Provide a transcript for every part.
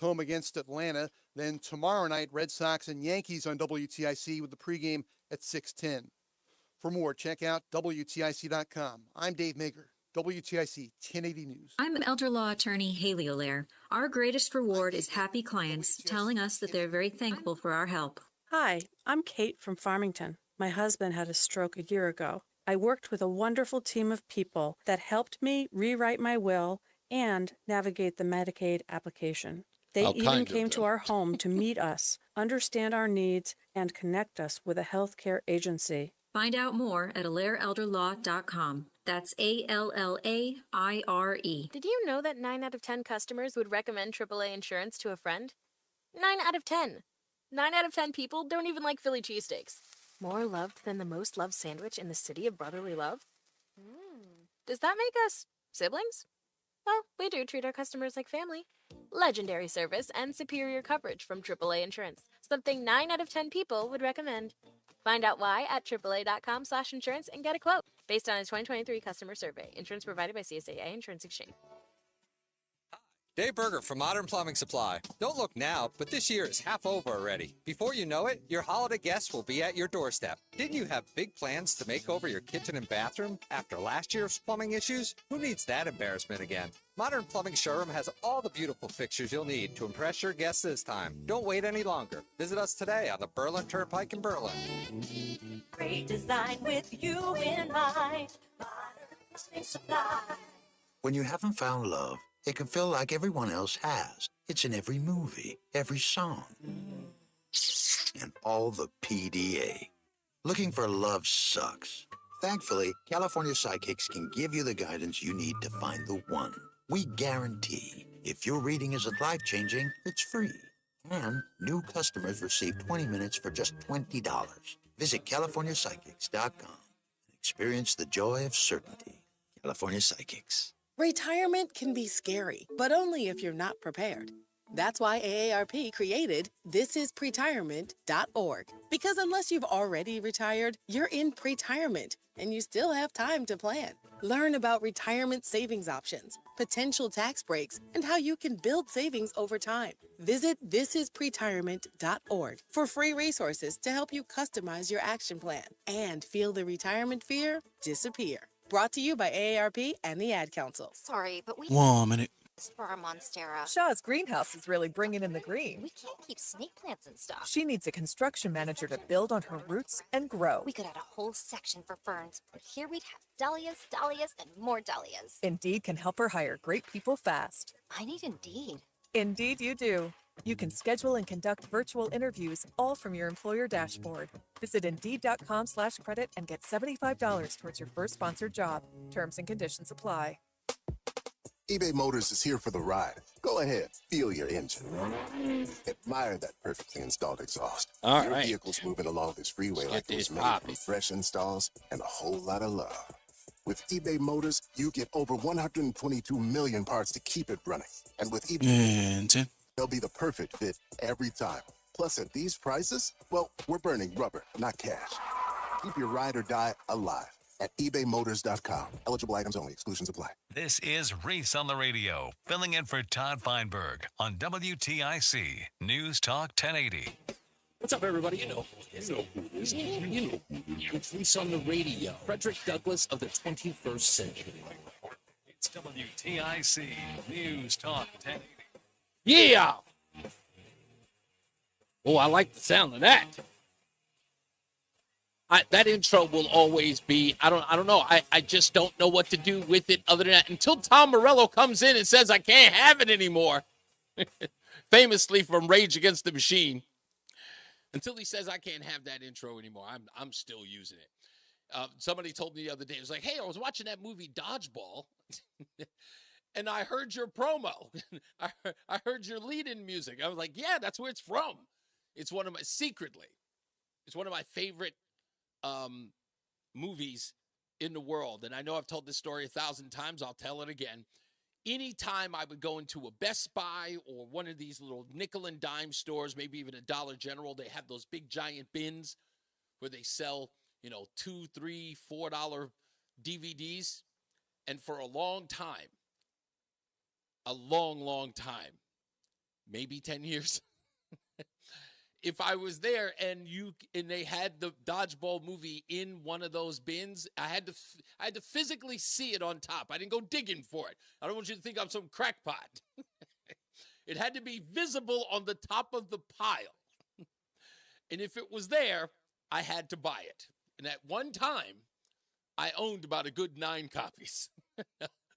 home against Atlanta. Then tomorrow night, Red Sox and Yankees on WTIC with the pregame at 6:10. For more, check out WTIC.com. I'm Dave Maker, WTIC 1080 News. I'm elder law attorney Haley Olaire. Our greatest reward is happy clients telling us that they're very thankful for our help. Hi, I'm Kate from Farmington. My husband had a stroke a year ago. I worked with a wonderful team of people that helped me rewrite my will and navigate the Medicaid application. They even came to our home to meet us, understand our needs, and connect us with a healthcare agency. Find out more at AlaireElderLaw.com. That's ALLAIRE. Did you know that 9 out of 10 customers would recommend AAA insurance to a friend? 9 out of 10. 9 out of 10 people don't even like Philly cheesesteaks. More loved than the most loved sandwich in the city of brotherly love? Does that make us siblings? Well, we do treat our customers like family. Legendary service and superior coverage from AAA Insurance. Something 9 out of 10 people would recommend. Find out why at AAA.com/insurance and get a quote based on a 2023 customer survey. Insurance provided by CSAA Insurance Exchange. Dave Berger from Modern Plumbing Supply. Don't look now, but this year is half over already. Before you know it, your holiday guests will be at your doorstep. Didn't you have big plans to make over your kitchen and bathroom after last year's plumbing issues? Who needs that embarrassment again? Modern Plumbing Showroom has all the beautiful fixtures you'll need to impress your guests this time. Don't wait any longer. Visit us today on the Berlin Turnpike in Berlin. Great design with you in mind. Modern Plumbing Supply. When you haven't found love, it can feel like everyone else has. It's in every movie, every song, and all the PDA. Looking for love sucks. Thankfully, California Psychics can give you the guidance you need to find the one. We guarantee if your reading isn't life-changing, it's free. And new customers receive 20 minutes for just $20. Visit CaliforniaPsychics.com and experience the joy of certainty. California Psychics. Retirement can be scary, but only if you're not prepared. That's why AARP created thisispretirement.org. Because unless you've already retired, you're in pretirement, and you still have time to plan. Learn about retirement savings options, potential tax breaks, and how you can build savings over time. Visit thisispretirement.org for free resources to help you customize your action plan and feel the retirement fear disappear. Brought to you by AARP and the Ad Council. Sorry, but we... 1 minute. For our Monstera. Shaw's greenhouse is really bringing in the green. We can't keep snake plants in stock. She needs a construction manager to build on her roots and grow. We could add a whole section for ferns, but here we'd have dahlias, dahlias, and more dahlias. Indeed can help her hire great people fast. I need Indeed. Indeed you do. You can schedule and conduct virtual interviews all from your employer dashboard. Visit Indeed.com/credit and get $75 towards your first sponsored job. Terms and conditions apply. eBay Motors is here for the ride. Go ahead, feel your engine. Admire that perfectly installed exhaust. All your right. vehicle's moving along this freeway Let's like get it was this made popping. from fresh installs and a whole lot of love. With eBay Motors, you get over 122 million parts to keep it running. And with eBay, And 10. they'll be the perfect fit every time. Plus, at these prices, well, we're burning rubber, not cash. Keep your ride or die alive at ebaymotors.com. Eligible items only. Exclusions apply. This is Reese on the Radio, filling in for Todd Feinberg on WTIC News Talk 1080. What's up, everybody? You know who it is. It's Reese on the Radio. Frederick Douglass of the 21st century. It's WTIC News Talk 1080. Yeah! Oh, I like the sound of that. That intro will always be, I don't know. I just don't know what to do with it other than that. Until Tom Morello comes in and says I can't have it anymore. Famously from Rage Against the Machine. Until he says I can't have that intro anymore, I'm still using it. Somebody told me the other day, it was like, hey, I was watching that movie Dodgeball, and I heard your promo. I heard your lead-in music. I was like, yeah, that's where it's from. It's one of my, secretly, it's one of my favorite movies in the world. And I know I've told this story 1,000 times. I'll tell it again. Anytime I would go into a Best Buy or one of these little nickel and dime stores, maybe even a Dollar General, they have those big giant bins where they sell, $2, $3, $4 DVDs. And for a long time, maybe 10 years. If I was there and they had the dodgeball movie in one of those bins, I had to physically see it on top. I didn't go digging for it. I don't want you to think I'm some crackpot. It had to be visible on the top of the pile. And if it was there, I had to buy it. And at one time, I owned about a good 9 copies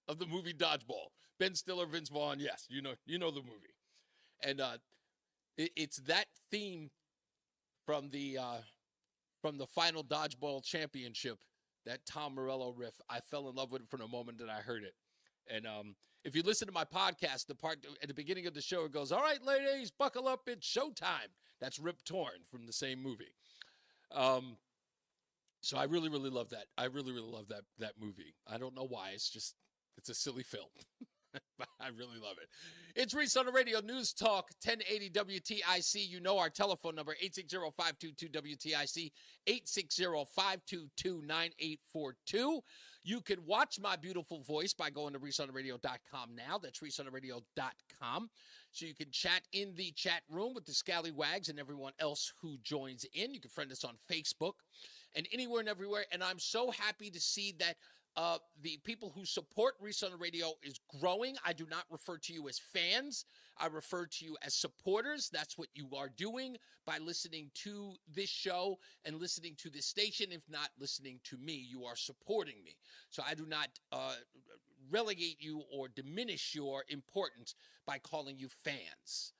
of the movie Dodgeball. Ben Stiller, Vince Vaughn, yes, you know the movie. And it's that theme from the final Dodgeball Championship, that Tom Morello riff. I fell in love with it from the moment that I heard it. And if you listen to my podcast, the part at the beginning of the show, it goes, "All right, ladies, buckle up, it's showtime." That's Rip Torn from the same movie. So I really, really love that. I really, really love that movie. I don't know why. It's a silly film. I really love it. It's Reese on the Radio, News Talk, 1080 WTIC. You know our telephone number, 860-522-WTIC, 860-522-9842. You can watch my beautiful voice by going to ReeseOnTheRadio.com now. That's ReeseOnTheRadio.com. So you can chat in the chat room with the Scallywags and everyone else who joins in. You can friend us on Facebook and anywhere and everywhere. And I'm so happy to see that the people who support Reese on the Radio is growing. I do not refer to you as fans. I refer to you as supporters. That's what you are doing by listening to this show and listening to this station. If not listening to me, you are supporting me. So I do not relegate you or diminish your importance by calling you fans.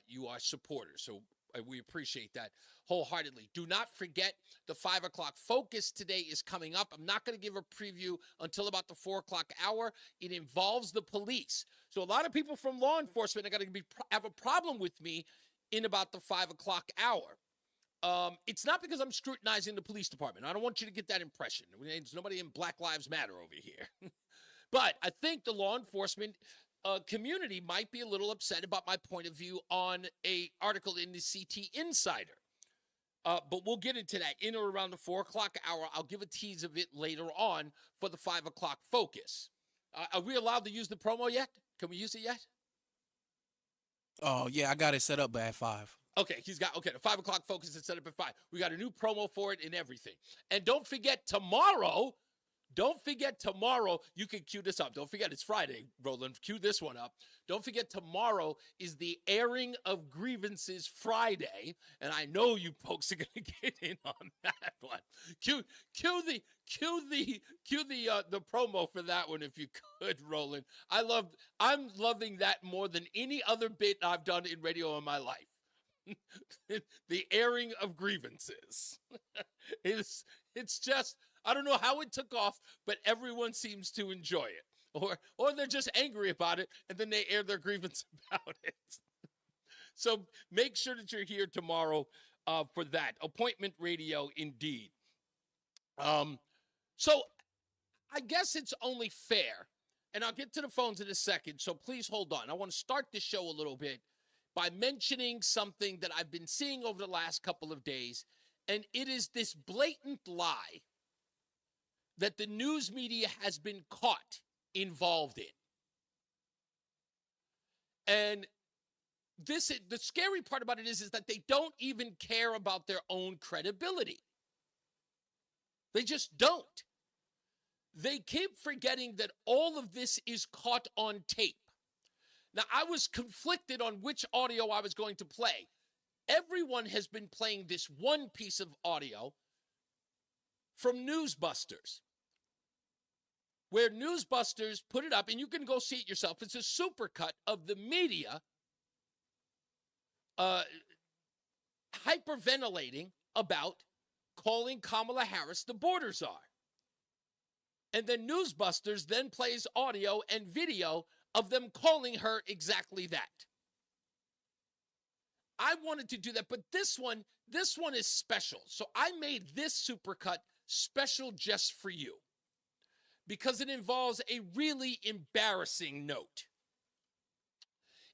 You are supporters. So we appreciate that wholeheartedly. Do not forget the 5 o'clock focus today is coming up. I'm not going to give a preview until about the 4 o'clock hour. It involves the police. So a lot of people from law enforcement are going to have a problem with me in about the 5 o'clock hour. It's not because I'm scrutinizing the police department. I don't want you to get that impression. There's nobody in Black Lives Matter over here. But I think the law enforcement community might be a little upset about my point of view on an article in the CT Insider. But we'll get into that in or around the 4 o'clock hour. I'll give a tease of it later on for the 5 o'clock focus. Are we allowed to use the promo yet? Can we use it yet? Oh, yeah, I got it set up at 5. Okay, the 5 o'clock focus is set up at 5. We got a new promo for it and everything. And don't forget tomorrow, you can cue this up. Don't forget, it's Friday, Roland. Cue this one up. Don't forget, tomorrow is the airing of grievances Friday, and I know you folks are going to get in on that one. Cue the promo for that one if you could, Roland. I'm loving that more than any other bit I've done in radio in my life. The airing of grievances. It's just, I don't know how it took off, but everyone seems to enjoy it. Or they're just angry about it, and then they air their grievance about it. So make sure that you're here tomorrow for that. Appointment radio, indeed. So I guess it's only fair, and I'll get to the phones in a second, so please hold on. I want to start the show a little bit by mentioning something that I've been seeing over the last couple of days, and it is this blatant lie that the news media has been caught involved in. And the scary part about it is that they don't even care about their own credibility. They just don't. They keep forgetting that all of this is caught on tape. Now, I was conflicted on which audio I was going to play. Everyone has been playing this one piece of audio from Newsbusters, where Newsbusters put it up, and you can go see it yourself. It's a supercut of the media hyperventilating about calling Kamala Harris the border czar. And then Newsbusters then plays audio and video of them calling her exactly that. I wanted to do that, but this one is special. So I made this supercut special just for you because it involves a really embarrassing note.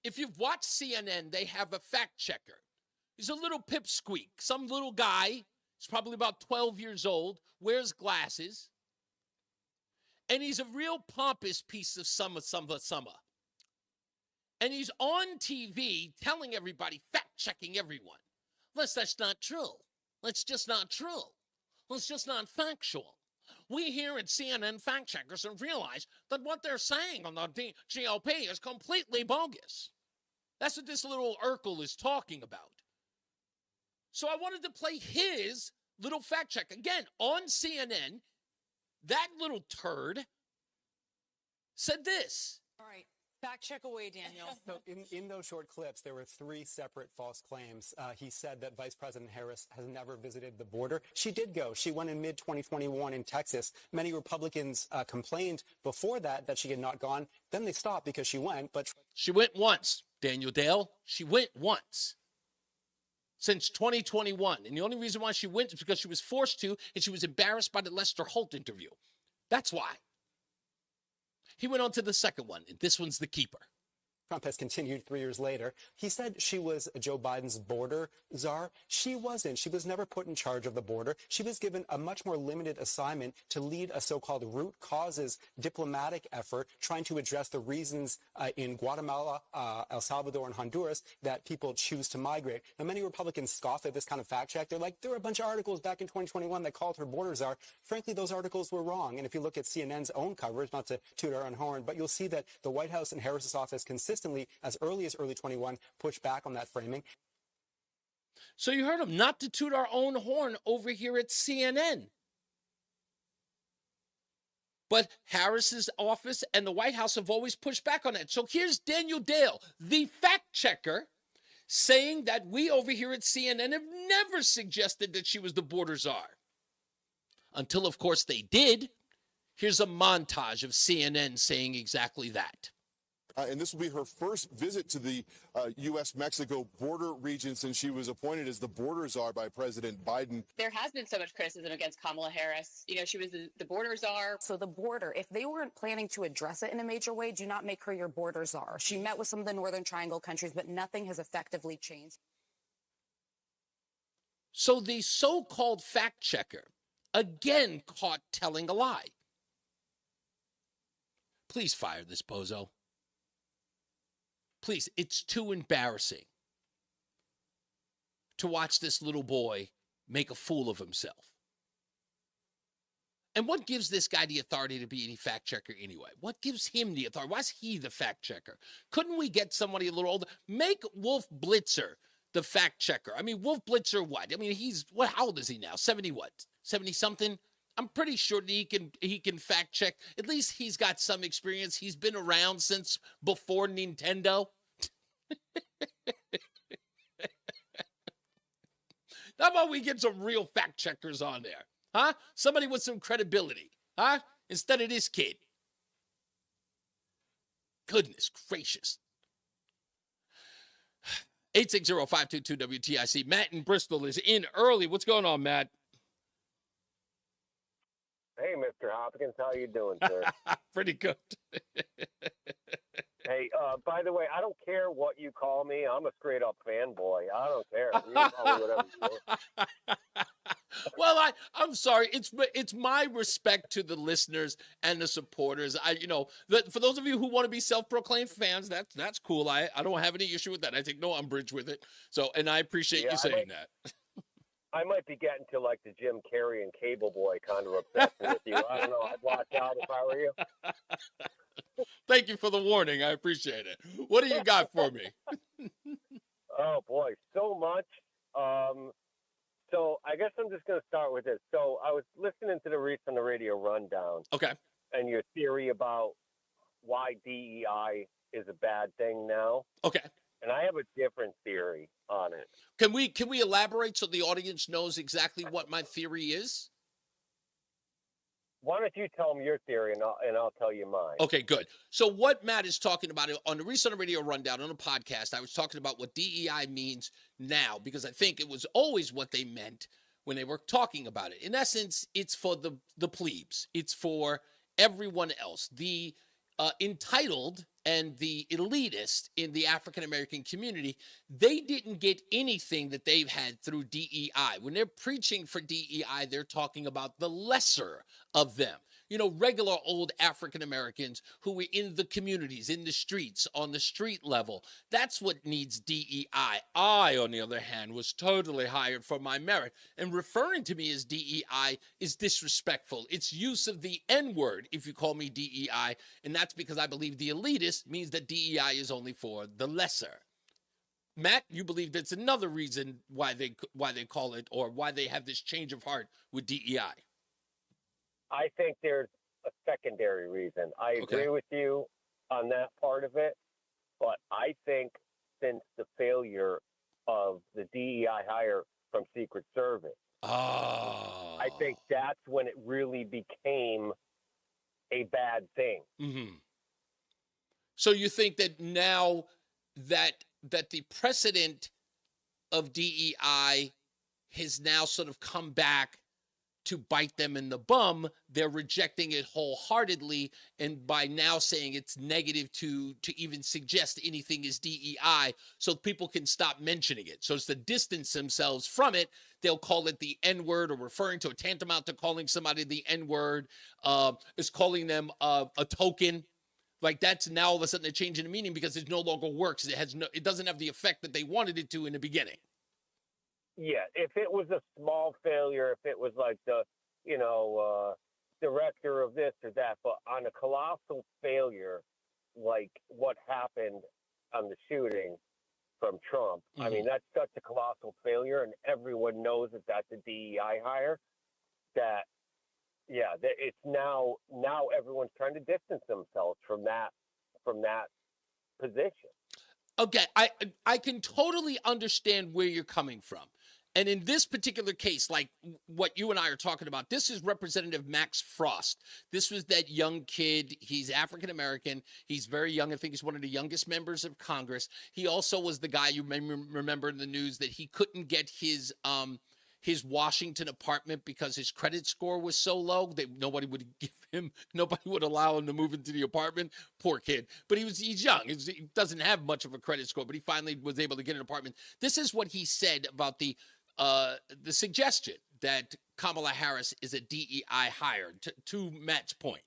If you've watched CNN, they have a fact checker. He's a little pipsqueak, some little guy. He's probably about 12 years old, wears glasses. And he's a real pompous piece of summer. And he's on TV telling everybody, fact-checking everyone. That's not true. That's just not true. That's just not factual. We here at CNN fact checkers and realize that what they're saying on the GOP is completely bogus. That's what this little Urkel is talking about. So I wanted to play his little fact check. Again, on CNN, that little turd said this. All right. Fact check away, Daniel. So in those short clips, there were 3 separate false claims. He said that Vice President Harris has never visited the border. She did go. She went in mid-2021 in Texas. Many Republicans complained before that she had not gone. Then they stopped because she went. But she went once, Daniel Dale. She went once since 2021. And the only reason why she went is because she was forced to, and she was embarrassed by the Lester Holt interview. That's why. He went on to the second one, and this one's the keeper. Trump has continued 3 years later. He said she was Joe Biden's border czar. She wasn't. She was never put in charge of the border. She was given a much more limited assignment to lead a so-called root causes diplomatic effort trying to address the reasons in Guatemala, El Salvador, and Honduras that people choose to migrate. Now, many Republicans scoff at this kind of fact check. They're like, there were a bunch of articles back in 2021 that called her border czar. Frankly, those articles were wrong. And if you look at CNN's own coverage, not to toot our own horn, but you'll see that the White House and Harris's office consistently, as early as early 21, pushed back on that framing. So you heard him, not to toot our own horn over here at CNN. But Harris's office and the White House have always pushed back on that. So here's Daniel Dale, the fact checker, saying that we over here at CNN have never suggested that she was the border czar. Until, of course, they did. Here's a montage of CNN saying exactly that. And this will be her first visit to the U.S.-Mexico border region since she was appointed as the border czar by President Biden. There has been so much criticism against Kamala Harris. You know, she was the border czar. So the border, if they weren't planning to address it in a major way, do not make her your border czar. She met with some of the Northern Triangle countries, but nothing has effectively changed. So the so-called fact checker, again caught telling a lie. Please fire this bozo. Please, it's too embarrassing to watch this little boy make a fool of himself. And what gives this guy the authority to be any fact checker anyway? What gives him the authority? Why is he the fact checker? Couldn't we get somebody a little older? Make Wolf Blitzer the fact checker. I mean, Wolf Blitzer what? I mean, how old is he now? 70 what? 70 something? I'm pretty sure that he can fact check. At least he's got some experience. He's been around since before Nintendo. How about we get some real fact checkers on there? Huh? Somebody with some credibility. Huh? Instead of this kid. Goodness gracious. 860-522-WTIC. Matt in Bristol is in early. What's going on, Matt? Hey, Mr. Hopkins, how you doing, sir? Pretty good. Hey, by the way, I don't care what you call me. I'm a straight-up fanboy. I don't care. You can call me whatever you want. Well, I'm sorry. It's my respect to the listeners and the supporters. For those of you who want to be self-proclaimed fans, that's cool. I don't have any issue with that. I take no umbrage with it. So, and I appreciate you saying that. I might be getting to like the Jim Carrey and Cable Boy kind of obsession with you. I don't know. I'd watch out if I were you. Thank you for the warning. I appreciate it. What do you got for me? Oh, boy, so much. So I guess I'm just going to start with this. So I was listening to the Reese on the Radio rundown. Okay. And your theory about why DEI is a bad thing now. Okay. And I have a different theory on it. Can we elaborate so the audience knows exactly what my theory is? Why don't you tell them your theory and I'll tell you mine. Okay, good. So what Matt is talking about on the Reese on the Radio rundown on the podcast, I was talking about what DEI means now because I think it was always what they meant when they were talking about it. In essence, it's for the plebes. It's for everyone else. The entitled and the elitist in the African-American community, they didn't get anything that they've had through DEI. When they're preaching for DEI, they're talking about the lesser of them. regular old African Americans who were in the communities, in the streets, on the street level. That's what needs DEI. I, on the other hand, was totally hired for my merit. And referring to me as DEI is disrespectful. It's use of the N-word if you call me DEI. And that's because I believe the elitist means that DEI is only for the lesser. Matt, you believe that's another reason why they call it, or why they have this change of heart with DEI. I think there's a secondary reason. I agree with you on that part of it, but I think since the failure of the DEI hire from Secret Service, I think that's when it really became a bad thing. Mm-hmm. So you think that now that the precedent of DEI has now sort of come back to bite them in the bum, they're rejecting it wholeheartedly, and by now saying it's negative to even suggest anything is DEI, so people can stop mentioning it. So it's to distance themselves from it. They'll call it the N-word, or referring to it, tantamount to calling somebody the N-word, is calling them a token. Like, that's now all of a sudden a change in the meaning because it no longer works. It doesn't have the effect that they wanted it to in the beginning. Yeah, if it was a small failure, if it was like the, director of this or that, but on a colossal failure, like what happened on the shooting from Trump, I mean, that's such a colossal failure, and everyone knows that that's a DEI hire, that, it's now everyone's trying to distance themselves from that position. Okay, I can totally understand where you're coming from. And in this particular case, like what you and I are talking about, this is Representative Max Frost. This was that young kid. He's African-American. He's very young. I think he's one of the youngest members of Congress. He also was the guy, you may remember in the news, that he couldn't get his Washington apartment because his credit score was so low that nobody would allow him to move into the apartment. Poor kid. But he's young. He doesn't have much of a credit score, but he finally was able to get an apartment. This is what he said about the suggestion that Kamala Harris is a DEI hire, to Matt's point.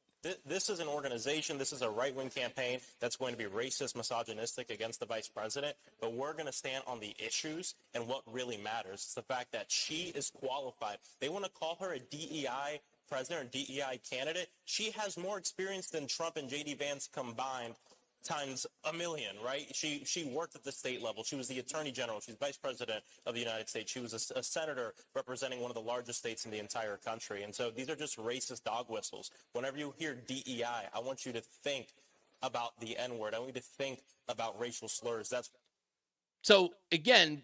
This is an organization, this is a right-wing campaign that's going to be racist, misogynistic against the vice president, but we're going to stand on the issues and what really matters. It's the fact that she is qualified. They want to call her a DEI president or DEI candidate. She has more experience than Trump and J.D. Vance combined times a million, right? She worked at the state level. She was the attorney general. She's vice president of the United States. She was a senator representing one of the largest states in the entire country. And so these are just racist dog whistles. Whenever you hear DEI, I want you to think about the N-word. I want you to think about racial slurs. So again,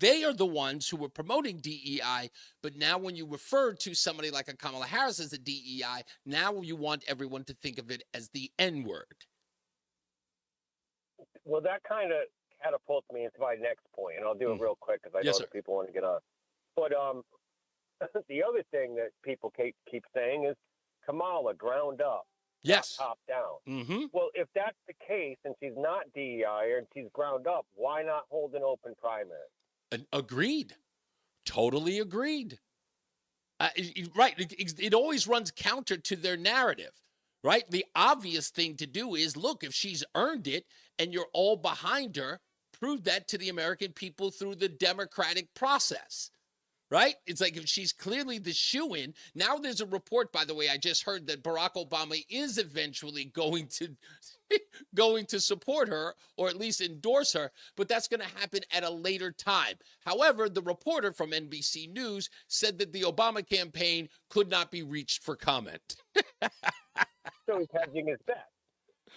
they are the ones who were promoting DEI, but now when you refer to somebody like a Kamala Harris as a DEI, now you want everyone to think of it as the N-word. Well, that kind of catapults me into my next point, and I'll do it real quick because I know that people want to get on. But the other thing that people keep saying is Kamala ground up, top down. Mm-hmm. Well, if that's the case, and she's not DEI and she's ground up, why not hold an open primary? Agreed. Totally agreed. Right. It always runs counter to their narrative. Right? The obvious thing to do is, look, if she's earned it and you're all behind her, prove that to the American people through the democratic process. Right? It's like if she's clearly the shoo-in. Now there's a report, by the way, I just heard that Barack Obama is eventually going to support her, or at least endorse her, but that's going to happen at a later time. However, the reporter from NBC News said that the Obama campaign could not be reached for comment. So he's hedging his bet.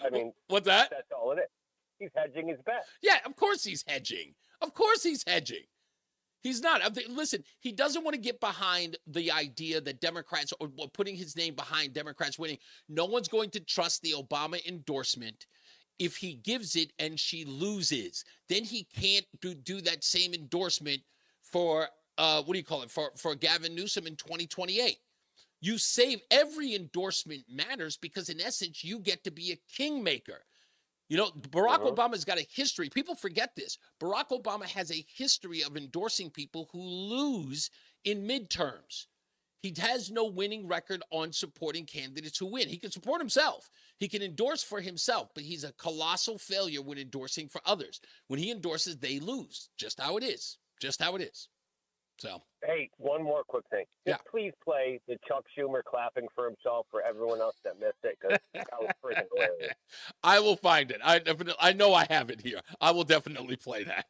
I mean, what's that? That's all it is. He's hedging his bet. Yeah, of course he's hedging. Of course he's hedging. He's not. Listen, he doesn't want to get behind the idea that Democrats, or putting his name behind Democrats winning. No one's going to trust the Obama endorsement if he gives it and she loses. Then he can't do that same endorsement for, for Gavin Newsom in 2028. You save every endorsement matters because in essence, you get to be a kingmaker. Barack Obama's got a history. People forget this. Barack Obama has a history of endorsing people who lose in midterms. He has no winning record on supporting candidates who win. He can support himself. He can endorse for himself, but he's a colossal failure when endorsing for others. When he endorses, they lose. Just how it is. Just how it is. So. Hey, one more quick thing. Just please play the Chuck Schumer clapping for himself for everyone else that missed it, because that was freaking hilarious. I will find it. I know I have it here. I will definitely play that.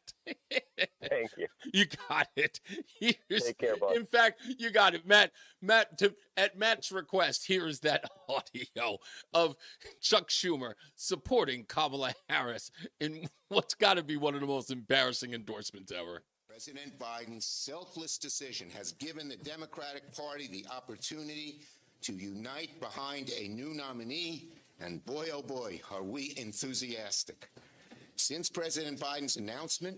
Thank you. You got it. Take care, bud. In fact, you got it, Matt. At Matt's request, here is that audio of Chuck Schumer supporting Kamala Harris in what's got to be one of the most embarrassing endorsements ever. President Biden's selfless decision has given the Democratic Party the opportunity to unite behind a new nominee, and boy, oh boy, are we enthusiastic. Since President Biden's announcement,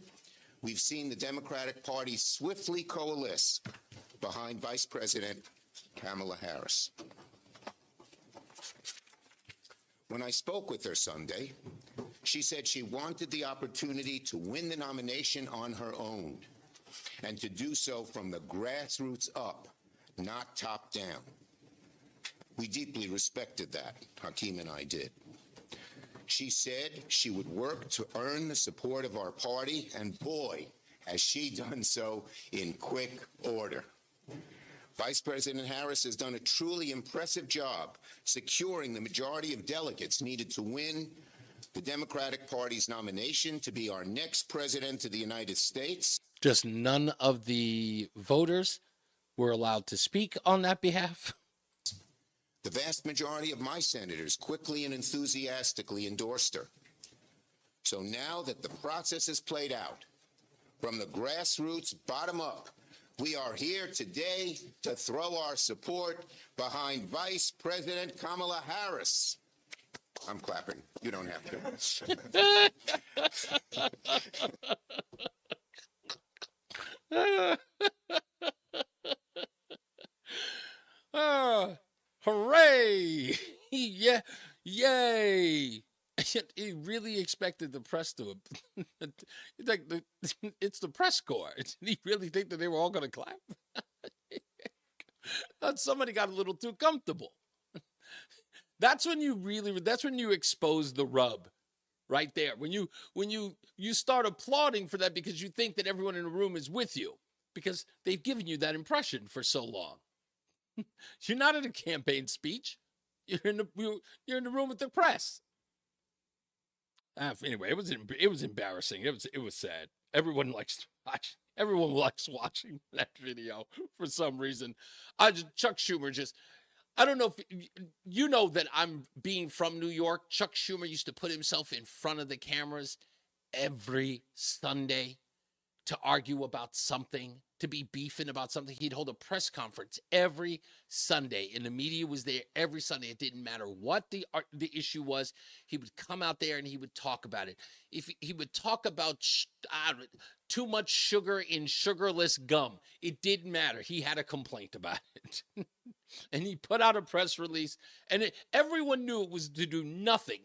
we've seen the Democratic Party swiftly coalesce behind Vice President Kamala Harris. When I spoke with her Sunday, she said she wanted the opportunity to win the nomination on her own and to do so from the grassroots up, not top down. We deeply respected that, Hakeem and I did. She said she would work to earn the support of our party, and boy, has she done so in quick order. Vice President Harris has done a truly impressive job securing the majority of delegates needed to win the Democratic Party's nomination to be our next president of the United States. Just none of the voters were allowed to speak on that behalf. The vast majority of my senators quickly and enthusiastically endorsed her. So now that the process has played out, from the grassroots bottom up, we are here today to throw our support behind Vice President Kamala Harris. I'm clapping. You don't have to. Hooray! Yeah, yay! He really expected the press to. It's the press corps. Did he really think that they were all going to clap? Somebody got a little too comfortable. That's when you expose the rub, right there. When you start applauding for that because you think that everyone in the room is with you because they've given you that impression for so long. You're not in a campaign speech. You're in the room with the press. Anyway, it was embarrassing. It was sad. Everyone likes watching that video for some reason. Chuck Schumer I don't know if you know that I'm being from New York. Chuck Schumer used to put himself in front of the cameras every Sunday to argue about something, to be beefing about something. He'd hold a press conference every Sunday, and the media was there every Sunday. It didn't matter what the issue was. He would come out there and he would talk about it. If he would talk about too much sugar in sugarless gum, it didn't matter. He had a complaint about it. And he put out a press release, and everyone knew it was to do nothing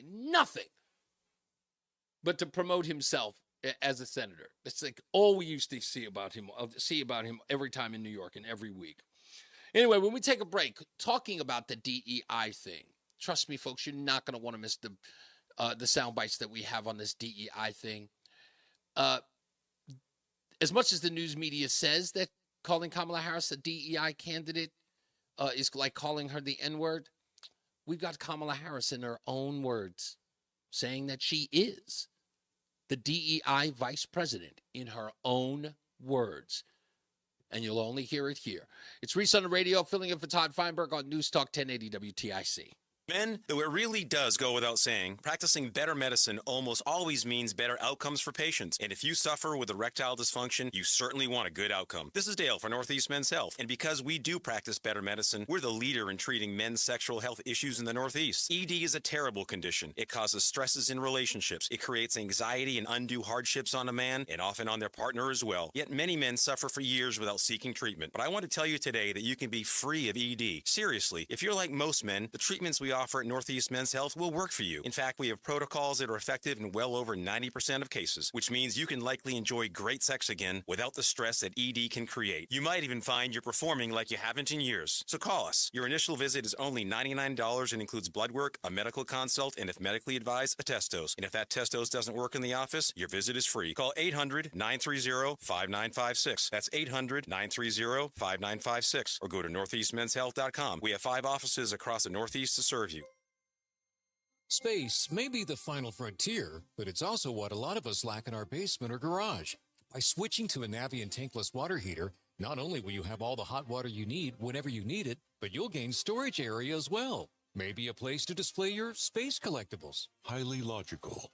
but to promote himself as a senator. It's like all we used to see about him every time in New York and every week. Anyway, when we take a break, talking about the DEI thing, trust me, folks, you're not going to want to miss the sound bites that we have on this DEI thing. As much as the news media says that calling Kamala Harris a DEI candidate is like calling her the N-word, we've got Kamala Harris in her own words saying that she is the DEI vice president in her own words. And you'll only hear it here. It's Reese on the Radio, filling in for Todd Feinberg on NewsTalk 1080 WTIC. Men, though it really does go without saying, practicing better medicine almost always means better outcomes for patients. And if you suffer with erectile dysfunction, you certainly want a good outcome. This is Dale for Northeast Men's Health. And because we do practice better medicine, we're the leader in treating men's sexual health issues in the Northeast. ED is a terrible condition. It causes stresses in relationships. It creates anxiety and undue hardships on a man and often on their partner as well. Yet many men suffer for years without seeking treatment. But I want to tell you today that you can be free of ED. Seriously, if you're like most men, the treatments we offer at Northeast Men's Health will work for you. In fact, we have protocols that are effective in well over 90% of cases, which means you can likely enjoy great sex again without the stress that ED can create. You might even find you're performing like you haven't in years. So call us. Your initial visit is only $99 and includes blood work, a medical consult, and if medically advised, a test dose. And if that test dose doesn't work in the office, your visit is free. Call 800-930-5956. That's 800-930-5956. Or go to northeastmenshealth.com. We have 5 offices across the Northeast to serve you. Space may be the final frontier, but it's also what a lot of us lack in our basement or garage. By switching to a Navien tankless water heater, not only will you have all the hot water you need whenever you need it, but you'll gain storage area as well. Maybe a place to display your space collectibles. Highly logical.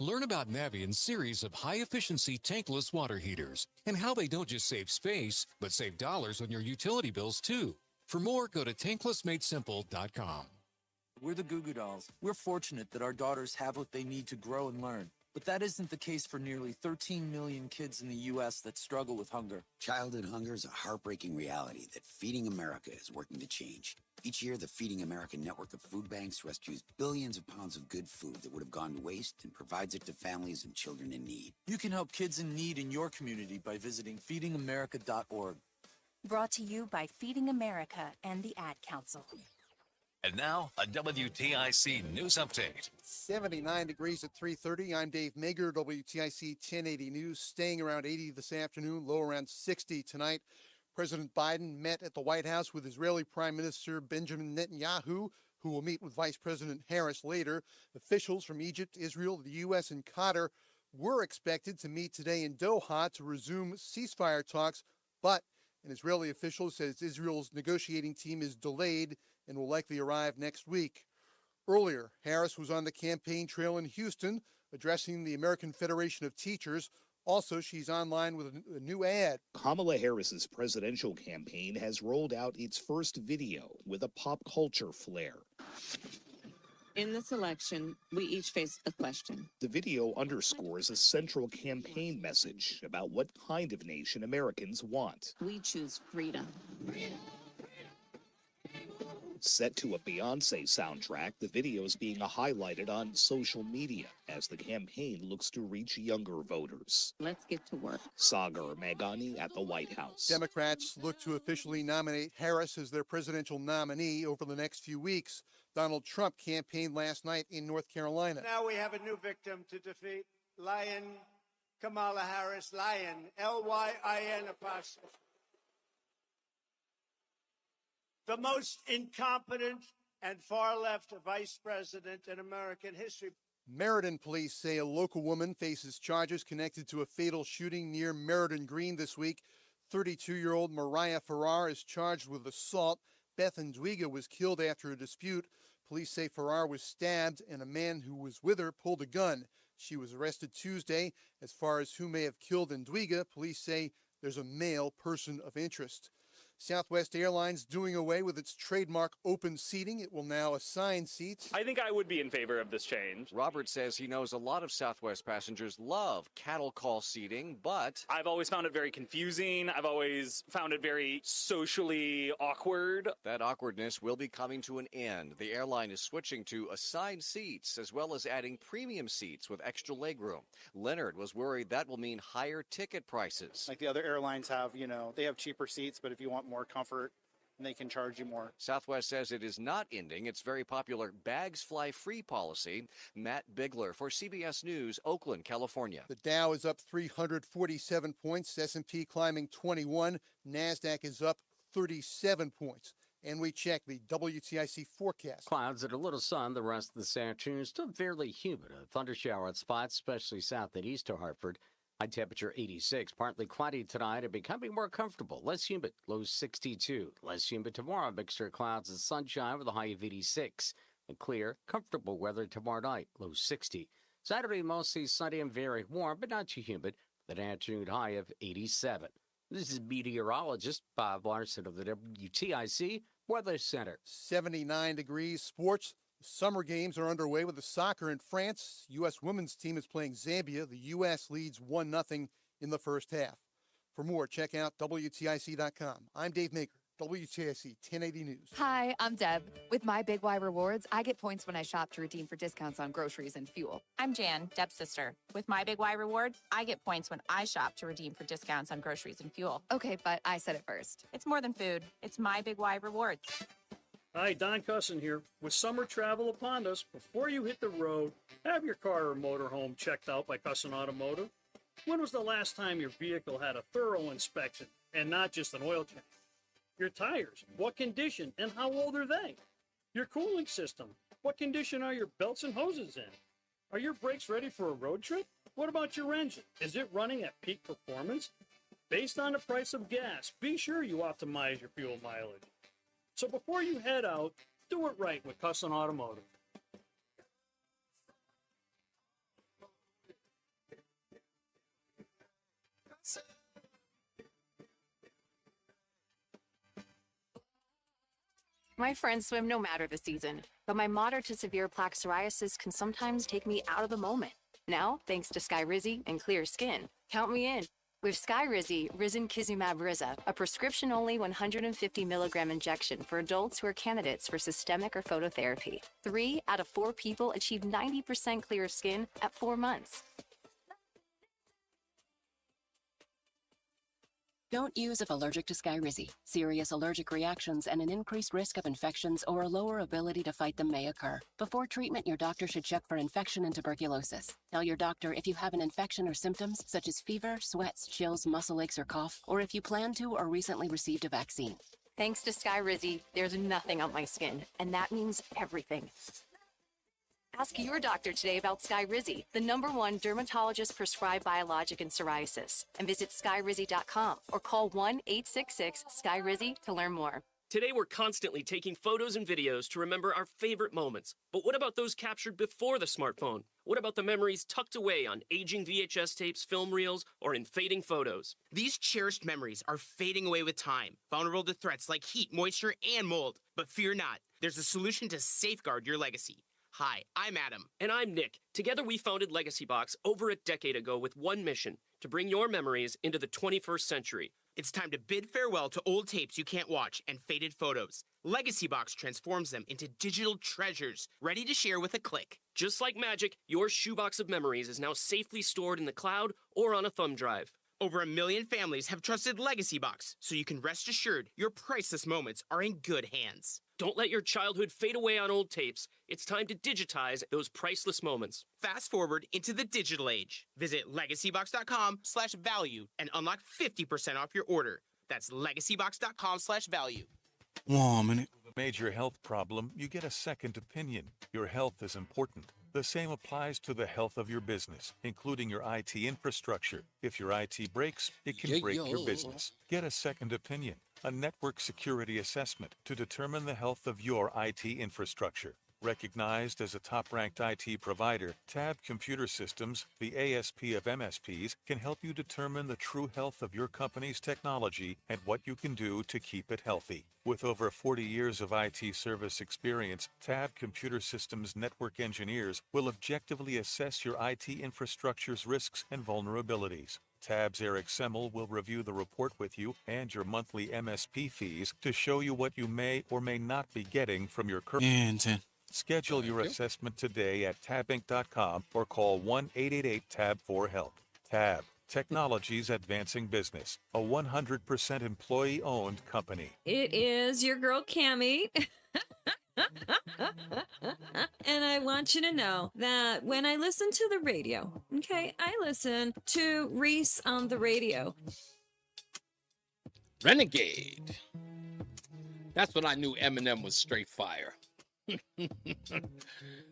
Learn about Navien's series of high-efficiency tankless water heaters and how they don't just save space, but save dollars on your utility bills, too. For more, go to tanklessmadesimple.com. We're the Goo Goo Dolls. We're fortunate that our daughters have what they need to grow and learn. But that isn't the case for nearly 13 million kids in the U.S. that struggle with hunger. Childhood hunger is a heartbreaking reality that Feeding America is working to change. Each year, the Feeding America network of food banks rescues billions of pounds of good food that would have gone to waste and provides it to families and children in need. You can help kids in need in your community by visiting feedingamerica.org. Brought to you by Feeding America and the Ad Council. And now, a WTIC news update. 79 degrees at 3:30. I'm Dave Mager, WTIC 1080 News. Staying around 80 this afternoon, low around 60 tonight. President Biden met at the White House with Israeli Prime Minister Benjamin Netanyahu, who will meet with Vice President Harris later. Officials from Egypt, Israel, the U.S., and Qatar were expected to meet today in Doha to resume ceasefire talks, but an Israeli official says Israel's negotiating team is delayed and will likely arrive next week. Earlier, Harris was on the campaign trail in Houston addressing the American Federation of Teachers. Also, she's online with a new ad. Kamala Harris's presidential campaign has rolled out its first video with a pop culture flair. In this election, we each face a question. The video underscores a central campaign message about what kind of nation Americans want. We choose freedom. Set to a Beyonce soundtrack, the video is being highlighted on social media as the campaign looks to reach younger voters. Let's get to work. Sagar Meghani at the White House. Democrats look to officially nominate Harris as their presidential nominee over the next few weeks. Donald Trump campaigned last night in North Carolina. Now we have a new victim to defeat. Lion Kamala Harris. Lion, L-Y-I-N apostrophe. The most incompetent and far-left vice president in American history. Meriden police say a local woman faces charges connected to a fatal shooting near Meriden Green this week. 32-year-old Mariah Farrar is charged with assault. Beth Ndwiga was killed after a dispute. Police say Farrar was stabbed and a man who was with her pulled a gun. She was arrested Tuesday. As far as who may have killed Ndwiga, police say there's a male person of interest. Southwest Airlines doing away with its trademark open seating. It will now assign seats. I think I would be in favor of this change. Robert says he knows a lot of Southwest passengers love cattle call seating, but I've always found it very confusing. I've always found it very socially awkward. That awkwardness will be coming to an end. The airline is switching to assigned seats as well as adding premium seats with extra legroom. Leonard was worried that will mean higher ticket prices. Like the other airlines have, they have cheaper seats, but if you want more comfort, and they can charge you more. Southwest says it is not ending its very popular bags fly free policy. Matt Bigler for CBS News, Oakland, California. The Dow is up 347 points, S&P climbing 21, NASDAQ is up 37 points. And we check the WTIC forecast. Clouds and a little sun the rest of this afternoon. Still fairly humid. A thundershower at spots, especially south and east of Hartford. High temperature 86, partly cloudy tonight and becoming more comfortable. Less humid, low 62. Less humid tomorrow, mixture of clouds and sunshine with a high of 86. And clear, comfortable weather tomorrow night, low 60. Saturday, mostly sunny and very warm, but not too humid, with an afternoon high of 87. This is meteorologist Bob Larson of the WTIC Weather Center. 79 degrees. Sports. Summer games are underway with the soccer in France. U.S. women's team is playing Zambia. The U.S. leads 1-0 in the first half. For more, check out WTIC.com. I'm Dave Maker, WTIC 1080 News. Hi, I'm Deb. With my Big Y Rewards, I get points when I shop to redeem for discounts on groceries and fuel. I'm Jan, Deb's sister. With my Big Y Rewards, I get points when I shop to redeem for discounts on groceries and fuel. Okay, but I said it first. It's more than food. It's my Big Y Rewards. Hi, Don Cussin here. With summer travel upon us, before you hit the road, have your car or motorhome checked out by Cussin Automotive. When was the last time your vehicle had a thorough inspection and not just an oil change? Your tires, what condition and how old are they? Your cooling system, what condition are your belts and hoses in? Are your brakes ready for a road trip? What about your engine? Is it running at peak performance? Based on the price of gas, be sure you optimize your fuel mileage. So before you head out, do it right with Cussin Automotive. My friends swim no matter the season, but my moderate to severe plaque psoriasis can sometimes take me out of the moment. Now, thanks to Skyrizi and clear skin, count me in. With Skyrizi, Risankizumab Riza, a prescription-only 150 milligram injection for adults who are candidates for systemic or phototherapy. 3 out of 4 people achieve 90% clear skin at 4 months. Don't use if allergic to Skyrizi. Serious allergic reactions and an increased risk of infections or a lower ability to fight them may occur. Before treatment, your doctor should check for infection and tuberculosis. Tell your doctor if you have an infection or symptoms such as fever, sweats, chills, muscle aches, or cough, or if you plan to or recently received a vaccine. Thanks to Skyrizi, there's nothing on my skin, and that means everything. Ask your doctor today about Skyrizi, the #1 dermatologist-prescribed biologic in psoriasis, and visit skyrizi.com or call 1-866-SKYRIZI to learn more. Today, we're constantly taking photos and videos to remember our favorite moments. But what about those captured before the smartphone? What about the memories tucked away on aging VHS tapes, film reels, or in fading photos? These cherished memories are fading away with time, vulnerable to threats like heat, moisture, and mold. But fear not, there's a solution to safeguard your legacy. Hi, I'm Adam. And I'm Nick. Together, we founded Legacy Box over a decade ago with one mission: to bring your memories into the 21st century. It's time to bid farewell to old tapes you can't watch and faded photos. Legacy Box transforms them into digital treasures, ready to share with a click. Just like magic, your shoebox of memories is now safely stored in the cloud or on a thumb drive. Over 1 million families have trusted Legacy Box, so you can rest assured your priceless moments are in good hands. Don't let your childhood fade away on old tapes. It's time to digitize those priceless moments. Fast forward into the digital age. Visit legacybox.com/value and unlock 50% off your order. That's legacybox.com/value. Whoa, a minute. With a major health problem, you get a second opinion. Your health is important. The same applies to the health of your business, including your IT infrastructure. If your IT breaks, it can break your business. Get a second opinion, a network security assessment to determine the health of your IT infrastructure. Recognized as a top-ranked IT provider, Tab Computer Systems, the ASP of MSPs, can help you determine the true health of your company's technology and what you can do to keep it healthy. With over 40 years of IT service experience, Tab Computer Systems network engineers will objectively assess your IT infrastructure's risks and vulnerabilities. Tab's Eric Semmel will review the report with you and your monthly MSP fees to show you what you may or may not be getting from your current. Schedule your assessment today at tabinc.com or call 1-888-TAB-4-HELP. Tab, Technologies Advancing Business, a 100% employee-owned company. It is your girl, Cammie. And I want you to know that when I listen to the radio, okay, I listen to Reese on the radio. Renegade. That's when I knew Eminem was straight fire.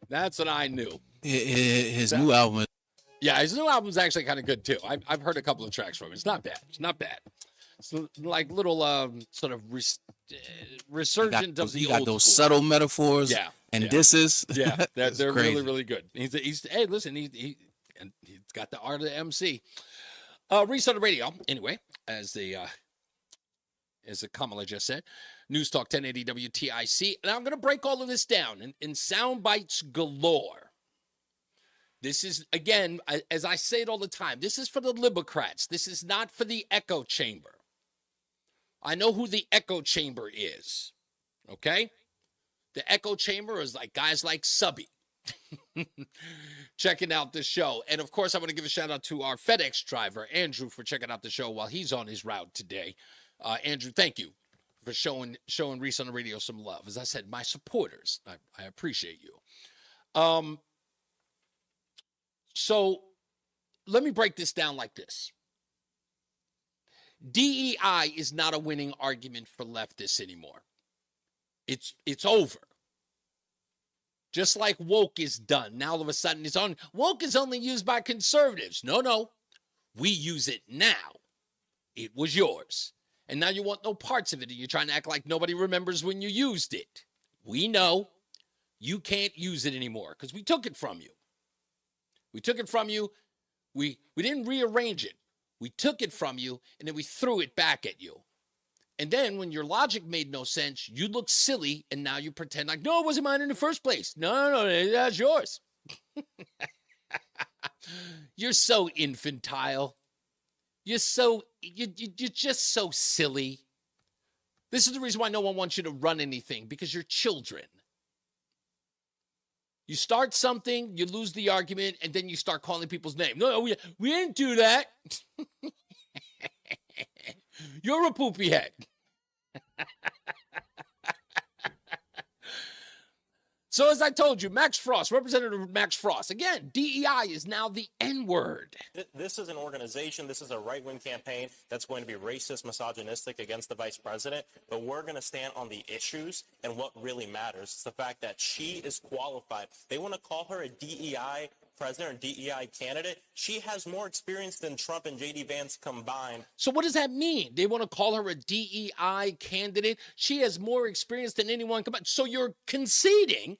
That's what I knew. His new album. Yeah, his new album's actually kind of good too. I've heard a couple of tracks from it. It's not bad. It's not bad. It's like little sort of resurgent of the old. You got those subtle metaphors. Yeah, and disses. Yeah, they're crazy. really, really good. He's hey, listen, he's got the art of the MC. Reese on the radio. Anyway, as Kamala just said, NewsTalk 1080 WTIC. And I'm going to break all of this down in sound bites galore. This is, again, as I say it all the time, this is for the Libocrats. This is not for the echo chamber. I know who the echo chamber is, okay? The echo chamber is like guys like Subby checking out the show. And, of course, I want to give a shout-out to our FedEx driver, Andrew, for checking out the show while he's on his route today. Andrew, thank you for showing Reese on the Radio some love. As I said, my supporters, I appreciate you. So let me break this down like this. DEI is not a winning argument for leftists anymore. It's over. Just like woke is done. Now all of a sudden it's on. Woke is only used by conservatives. No. We use it now. It was yours. And now you want no parts of it. And you're trying to act like nobody remembers when you used it. We know you can't use it anymore because we took it from you. We took it from you. We didn't rearrange it. We took it from you, and then we threw it back at you. And then when your logic made no sense, you look silly, and now you pretend like, no, it wasn't mine in the first place. No, that's yours. You're so infantile. You're just so silly. This is the reason why no one wants you to run anything, because you're children. You start something, you lose the argument, and then you start calling people's names. No, we didn't do that. You're a poopy head. So as I told you, Max Frost, Representative Max Frost, again, DEI is now the N-word. This is an organization, this is a right-wing campaign that's going to be racist, misogynistic against the vice president, but we're going to stand on the issues and what really matters. It's the fact that she is qualified. They want to call her a DEI president or DEI candidate. She has more experience than Trump and J.D. Vance combined. So what does that mean? They want to call her a DEI candidate? She has more experience than anyone combined. So you're conceding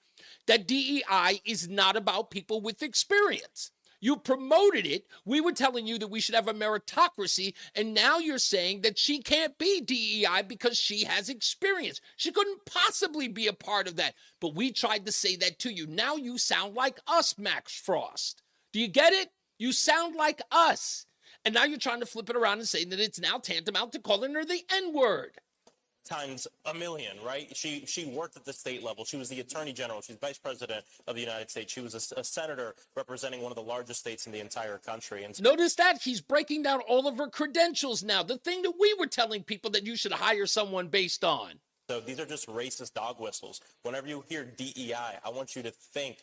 that DEI is not about people with experience. You promoted it. We were telling you that we should have a meritocracy, and now you're saying that she can't be DEI because she has experience. She couldn't possibly be a part of that. But we tried to say that to you. Now you sound like us, Max Frost. Do you get it? You sound like us. And now you're trying to flip it around and say that it's now tantamount to calling her the N-word. Times a million, right? She worked at the state level. She was the attorney general. She's vice president of the United States. She was a senator representing one of the largest states in the entire country. And notice that he's breaking down all of her credentials now. The thing that we were telling people that you should hire someone based on. So these are just racist dog whistles. Whenever you hear DEI, I want you to think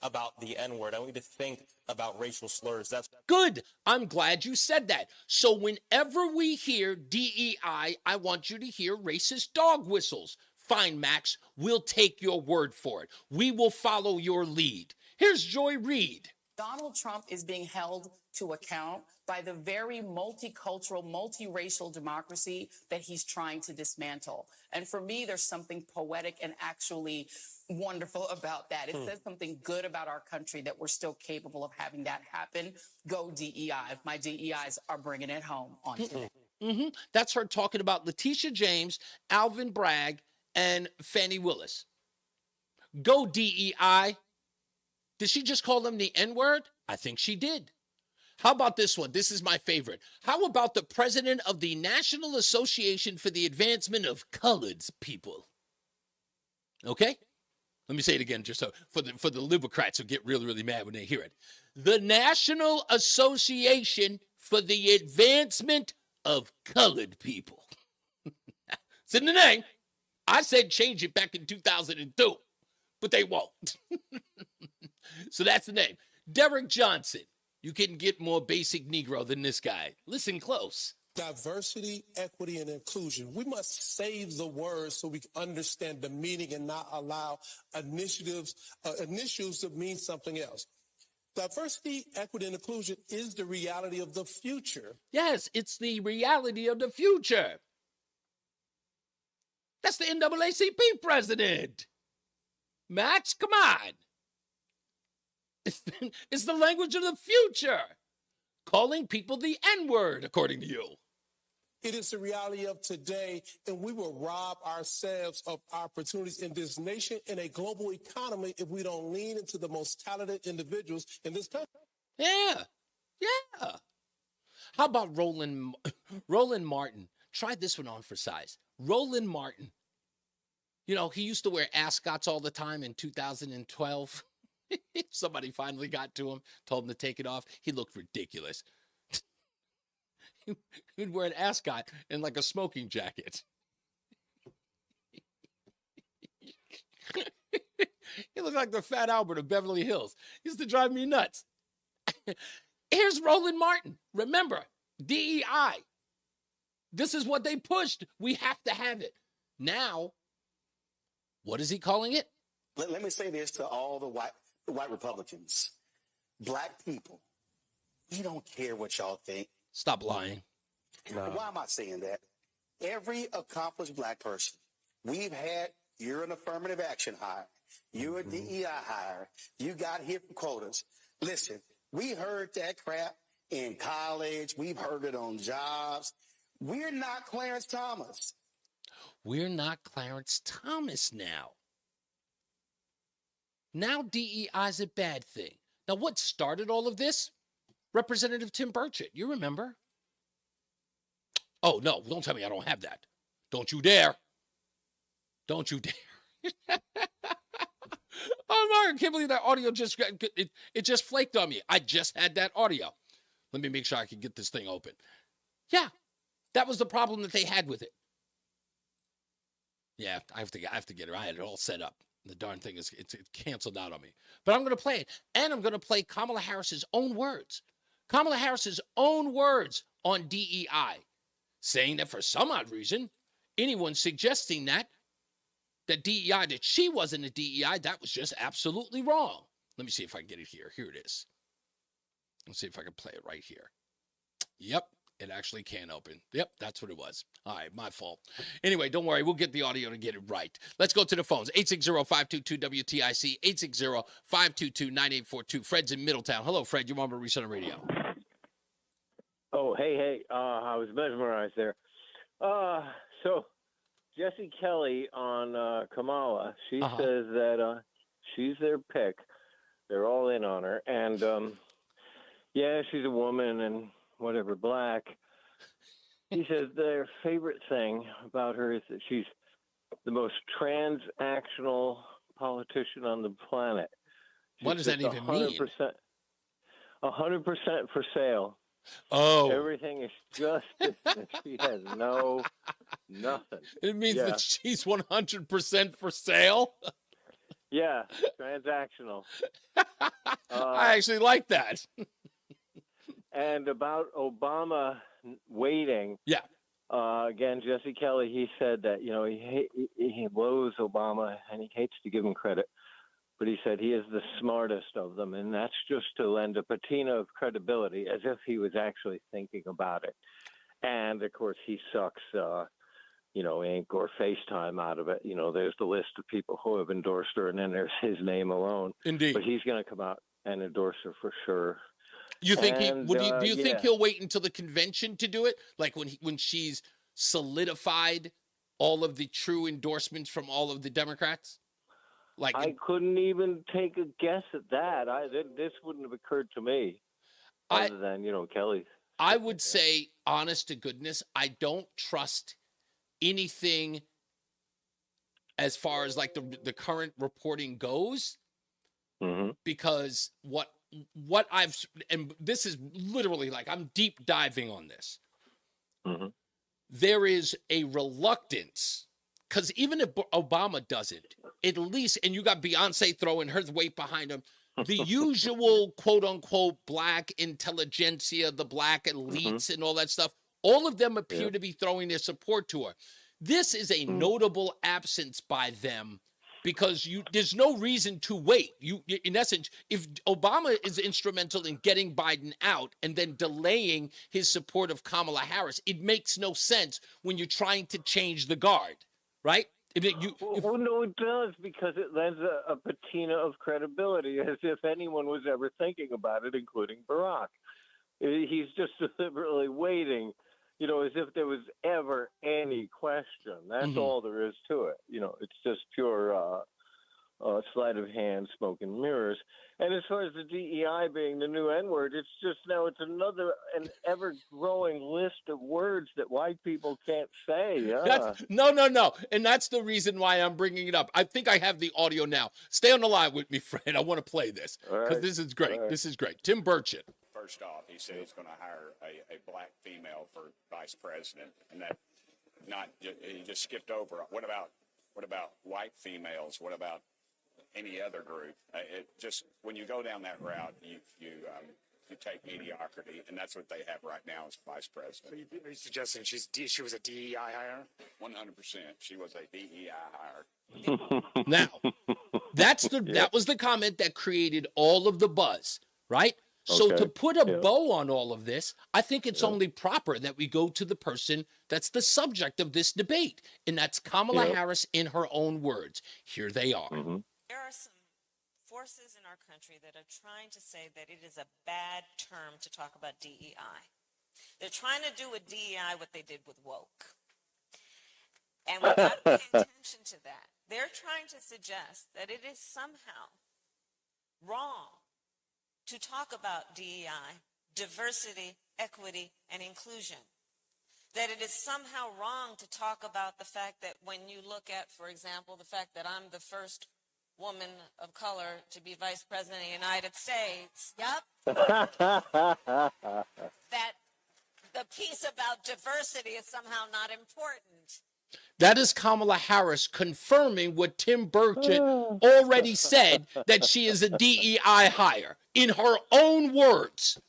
about the N-word. I want you to think about racial slurs. That's good. I'm glad you said that. So whenever we hear DEI, I want you to hear racist dog whistles. Fine, Max. We'll take your word for it. We will follow your lead. Here's Joy Reid. Donald Trump is being held to account by the very multicultural, multiracial democracy that he's trying to dismantle. And for me, there's something poetic and actually wonderful about that. It says something good about our country that we're still capable of having that happen. Go DEI. My DEIs are bringing it home on today. That's her talking about Letitia James, Alvin Bragg, and Fannie Willis. Go DEI. Did she just call them the N-word? I think she did. How about this one? This is my favorite. How about the president of the National Association for the Advancement of Colored People? Okay? Let me say it again just so for the liberals who get really, really mad when they hear it. The National Association for the Advancement of Colored People. It's in the name. I said change it back in 2002, but they won't. So that's the name. Derek Johnson. You can get more basic Negro than this guy. Listen close. Diversity, equity, and inclusion. We must save the words so we can understand the meaning and not allow initiatives to mean something else. Diversity, equity, and inclusion is the reality of the future. Yes, it's the reality of the future. That's the NAACP president. Max, come on. It's the language of the future. Calling people the N-word, according to you. It is the reality of today, and we will rob ourselves of opportunities in this nation and a global economy if we don't lean into the most talented individuals in this country. Yeah. How about Roland Martin? Try this one on for size. Roland Martin. You know, he used to wear ascots all the time in 2012. Somebody finally got to him, told him to take it off. He looked ridiculous. He'd wear an ascot and like a smoking jacket. He looked like the Fat Albert of Beverly Hills. He used to drive me nuts. Here's Roland Martin. Remember, DEI. This is what they pushed. We have to have it. Now, what is he calling it? Let me say this to all the white Republicans. Black people, we don't care what y'all think. Stop lying. No. Why am I saying that? Every accomplished black person we've had, you're an affirmative action hire. You're a DEI hire. You got here for quotas. Listen, we heard that crap in college. We've heard it on jobs. We're not Clarence Thomas. We're not Clarence Thomas now. Now DEI is a bad thing. Now, what started all of this? Representative Tim Burchett. You remember? Oh, no, don't tell me I don't have that. Don't you dare. Don't you dare. Oh, Mark, I can't believe that audio it just flaked on me. I just had that audio. Let me make sure I can get this thing open. Yeah, that was the problem that they had with it. Yeah, I have to get it. I had it all set up. The darn thing it's canceled out on me. But I'm going to play it. And I'm going to play Kamala Harris's own words. Kamala Harris's own words on DEI, saying that for some odd reason, anyone suggesting that DEI, that she wasn't a DEI, that was just absolutely wrong. Let me see if I can get it here. Here it is. Let's see if I can play it right here. Yep, it actually can open. Yep, that's what it was. All right, my fault. Anyway, don't worry. We'll get the audio to get it right. Let's go to the phones. 860-522-WTIC, 860-522-9842. Fred's in Middletown. Hello, Fred. You're on Reese On The Radio. Oh, hey. I was mesmerized there. So Jesse Kelly on Kamala, she says that she's their pick. They're all in on her. And, yeah, she's a woman and whatever, black. He says their favorite thing about her is that she's the most transactional politician on the planet. What does that even mean? 100% for sale. Oh. Everything is just business. She has nothing. It means that she's 100% for sale? Yeah, transactional. I actually like that. And about Obama waiting. Yeah. Again, Jesse Kelly, he said that, he loathes Obama and he hates to give him credit. But he said he is the smartest of them, and that's just to lend a patina of credibility as if he was actually thinking about it. And, of course, he sucks, ink or FaceTime out of it. There's the list of people who have endorsed her, and then there's his name alone. Indeed. But he's going to come out and endorse her for sure. You think do you think he'll wait until the convention to do it? Like when she's solidified all of the true endorsements from all of the Democrats? Like I couldn't even take a guess at that. This wouldn't have occurred to me, other than Kelly. I would say, honest to goodness, I don't trust anything as far as like the current reporting goes, because what I've, and this is literally like I'm deep diving on this. There is a reluctance. Because even if Obama does it, at least, and you got Beyonce throwing her weight behind him, the usual quote-unquote black intelligentsia, the black elites and all that stuff, all of them appear to be throwing their support to her. This is a notable absence by them because there's no reason to wait. In essence, if Obama is instrumental in getting Biden out and then delaying his support of Kamala Harris, it makes no sense when you're trying to change the guard. Right? No, it does, because it lends a patina of credibility, as if anyone was ever thinking about it, including Barack. He's just deliberately waiting, as if there was ever any question. That's all there is to it. It's just pure sleight of hand, smoke and mirrors. And as far as the DEI being the new N-word, it's an ever-growing list of words that white people can't say. Yeah. No. And that's the reason why I'm bringing it up. I think I have the audio now. Stay on the line with me, Fred. I want to play this because this is great. Right. This is great. Tim Burchett. First off, he said he's going to hire a black female for vice president, and that he just skipped over. What about white females? What about any other group? It just when you go down that route, you take mediocrity, and that's what they have right now as vice president. So are you suggesting she was a DEI hire? 100%, she was a DEI hire. Now, that was the comment that created all of the buzz, right? So Okay. to put a bow on all of this, I think it's only proper that we go to the person that's the subject of this debate, and that's Kamala Harris in her own words. Here they are. There are some forces in our country that are trying to say that it is a bad term to talk about DEI. They're trying to do with DEI what they did with woke. And we've got to pay attention to that. They're trying to suggest that it is somehow wrong to talk about DEI, diversity, equity, and inclusion. That it is somehow wrong to talk about the fact that when you look at, for example, the fact that I'm the first woman of color to be vice president of the United States. That the piece about diversity is somehow not important. That is Kamala Harris confirming what Tim Burchett already said, that she is a DEI hire in her own words.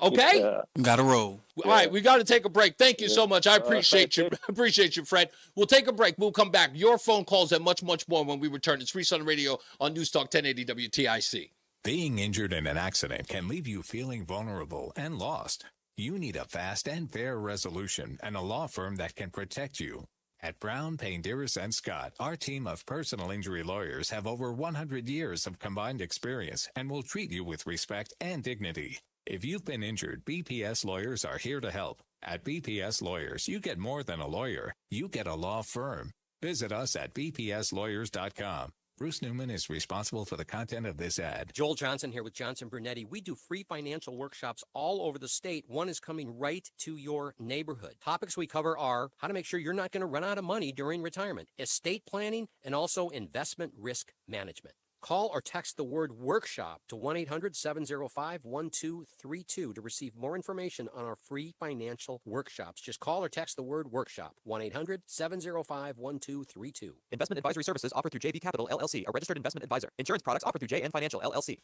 Okay? Got to roll. All right, we got to take a break. Thank you so much. I appreciate you. Appreciate you, Fred. We'll take a break. We'll come back. Your phone calls and much, much more when we return. It's Reese on the Radio on NewsTalk 1080 WTIC. Being injured in an accident can leave you feeling vulnerable and lost. You need a fast and fair resolution and a law firm that can protect you. At Brown, Payne, Dearest & Scott, our team of personal injury lawyers have over 100 years of combined experience and will treat you with respect and dignity. If you've been injured, BPS lawyers are here to help. At BPS Lawyers, you get more than a lawyer. You get a law firm. Visit us at bpslawyers.com. Bruce Newman is responsible for the content of this ad. Joel Johnson here with Johnson Brunetti. We do free financial workshops all over the state. One is coming right to your neighborhood. Topics we cover are how to make sure you're not going to run out of money during retirement, estate planning, and also investment risk management. Call or text the word workshop to 1-800-705-1232 to receive more information on our free financial workshops. Just call or text the word workshop, 1-800-705-1232. Investment advisory services offered through JV Capital, LLC, a registered investment advisor. Insurance products offered through JN Financial, LLC.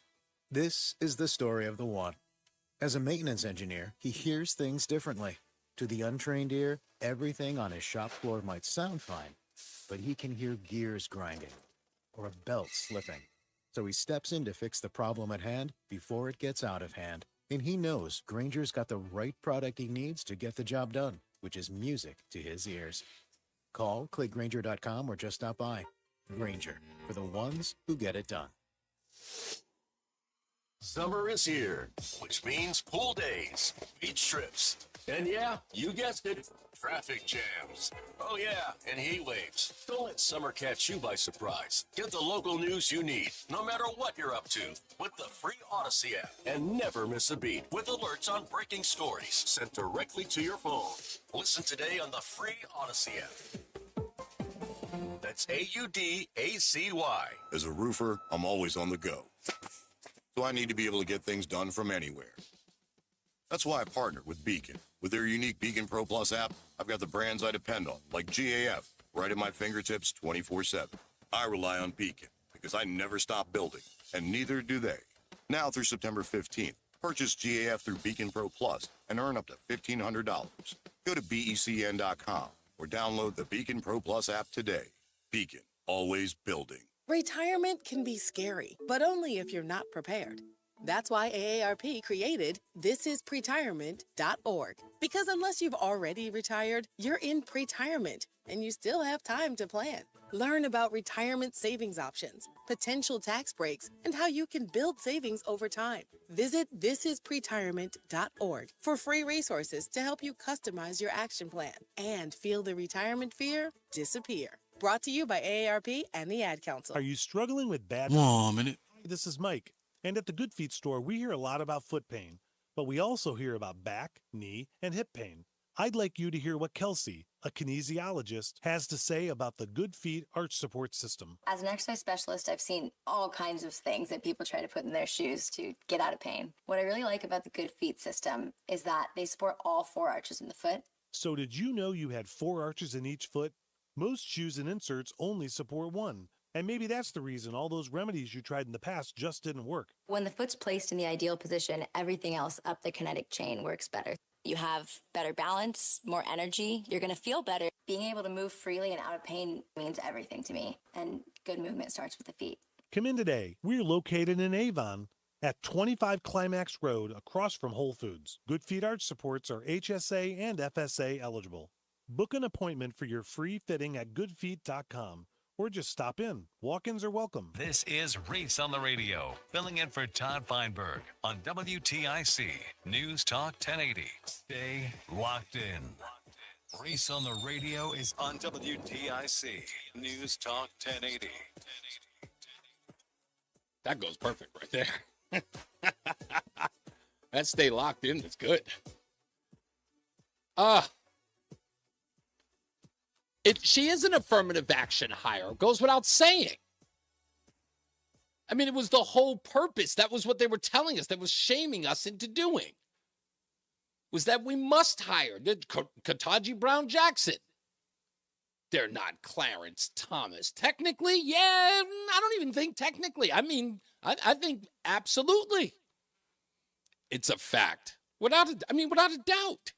This is the story of the one. As a maintenance engineer, he hears things differently. To the untrained ear, everything on his shop floor might sound fine, but he can hear gears grinding or a belt slipping. So he steps in to fix the problem at hand before it gets out of hand. And he knows Grainger's got the right product he needs to get the job done, which is music to his ears. Call, click Grainger.com, or just stop by. Grainger, for the ones who get it done. Summer is here, which means pool days, beach trips, and yeah, you guessed it, traffic jams. Oh yeah, and heat waves. Don't let summer catch you by surprise. Get the local news you need, no matter what you're up to, with the free Odyssey app. And never miss a beat with alerts on breaking stories sent directly to your phone. Listen today on the free Odyssey app. That's AUDACY. As a roofer, I'm always on the go. So I need to be able to get things done from anywhere. That's why I partnered with Beacon. With their unique Beacon Pro Plus app, I've got the brands I depend on, like GAF, right at my fingertips 24/7. I rely on Beacon because I never stop building, and neither do they. Now through September 15th, purchase GAF through Beacon Pro Plus and earn up to $1,500. Go to BECN.com or download the Beacon Pro Plus app today. Beacon, always building. Retirement can be scary, but only if you're not prepared. That's why AARP created thisispretirement.org. Because unless you've already retired, you're in pretirement, and you still have time to plan. Learn about retirement savings options, potential tax breaks, and how you can build savings over time. Visit thisispretirement.org for free resources to help you customize your action plan and feel the retirement fear disappear. Brought to you by AARP and the Ad Council. Are you struggling with bad... Wait a minute. Hi, this is Mike. And at the Good Feet store, we hear a lot about foot pain. But we also hear about back, knee, and hip pain. I'd like you to hear what Kelsey, a kinesiologist, has to say about the Good Feet arch support system. As an exercise specialist, I've seen all kinds of things that people try to put in their shoes to get out of pain. What I really like about the Good Feet system is that they support all 4 arches in the foot. So did you know you had 4 arches in each foot? Most shoes and inserts only support 1. And maybe that's the reason all those remedies you tried in the past just didn't work. When the foot's placed in the ideal position, everything else up the kinetic chain works better. You have better balance, more energy. You're going to feel better. Being able to move freely and out of pain means everything to me. And good movement starts with the feet. Come in today. We're located in Avon at 25 Climax Road across from Whole Foods. Good Feet arch supports are HSA and FSA eligible. Book an appointment for your free fitting at goodfeet.com. Or just stop in. Walk-ins are welcome. This is Reese on the Radio, filling in for Todd Feinberg on WTIC News Talk 1080. Stay locked in. Reese on the Radio is on WTIC News Talk 1080. That goes perfect right there. That stay locked in is good. She is an affirmative action hire. Goes without saying. I mean, it was the whole purpose. That was what they were telling us. That was shaming us into doing. Was that we must hire Kataji Brown-Jackson. They're not Clarence Thomas. Technically, yeah, I don't even think technically. I mean, I think absolutely. It's a fact. Without a doubt.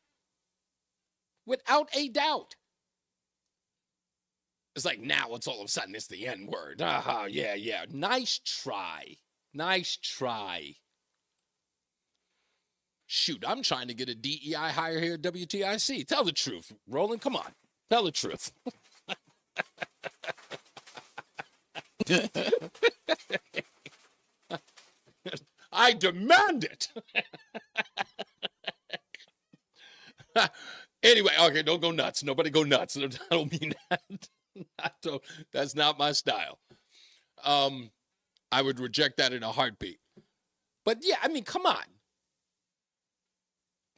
Without a doubt. It's like now it's all of a sudden it's the N-word. Yeah. Nice try. Shoot, I'm trying to get a DEI hire here at WTIC. Tell the truth, Roland. Come on. Tell the truth. I demand it. Anyway, okay, don't go nuts. Nobody go nuts. I don't mean that. That's not my style. I would reject that in a heartbeat. But yeah, I mean, come on.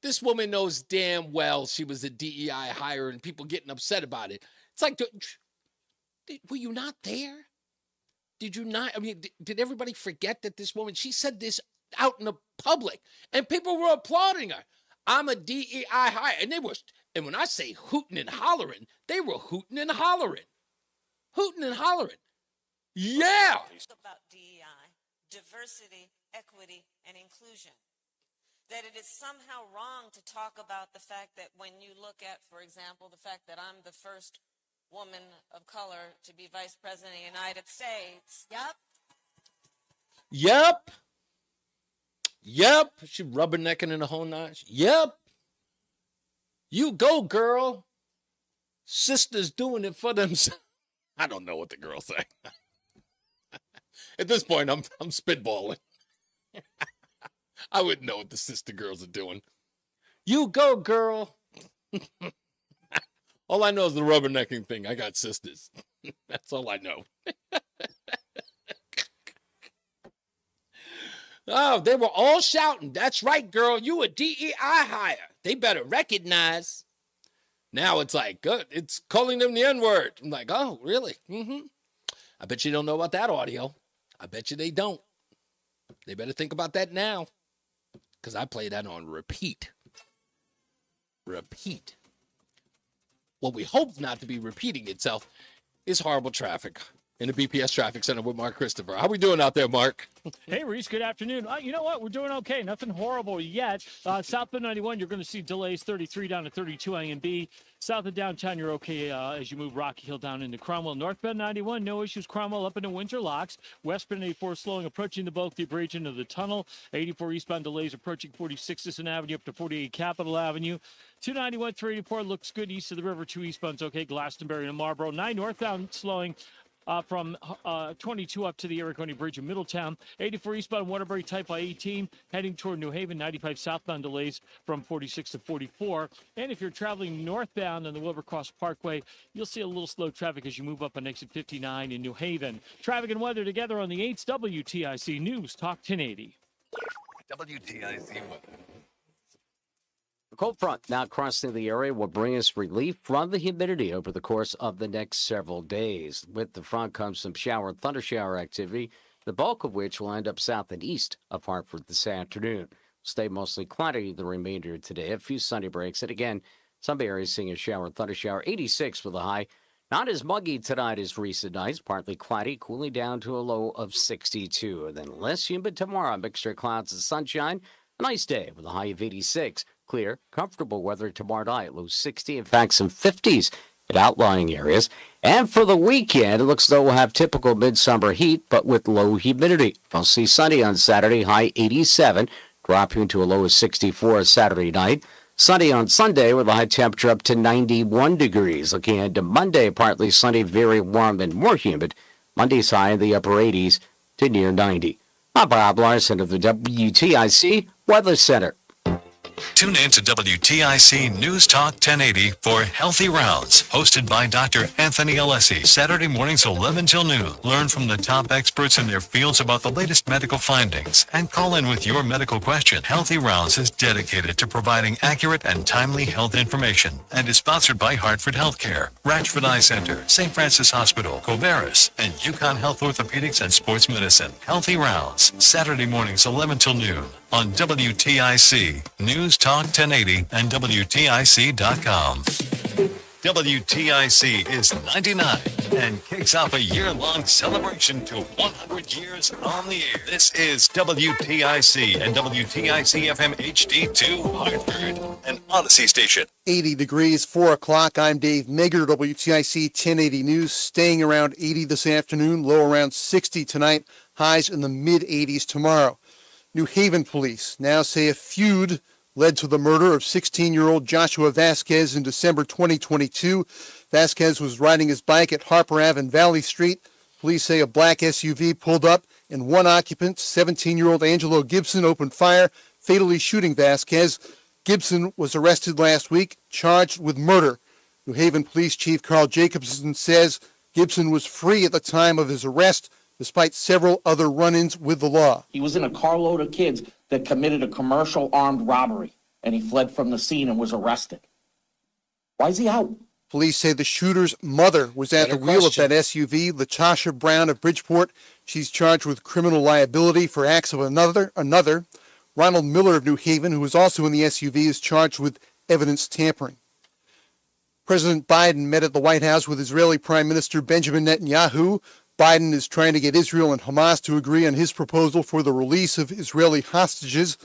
This woman knows damn well she was a DEI hire and people getting upset about it. It's like, were you not there? Did you not? I mean, did everybody forget that this woman, she said this out in the public and people were applauding her. I'm a DEI hire. And when I say hooting and hollering, they were hooting and hollering. Hooting and hollering. Yeah. About DEI, diversity, equity, and inclusion. That it is somehow wrong to talk about the fact that when you look at, for example, the fact that I'm the first woman of color to be vice president of the United States. Yep. She rubbernecking in the whole notch. Yep. You go, girl. Sisters doing it for themselves. I don't know what the girls say. At this point, I'm spitballing. I wouldn't know what the sister girls are doing. You go, girl. All I know is the rubbernecking thing. I got sisters. That's all I know. Oh, they were all shouting. That's right, girl. You a DEI hire. They better recognize. Now it's like, good. It's calling them the N-word. I'm like, oh, really? Mm-hmm. I bet you don't know about that audio. I bet you they don't. They better think about that now. Because I play that on repeat. Repeat. What we hope not to be repeating itself is horrible traffic in the BPS Traffic Center with Mark Christopher. How we doing out there, Mark? Hey, Reese, good afternoon. You know what? We're doing okay. Nothing horrible yet. Southbound 91, you're going to see delays 33 down to 32 A and B. South of downtown, you're okay as you move Rocky Hill down into Cromwell. Northbound 91, no issues. Cromwell up into Winter Locks. Westbound 84 slowing, approaching the Bulky Bridge into the tunnel. 84 eastbound delays approaching 46 Sisson Avenue up to 48 Capitol Avenue. 291, 384 looks good east of the river. 2 eastbound's okay. Glastonbury to Marlboro. 9 northbound slowing from 22 up to the Ariconi Bridge in Middletown. 84 eastbound Waterbury Type I-18 heading toward New Haven. 95 southbound delays from 46 to 44. And if you're traveling northbound on the Wilbercross Parkway, you'll see a little slow traffic as you move up on exit 59 in New Haven. Traffic and weather together on the 8th WTIC News Talk 1080. WTIC weather. A cold front now crossing the area will bring us relief from the humidity over the course of the next several days. With the front comes some shower and thunder shower activity, the bulk of which will end up south and east of Hartford this afternoon. Stay mostly cloudy the remainder of today. A few sunny breaks, and again, some areas seeing a shower and thunder shower. 86 with a high. Not as muggy tonight as recent nights. Partly cloudy, cooling down to a low of 62. And then less humid tomorrow. A mixture of clouds and sunshine. A nice day with a high of 86. Clear, comfortable weather tomorrow night. Low 60. In fact, some 50s in outlying areas. And for the weekend, it looks as though we'll have typical midsummer heat, but with low humidity. We'll see sunny on Saturday, high 87. Dropping to a low of 64 Saturday night. Sunny on Sunday with a high temperature up to 91 degrees. Looking ahead to Monday, partly sunny, very warm and more humid. Monday's high in the upper 80s to near 90. I'm Bob Larson of the WTIC Weather Center. Tune in to WTIC News Talk 1080 for Healthy Rounds, hosted by Dr. Anthony Alessi, Saturday mornings 11 till noon. Learn from the top experts in their fields about the latest medical findings and call in with your medical question. Healthy Rounds is dedicated to providing accurate and timely health information and is sponsored by Hartford Healthcare, Ratchford Eye Center, St. Francis Hospital, Covaris, and Yukon Health Orthopedics and Sports Medicine. Healthy Rounds, Saturday mornings 11 till noon on WTIC, News Talk 1080, and WTIC.com. WTIC is 99 and kicks off a year-long celebration to 100 years on the air. This is WTIC and WTIC-FM HD2 Hartford, an Odyssey station. 80 degrees, 4 o'clock. I'm Dave Mager, WTIC 1080 News. Staying around 80 this afternoon, low around 60 tonight, highs in the mid-80s tomorrow. New Haven police now say a feud led to the murder of 16-year-old Joshua Vasquez in December 2022. Vasquez was riding his bike at Harper Ave and Valley Street. Police say a black SUV pulled up and one occupant, 17-year-old Angelo Gibson, opened fire, fatally shooting Vasquez. Gibson was arrested last week, charged with murder. New Haven Police Chief Carl Jacobson says Gibson was free at the time of his arrest, despite several other run-ins with the law. He was in a carload of kids that committed a commercial armed robbery, and he fled from the scene and was arrested. Why is he out? Police say the shooter's mother was at the wheel of that SUV, LaTasha Brown of Bridgeport. She's charged with criminal liability for acts of another. Ronald Miller of New Haven, who was also in the SUV, is charged with evidence tampering. President Biden met at the White House with Israeli Prime Minister Benjamin Netanyahu. Biden is trying to get Israel and Hamas to agree on his proposal for the release of Israeli hostages.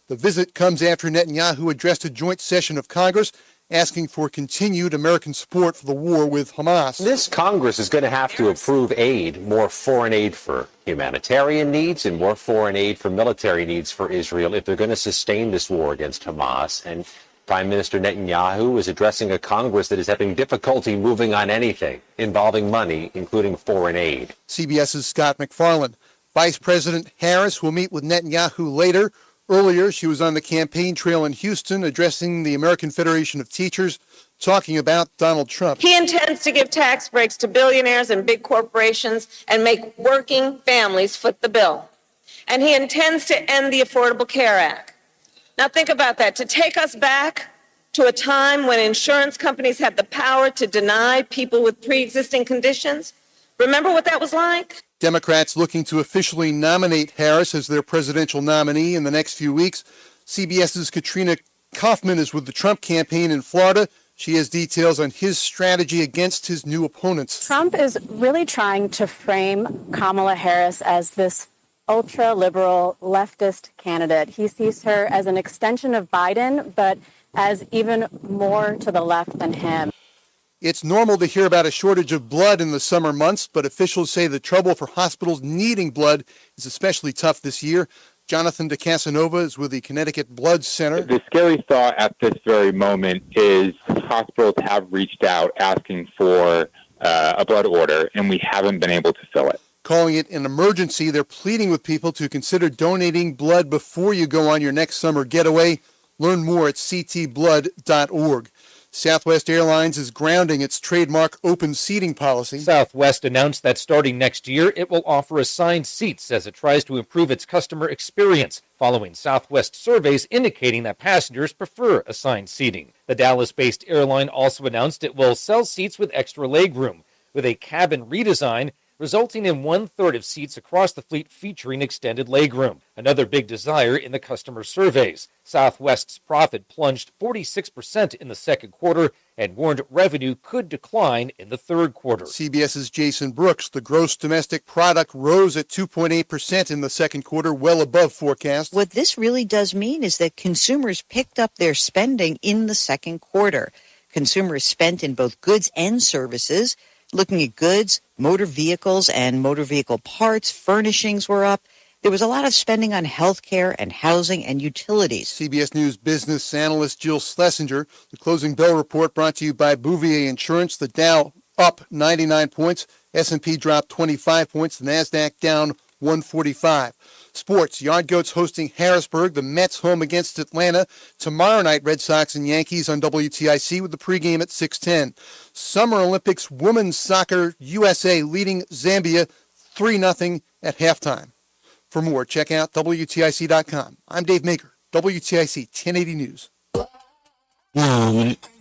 The visit comes after Netanyahu addressed a joint session of Congress asking for continued American support for the war with Hamas. This Congress is going to have to approve aid, more foreign aid for humanitarian needs and more foreign aid for military needs for Israel if they're going to sustain this war against Hamas. And Prime Minister Netanyahu is addressing a Congress that is having difficulty moving on anything involving money, including foreign aid. CBS's Scott McFarland. Vice President Harris will meet with Netanyahu later. Earlier, she was on the campaign trail in Houston addressing the American Federation of Teachers, talking about Donald Trump. He intends to give tax breaks to billionaires and big corporations and make working families foot the bill. And he intends to end the Affordable Care Act. Now think about that, to take us back to a time when insurance companies had the power to deny people with pre-existing conditions. Remember what that was like? Democrats looking to officially nominate Harris as their presidential nominee in the next few weeks. CBS's Katrina Kaufman is with the Trump campaign in Florida. She has details on his strategy against his new opponents. Trump is really trying to frame Kamala Harris as this ultra-liberal leftist candidate. He sees her as an extension of Biden, but as even more to the left than him. It's normal to hear about a shortage of blood in the summer months, but officials say the trouble for hospitals needing blood is especially tough this year. Jonathan DeCasanova is with the Connecticut Blood Center. The scary thought at this very moment is hospitals have reached out asking for a blood order, and we haven't been able to fill it. Calling it an emergency, they're pleading with people to consider donating blood before you go on your next summer getaway. Learn more at ctblood.org. Southwest Airlines is grounding its trademark open seating policy. Southwest announced that starting next year, it will offer assigned seats as it tries to improve its customer experience, following Southwest surveys indicating that passengers prefer assigned seating. The Dallas-based airline also announced it will sell seats with extra legroom, with a cabin redesign resulting in 1/3 of seats across the fleet featuring extended legroom, another big desire in the customer surveys. Southwest's profit plunged 46% in the second quarter and warned revenue could decline in the third quarter. CBS's Jason Brooks, the gross domestic product rose at 2.8% in the second quarter, well above forecast. What this really does mean is that consumers picked up their spending in the second quarter. Consumers spent in both goods and services. Looking at goods, motor vehicles and motor vehicle parts, furnishings were up. There was a lot of spending on health care and housing and utilities. CBS News business analyst Jill Schlesinger. The closing bell report brought to you by Bouvier Insurance. The Dow up 99 points. S&P dropped 25 points. The NASDAQ down 145. Sports, Yard Goats hosting Harrisburg. The Mets home against Atlanta. Tomorrow night, Red Sox and Yankees on WTIC with the pregame at 6:10. Summer Olympics women's soccer, USA leading Zambia 3-0 at halftime. For more, check out WTIC.com. I'm Dave Maker, WTIC 1080 News.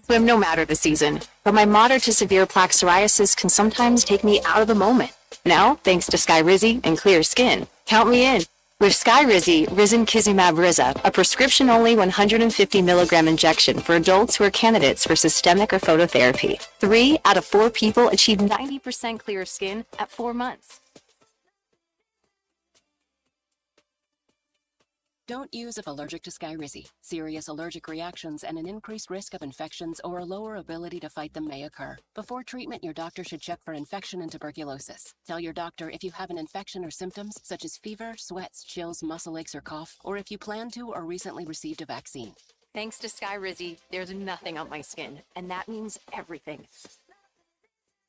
Swim no matter the season, but my moderate to severe plaque psoriasis can sometimes take me out of the moment. Now, thanks to Skyrizi and clear skin, count me in. With Skyrizi, Risankizumab Riza, a prescription-only 150 milligram injection for adults who are candidates for systemic or phototherapy. 3 out of 4 people achieve 90% clear skin at 4 months. Don't use if allergic to Skyrizi. Serious allergic reactions and an increased risk of infections or a lower ability to fight them may occur. Before treatment, your doctor should check for infection and tuberculosis. Tell your doctor if you have an infection or symptoms such as fever, sweats, chills, muscle aches, or cough, or if you plan to or recently received a vaccine. Thanks to Skyrizi, there's nothing on my skin, and that means everything.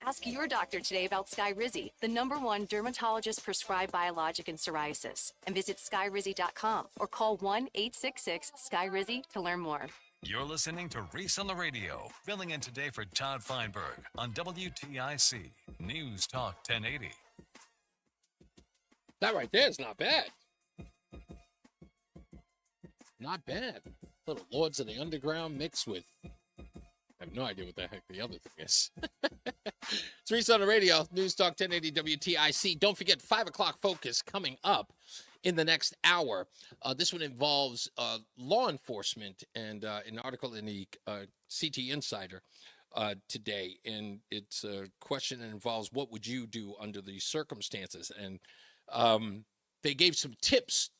Ask your doctor today about Skyrizi, the #1 dermatologist-prescribed biologic in psoriasis, and visit skyrizi.com or call 1-866-SKYRIZI to learn more. You're listening to Reese on the Radio, filling in today for Todd Feinberg on WTIC News Talk 1080. That right there is not bad. Not bad. Little Lords of the Underground mixed with, I have no idea what the heck the other thing is. It's Reese on the Radio, News Talk 1080 WTIC. Don't forget, 5 o'clock focus coming up in the next hour. This one involves law enforcement and an article in the CT Insider today. And it's a question that involves what would you do under these circumstances. And they gave some tips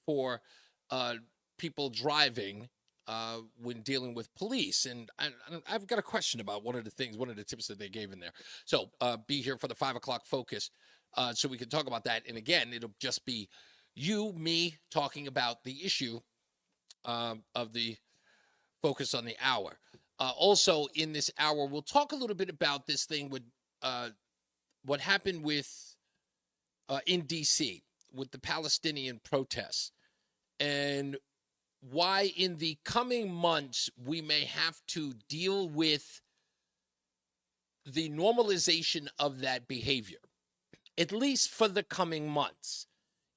for people driving when dealing with police. And I've got a question about one of the tips that they gave in there. So be here for the 5 o'clock focus so we can talk about that. And again, it'll just be you, me, talking about the issue of the focus on the hour. Also in this hour, we'll talk a little bit about this thing with what happened with in D.C. with the Palestinian protests, and why in the coming months we may have to deal with the normalization of that behavior, at least for the coming months.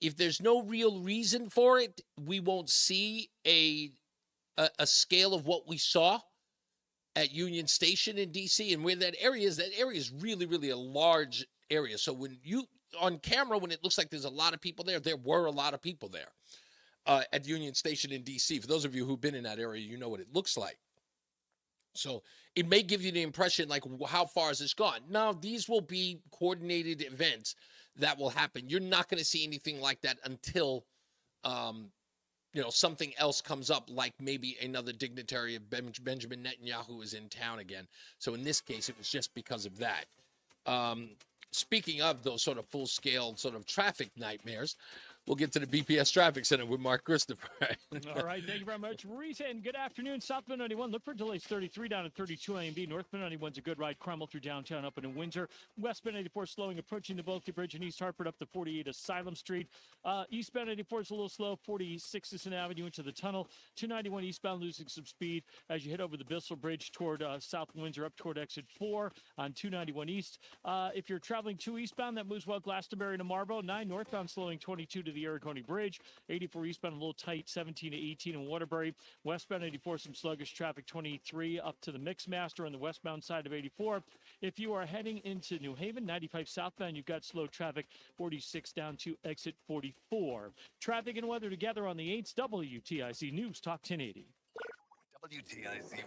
If there's no real reason for it, we won't see a scale of what we saw at Union Station in D.C. and where that area is really, really a large area. So when you, on camera, when it looks like there's a lot of people there were a lot of people there. At Union Station in D.C. For those of you who've been in that area, you know what it looks like. So it may give you the impression, like, how far has this gone? Now, these will be coordinated events that will happen. You're not going to see anything like that until, something else comes up, like maybe another dignitary of Benjamin Netanyahu is in town again. So in this case, it was just because of that. Speaking of those sort of full-scale sort of traffic nightmares, we'll get to the BPS Traffic Center with Mark Christopher. All right, thank you very much, Reese, and good afternoon. Southbound 91, look for delays 33 down at 32 A&B. Northbound 91's a good ride. Cromwell through downtown up in Windsor. Westbound 84 slowing, approaching the Bulkley Bridge in East Hartford up to 48 Asylum Street. Eastbound 84 is a little slow, 46 Sisson Avenue into the tunnel. 291 eastbound losing some speed as you head over the Bissell Bridge toward South Windsor up toward exit 4 on 291 East. If you're traveling 2 eastbound, that moves well Glastonbury to Marlboro. 9 northbound slowing 22 to the Arrowconey Bridge. 84 eastbound a little tight, 17 to 18 in Waterbury. Westbound 84 some sluggish traffic, 23 up to the Mixmaster on the westbound side of 84. If you are heading into New Haven, 95 southbound, you've got slow traffic, 46 down to exit 44. Traffic and weather together on the 8th, WTIC News Talk 1080. WTIC weather.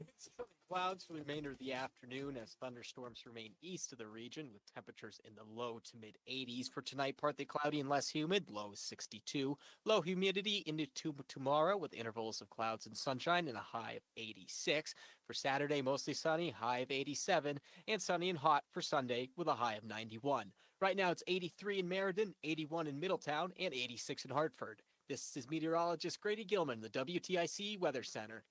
It's clouds for the remainder of the afternoon as thunderstorms remain east of the region with temperatures in the low to mid 80s. For tonight, partly cloudy and less humid, low 62. Low humidity into tomorrow with intervals of clouds and sunshine and a high of 86. For Saturday, mostly sunny, high of 87, and sunny and hot for Sunday with a high of 91. Right now, it's 83 in Meriden, 81 in Middletown, and 86 in Hartford. This is meteorologist Grady Gilman, the WTIC Weather Center.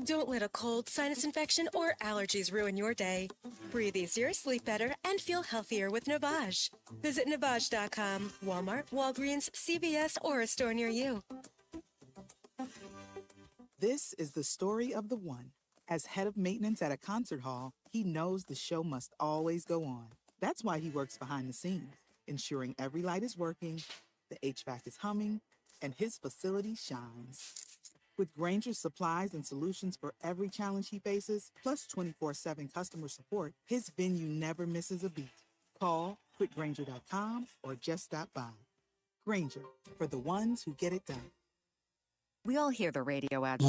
Don't let a cold, sinus infection, or allergies ruin your day. Breathe easier, sleep better, and feel healthier with Navage. Visit Navage.com, Walmart, Walgreens, CVS, or a store near you. This is the story of the one. As head of maintenance at a concert hall, he knows the show must always go on. That's why he works behind the scenes, ensuring every light is working, the HVAC is humming, and his facility shines. With Grainger's supplies and solutions for every challenge he faces, plus 24/7 customer support, his venue never misses a beat. Call quickgrainger.com or just stop by. Grainger, for the ones who get it done. We all hear the radio ads.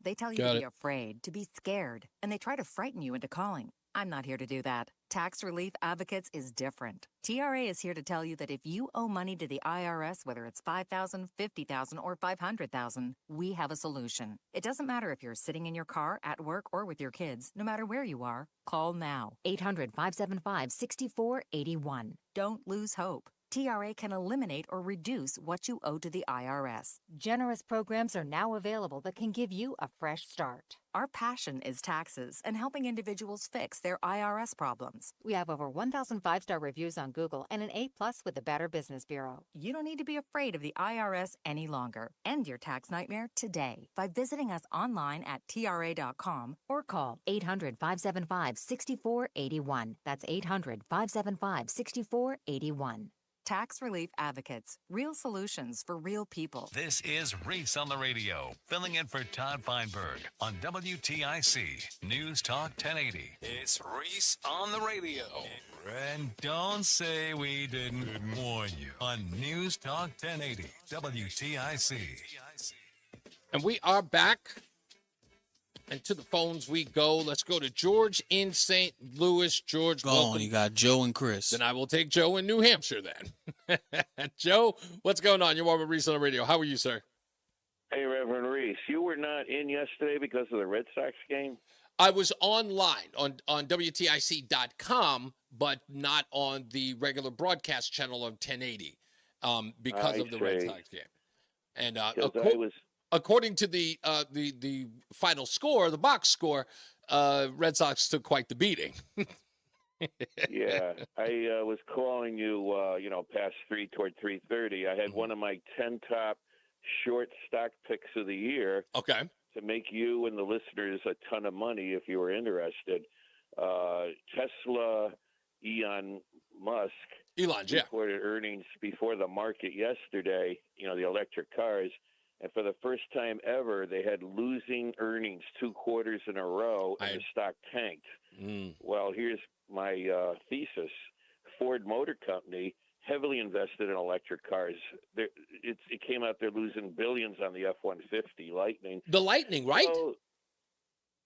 They tell you to be afraid, to be scared, and they try to frighten you into calling. I'm not here to do that. Tax Relief Advocates is different. TRA is here to tell you that if you owe money to the IRS, whether it's $5,000, $50,000, or $500,000, we have a solution. It doesn't matter if you're sitting in your car, at work, or with your kids. No matter where you are, call now. 800-575-6481. Don't lose hope. TRA can eliminate or reduce what you owe to the IRS. Generous programs are now available that can give you a fresh start. Our passion is taxes and helping individuals fix their IRS problems. We have over 1,000 5-star reviews on Google and an A+ with the Better Business Bureau. You don't need to be afraid of the IRS any longer. End your tax nightmare today by visiting us online at TRA.com or call 800-575-6481. That's 800-575-6481. Tax Relief Advocates. Real solutions for real people. This is Reese on the Radio, filling in for Todd Feinberg on WTIC News Talk 1080. It's Reese on the Radio. And don't say we didn't warn you on News Talk 1080, WTIC. And we are back. And to the phones we go. Let's go to George in St. Louis. George, welcome. You got Joe and Chris. Then I will take Joe in New Hampshire then. Joe, what's going on? You're on with Reese on the Radio. How are you, sir? Hey, Reverend Reese. You were not in yesterday because of the Red Sox game? I was online on WTIC.com, but not on the regular broadcast channel of 1080 because of the Red Sox game. And according to the final score, the box score, Red Sox took quite the beating. Yeah, I was calling you, past 3 toward 3:30. I had one of my 10 top short stock picks of the year. Okay. To make you and the listeners a ton of money if you were interested. Tesla, Elon Musk reported earnings before the market yesterday, the electric cars. And for the first time ever, they had losing earnings 2 quarters in a row, and the stock tanked. Well, here's my thesis. Ford Motor Company, heavily invested in electric cars. It came out they're losing billions on the F-150 Lightning. The Lightning, right? So,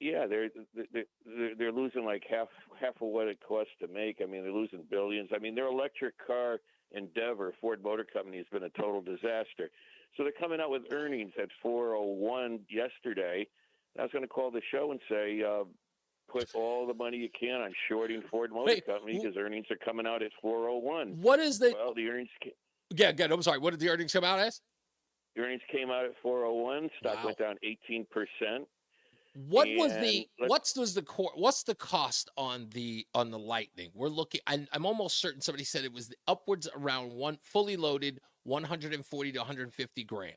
yeah, they're losing like half of what it costs to make. I mean, they're losing billions. I mean, their electric car endeavor, Ford Motor Company, has been a total disaster. So they're coming out with earnings at 4:01 yesterday. I was going to call the show and say, put all the money you can on shorting Ford Motor Company because earnings are coming out at 401. What is the? Well, the earnings. Yeah, good. I'm sorry. What did the earnings come out as? The earnings came out at 401. Stock went down 18%. What was what's the cost on the Lightning? We're looking. I'm almost certain somebody said it was upwards around fully loaded 140 to 150 grand.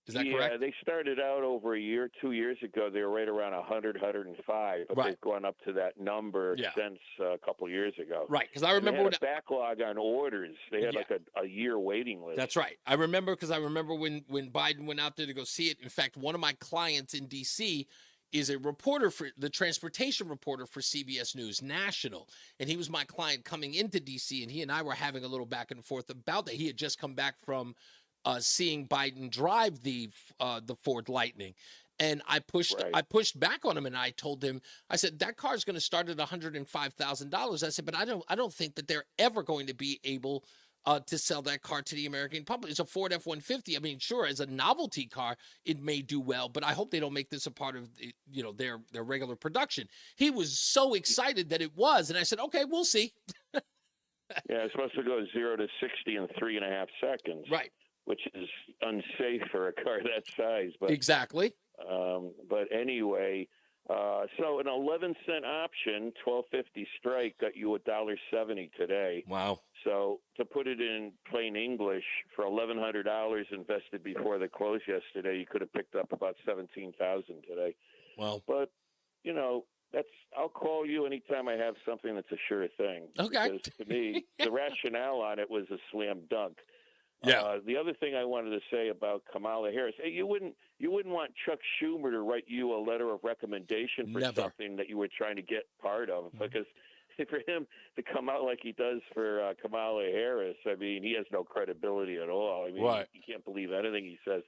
Is that correct? Yeah, they started out over 2 years ago. They were right around 100, 105, but they've gone up to that number since a couple years ago. Right, because I remember when a backlog on orders. They had like a year waiting list. That's right. I remember when Biden went out there to go see it. In fact, one of my clients in D.C. is a reporter for the transportation reporter for CBS News National, and he was my client coming into D.C. and he and I were having a little back and forth about that. He had just come back from seeing Biden drive the Ford Lightning, and I pushed back on him, and I told him, I said, that car is going to start at $105,000. I said, but I don't think that they're ever going to be able to sell that car to the American public. It's a Ford F-150. I mean, sure, as a novelty car, it may do well, but I hope they don't make this a part of their regular production. He was so excited that it was, and I said, okay, we'll see. Yeah, it's supposed to go 0 to 60 in 3.5 seconds. Right. Which is unsafe for a car that size. But exactly. But anyway, so an 11-cent option, $12.50 strike, got you $1.70 today. Wow. So to put it in plain English, for $1,100 invested before the close yesterday, you could have picked up about $17,000 today. Well, but I'll call you anytime I have something that's a sure thing. Okay. Because to me, the rationale on it was a slam dunk. Yeah. The other thing I wanted to say about Kamala Harris, you wouldn't want Chuck Schumer to write you a letter of recommendation for something that you were trying to get part of, because for him to come out like he does for Kamala Harris, I mean, he has no credibility at all. I mean, you can't believe anything he says.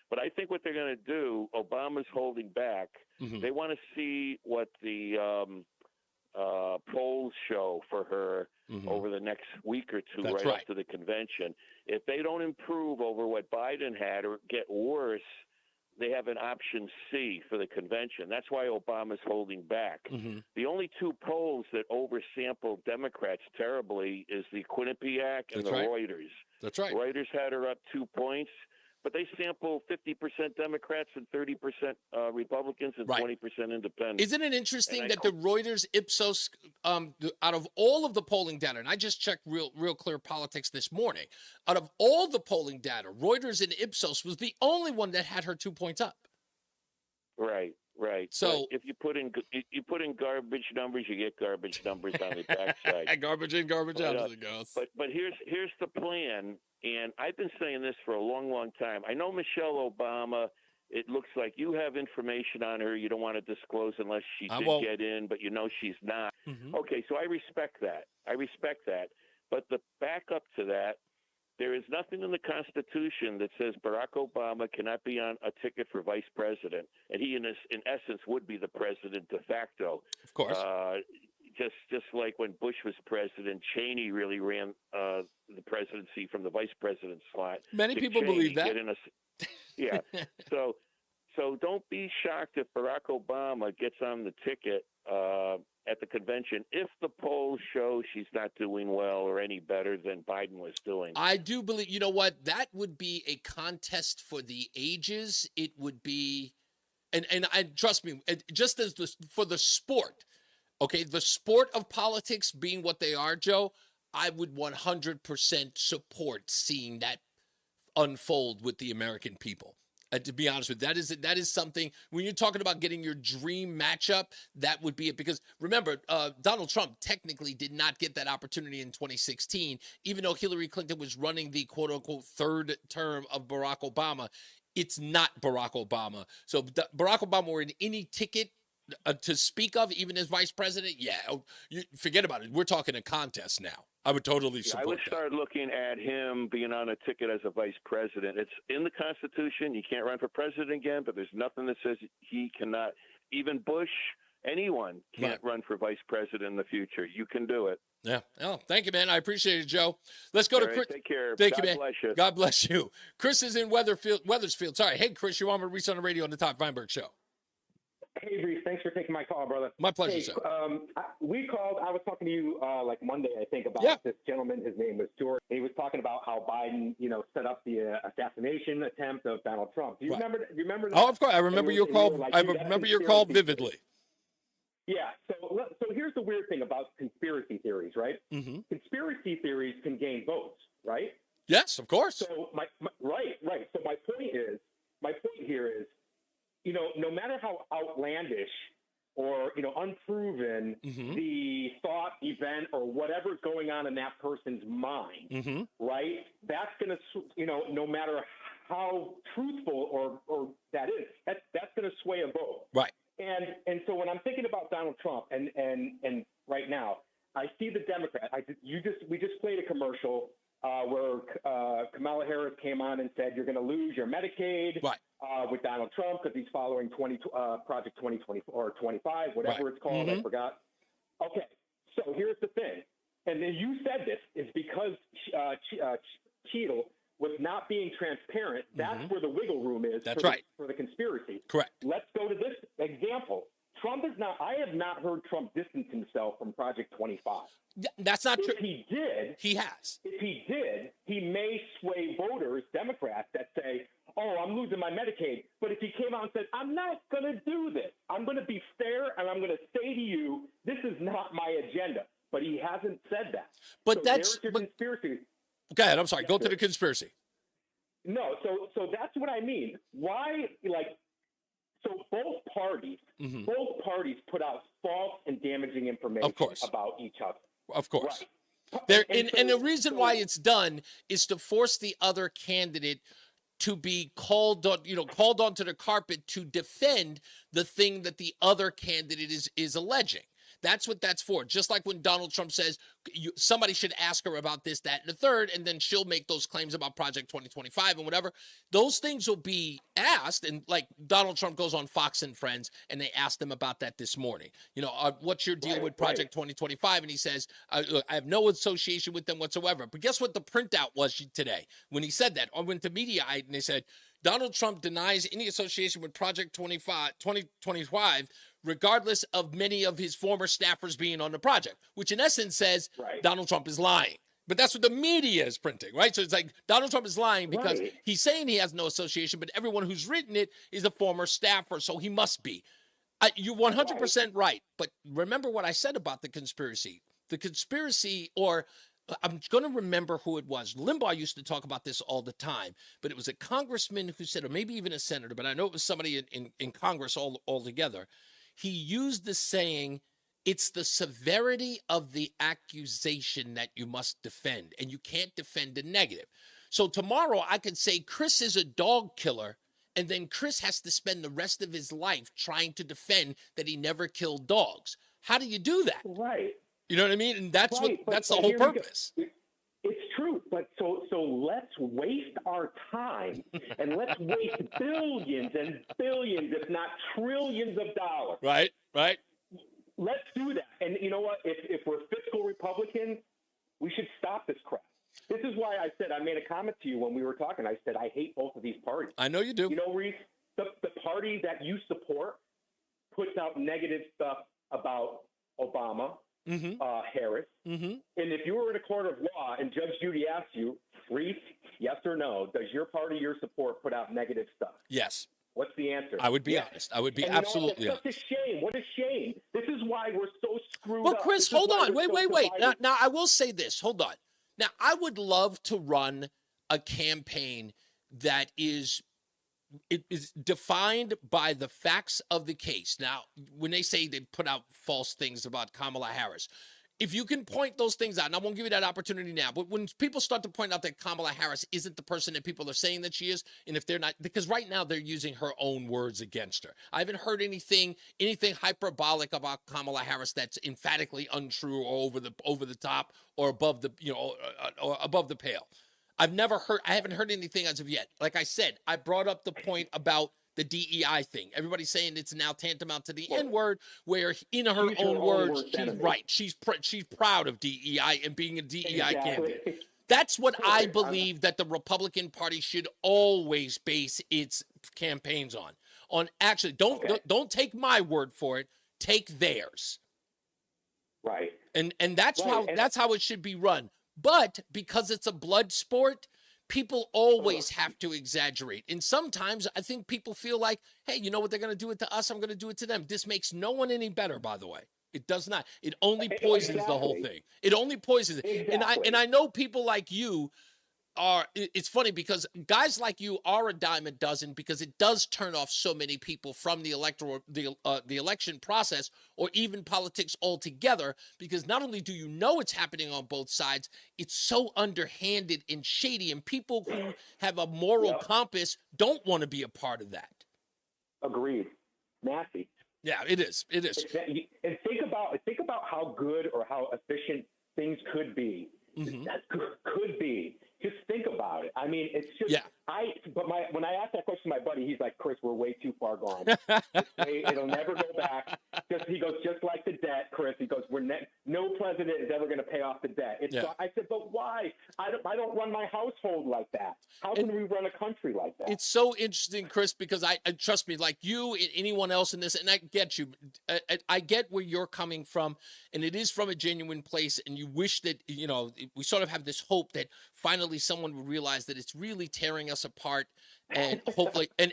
But I think what they're going to do, Obama's holding back. Mm-hmm. They want to see what the polls show for her over the next week or two, right after the convention. If they don't improve over what Biden had or get worse, they have an option C for the convention. That's why Obama's holding back. Mm-hmm. The only two polls that oversample Democrats terribly is the Quinnipiac and the Reuters. That's right. Reuters had her up 2 points, but they sample 50% Democrats and 30% Republicans and 20% independents. Isn't it interesting that the Reuters Ipsos, out of all of the polling data, and I just checked Real Clear Politics this morning, out of all the polling data, Reuters and Ipsos was the only one that had her 2 points up. Right. So if you put in garbage numbers, you get garbage numbers on the backside. Garbage in, garbage out as it goes. But here's the plan. And I've been saying this for a long, long time. I know Michelle Obama, it looks like you have information on her you don't want to disclose unless she did get in, but you know she's not. Mm-hmm. Okay, so I respect that. But the backup to that, there is nothing in the Constitution that says Barack Obama cannot be on a ticket for vice president. And he, in essence, would be the president de facto. Of course. Just like when Bush was president, Cheney really ran the presidency from the vice president slot. Many people believe that. Yeah. So don't be shocked if Barack Obama gets on the ticket at the convention if the polls show she's not doing well or any better than Biden was doing. I do believe, you know what, that would be a contest for the ages. It would be, and trust me, just as for the sport. Okay, the sport of politics being what they are, Joe, I would 100% support seeing that unfold with the American people. To be honest with you, that is something, when you're talking about getting your dream matchup, that would be it. Because remember, Donald Trump technically did not get that opportunity in 2016, even though Hillary Clinton was running the quote-unquote third term of Barack Obama. It's not Barack Obama. So Barack Obama were in any ticket to speak of, even as vice president, you forget about it. We're talking a contest now. I would totally support I would start looking at him being on a ticket as a vice president. It's in the Constitution. You can't run for president again, but there's nothing that says he cannot. Even Bush, anyone can't run for vice president in the future. You can do it. Yeah. Oh, thank you, man. I appreciate it, Joe. Let's go to Chris. Take care. Thank God you, man. Bless you. God bless you. Chris is in Weathersfield. Sorry. Hey, Chris, you're on with Reese on the Radio on the Tom Feinberg Show. Hey, Reese, thanks for taking my call, brother. My pleasure, hey, sir. We called. I was talking to you like Monday, I think, about this gentleman. His name was George. He was talking about how Biden, set up the assassination attempt of Donald Trump. Do you remember? Do you remember that? Oh, of course. I remember your call. Like, I remember your call vividly. Yeah. So here's the weird thing about conspiracy theories, right? Mm-hmm. Conspiracy theories can gain votes, right? Yes, of course. So right. So my point here is, no matter how outlandish or unproven the thought, event, or whatever's going on in that person's mind, right? That's going to, no matter how truthful or that is, that's going to sway a vote, right? And so when I'm thinking about Donald Trump and right now, I see the Democrat. We just played a commercial where Kamala Harris came on and said you're going to lose your Medicaid with Donald Trump because he's following Project 2020 or 25, whatever it's called. I forgot. Okay, so here's the thing, and then you said this is because Cheadle was not being transparent. That's where the wiggle room is. That's for the conspiracy. Correct. Let's go to this example. Trump is not. I have not heard Trump distance himself from Project 25. That's not true. If he did, he has. If he did, he may sway voters, Democrats, that say, "Oh, I'm losing my Medicaid." But if he came out and said, "I'm not going to do this. I'm going to be fair, and I'm going to say to you, this is not my agenda." But he hasn't said that. But so that's there's your conspiracy. Go ahead. I'm sorry. Go to the conspiracy. No, so that's what I mean. Why, so both parties put out false and damaging information about each other. Of course. Right. And the reason why it's done is to force the other candidate to be called onto the carpet to defend the thing that the other candidate is alleging. That's what that's for. Just like when Donald Trump says somebody should ask her about this, that, and the third, and then she'll make those claims about Project 2025 and whatever. Those things will be asked. And like Donald Trump goes on Fox and Friends, and they asked him about that this morning. What's your deal with Project 2025? And he says, look, I have no association with them whatsoever. But guess what the printout was today? When he said that, I went to Mediaite, and they said, Donald Trump denies any association with Project 2025, regardless of many of his former staffers being on the project, which in essence says Donald Trump is lying. But that's what the media is printing, right? So it's like Donald Trump is lying because he's saying he has no association, but everyone who's written it is a former staffer, so he must be. You're 100% right. But remember what I said about the conspiracy. The conspiracy, or I'm going to remember who it was. Limbaugh used to talk about this all the time, but it was a congressman who said, or maybe even a senator, but I know it was somebody in Congress altogether. He used the saying, it's the severity of the accusation that you must defend, and you can't defend a negative. So tomorrow I could say Chris is a dog killer, and then Chris has to spend the rest of his life trying to defend that he never killed dogs. How do you do that? Right. You know what I mean? And that's that's the whole purpose. It's true, but so let's waste our time and let's waste billions and billions, if not trillions of dollars. Right. Let's do that. And you know what? If we're fiscal Republicans, we should stop this crap. This is why I said, I made a comment to you when we were talking. I said, I hate both of these parties. I know you do. You know, Reese, the party that you support puts out negative stuff about Obama, Harris. And if you were in a court of law and Judge Judy asked you, Reese, yes or no, does your party, your support, put out negative stuff? Yes. What's the answer? I would be honest. I would be absolutely honest. It's such a shame. What a shame. This is why we're so screwed up. But Chris, hold on. Wait. Now, I will say this. Hold on. Now, I would love to run a campaign that is defined by the facts of the case. Now, when they say they put out false things about Kamala Harris, if you can point those things out, and I won't give you that opportunity now, but when people start to point out that Kamala Harris isn't the person that people are saying that she is, and if they're not, because right now they're using her own words against her. I haven't heard anything hyperbolic about Kamala Harris that's emphatically untrue or over the top or above the or above the pale. I haven't heard anything as of yet. Like I said, I brought up the point about the DEI thing. Everybody's saying it's now tantamount to the N-word, where in her own words, she's right. She's proud of DEI and being a DEI candidate. That's what I believe that the Republican Party should always base its campaigns on on actually don't take my word for it. Take theirs. Right. And that's how it should be run. But because it's a blood sport, people always have to exaggerate. And sometimes I think people feel like, hey, you know what, they're going to do it to us, I'm going to do it to them. This makes no one any better, by the way. It does not. It only poisons the whole thing. It only poisons it. Exactly. And I know people like you are, it's funny because guys like you are a dime a dozen, because it does turn off so many people from the election process, or even politics altogether, because not only do you know it's happening on both sides, it's so underhanded and shady, and people who have a moral compass don't want to be a part of that. Agreed. Nasty. Yeah, it is. It is. And think about how good or how efficient things could be. That could be. Just think about it. I mean, it's just when I asked that question to my buddy, he's like, Chris, we're way too far gone. It'll never go back. He goes, just like the debt, Chris. He goes, no president is ever going to pay off the debt. I said, but why? I don't run my household like that. How can we run a country like that? It's so interesting, Chris, because I trust me, like you and anyone else in this, and I get you. I get where you're coming from, and it is from a genuine place. And you wish that, we sort of have this hope that finally someone will realize that it's really tearing us apart, and hopefully and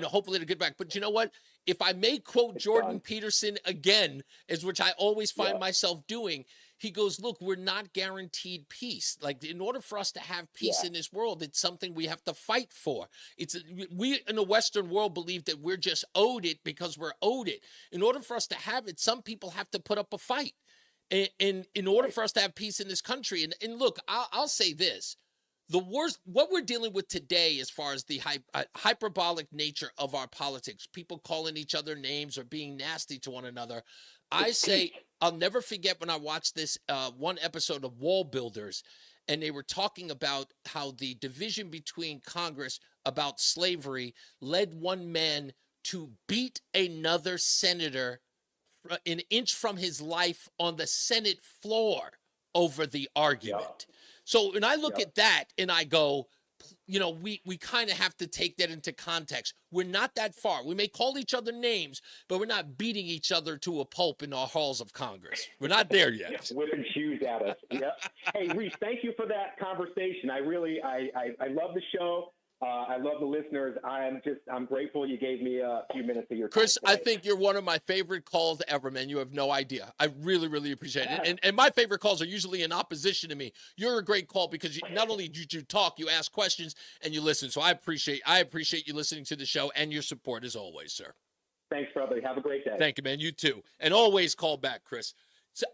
hopefully to get back. But you know what? If I may quote Jordan Peterson again, which I always find myself doing, he goes, look, we're not guaranteed peace. Like, in order for us to have peace in this world, it's something we have to fight for. We in the Western world believe that we're just owed it because we're owed it. In order for us to have it, some people have to put up a fight. And in order for us to have peace in this country, and look, I'll say this. The worst, what we're dealing with today, as far as the hyperbolic nature of our politics, people calling each other names or being nasty to one another. I say, I'll never forget when I watched this one episode of Wall Builders, and they were talking about how the division between Congress about slavery led one man to beat another senator an inch from his life on the Senate floor over the argument. So when I look at that and I go, we kind of have to take that into context. We're not that far. We may call each other names, but we're not beating each other to a pulp in our halls of Congress. We're not there yet. Whipping shoes at us. Hey, Reese, thank you for that conversation. I love the show. I love the listeners. I'm grateful you gave me a few minutes of your time. Chris, I think you're one of my favorite calls ever, man. You have no idea. I really, really appreciate it. And my favorite calls are usually in opposition to me. You're a great call because not only do you talk, you ask questions and you listen. So I appreciate you listening to the show and your support as always, sir. Thanks, brother. Have a great day. Thank you, man. You too. And always call back, Chris. So,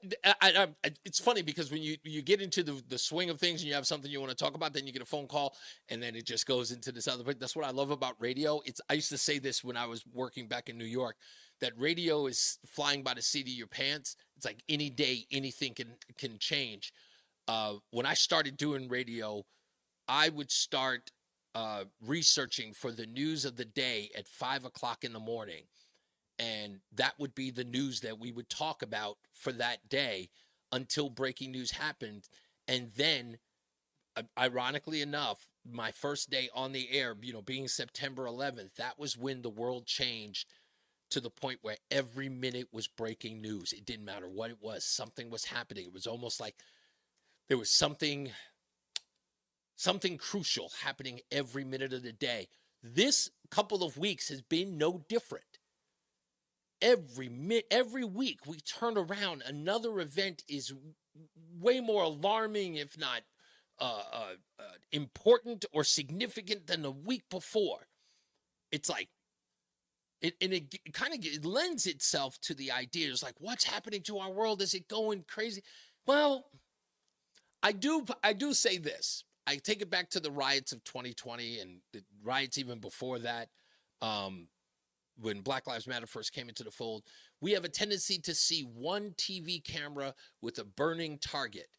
it's funny because when you get into the swing of things and you have something you want to talk about, then you get a phone call and then it just goes into this other. That's what I love about radio. I used to say this when I was working back in New York, that radio is flying by the seat of your pants. It's like any day, anything can change. When I started doing radio, I would start researching for the news of the day at 5:00 in the morning. And that would be the news that we would talk about for that day until breaking news happened. And then, ironically enough, my first day on the air, being September 11th, that was when the world changed to the point where every minute was breaking news. It didn't matter what it was. Something was happening. It was almost like there was something crucial happening every minute of the day. This couple of weeks has been no different. Every week we turn around, another event is way more alarming, if not important or significant than the week before. It's like, it kind of lends itself to the idea. It's like, what's happening to our world? Is it going crazy? Well, I do say this. I take it back to the riots of 2020 and the riots even before that. When Black Lives Matter first came into the fold, we have a tendency to see one TV camera with a burning target.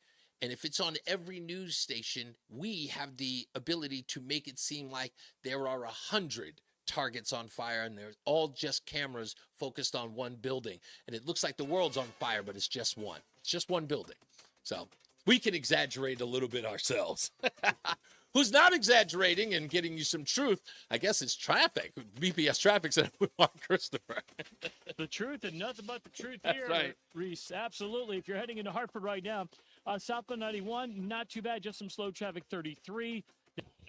And if it's on every news station, we have the ability to make it seem like there are 100 targets on fire and they're all just cameras focused on one building. And it looks like the world's on fire, but it's just one. It's just one building. So we can exaggerate a little bit ourselves. who's not exaggerating and getting you some truth. I guess it's traffic. BPS Traffic Center with Mark Christopher. The truth and nothing but the truth That's here, right. Reese. Absolutely. If you're heading into Hartford right now, southbound 91, not too bad. Just some slow traffic, 33.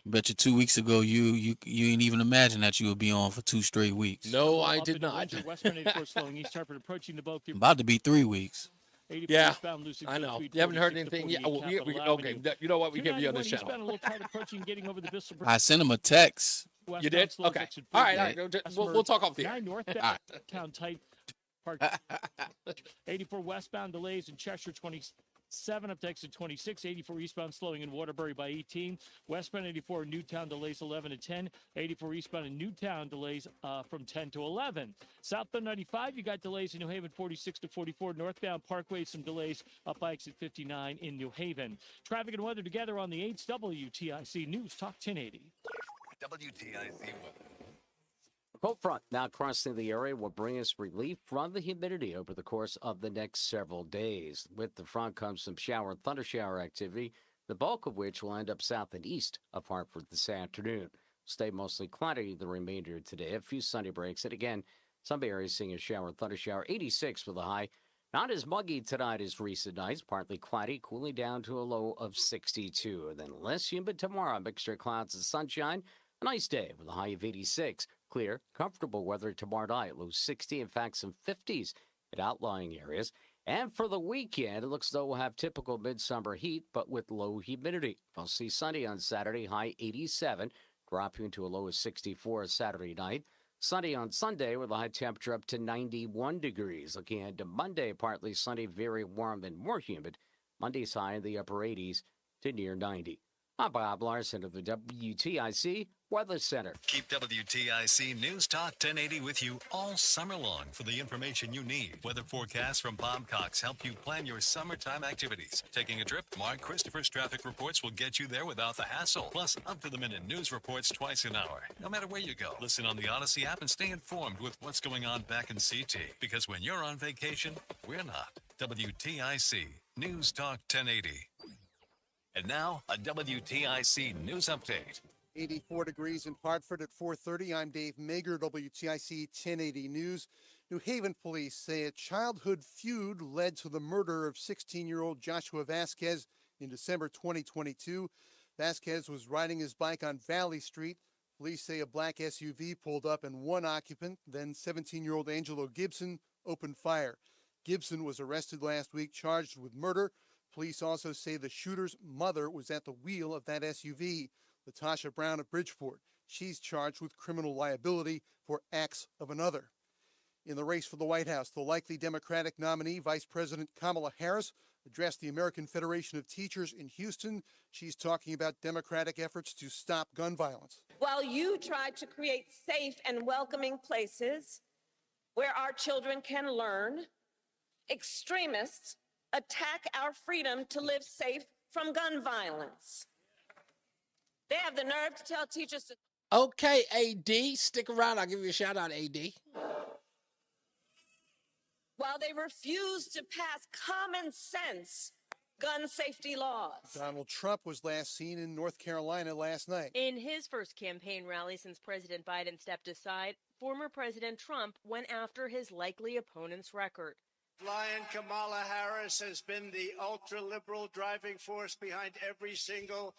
Bet you 2 weeks ago you ain't even imagine that you would be on for 2 straight weeks. No, I did not. Westbound 84 slowing East Hartford approaching the both. About to be 3 weeks. Yeah, I know. You haven't heard anything yet. Oh, okay, you know what? We give you on this channel. I sent him a text. You did? Okay. All right. We'll talk off the air. 9 northbound town tight. Park 84 westbound delays in Cheshire 27 up to exit 26. 84 eastbound slowing in Waterbury by 18. Westbound 84 Newtown delays 11 to 10. 84 eastbound in Newtown delays from 10 to 11. Southbound 95, you got delays in New Haven 46 to 44. Northbound Parkway, some delays up by exit 59 in New Haven. Traffic and weather together on the 8th WTIC News Talk 1080. WTIC weather. A cold front now crossing the area will bring us relief from the humidity over the course of the next several days. With the front comes some shower and thunder shower activity, the bulk of which will end up south and east of Hartford this afternoon. Stay mostly cloudy the remainder of today. A few sunny breaks, and again, some areas seeing a shower and thunder shower. 86 with a high. Not as muggy tonight as recent nights, partly cloudy, cooling down to a low of 62. And then less humid tomorrow, a mixture of clouds and sunshine. A nice day with a high of 86. Clear, comfortable weather tomorrow night, low 60, in fact, some 50s in outlying areas. And for the weekend, it looks as though we'll have typical midsummer heat, but with low humidity. We'll see sunny on Saturday, high 87, dropping to a low of 64 Saturday night. Sunny on Sunday with a high temperature up to 91 degrees. Looking ahead to Monday, partly sunny, very warm and more humid. Monday's high in the upper 80s to near 90. I'm Bob Larson of the WTIC Weather Center. Keep WTIC News Talk 1080 with you all summer long for the information you need. Weather forecasts from Bob Cox help you plan your summertime activities. Taking a trip? Mark Christopher's traffic reports will get you there without the hassle. Plus, up-to-the-minute news reports twice an hour. No matter where you go, listen on the Odyssey app and stay informed with what's going on back in CT. Because when you're on vacation, we're not. WTIC News Talk 1080. And now, a WTIC news update. 84 degrees in Hartford at 4:30. I'm Dave Mager, WTIC 1080 News. New Haven police say a childhood feud led to the murder of 16-year-old Joshua Vasquez in December 2022. Vasquez was riding his bike on Valley Street. Police say a black SUV pulled up and one occupant, then 17-year-old Angelo Gibson, opened fire. Gibson was arrested last week, charged with murder. Police also say the shooter's mother was at the wheel of that SUV, Latasha Brown of Bridgeport. She's charged with criminal liability for acts of another. In the race for the White House, the likely Democratic nominee, Vice President Kamala Harris, addressed the American Federation of Teachers in Houston. She's talking about Democratic efforts to stop gun violence. While you try to create safe and welcoming places where our children can learn, extremists attack our freedom to live safe from gun violence. They have the nerve to tell teachers to... Okay, AD, stick around. I'll give you a shout out, AD. While they refuse to pass common sense gun safety laws. Donald Trump was last seen in North Carolina last night. In his first campaign rally since President Biden stepped aside, former President Trump went after his likely opponent's record. Lion Kamala Harris has been the ultra-liberal driving force behind every single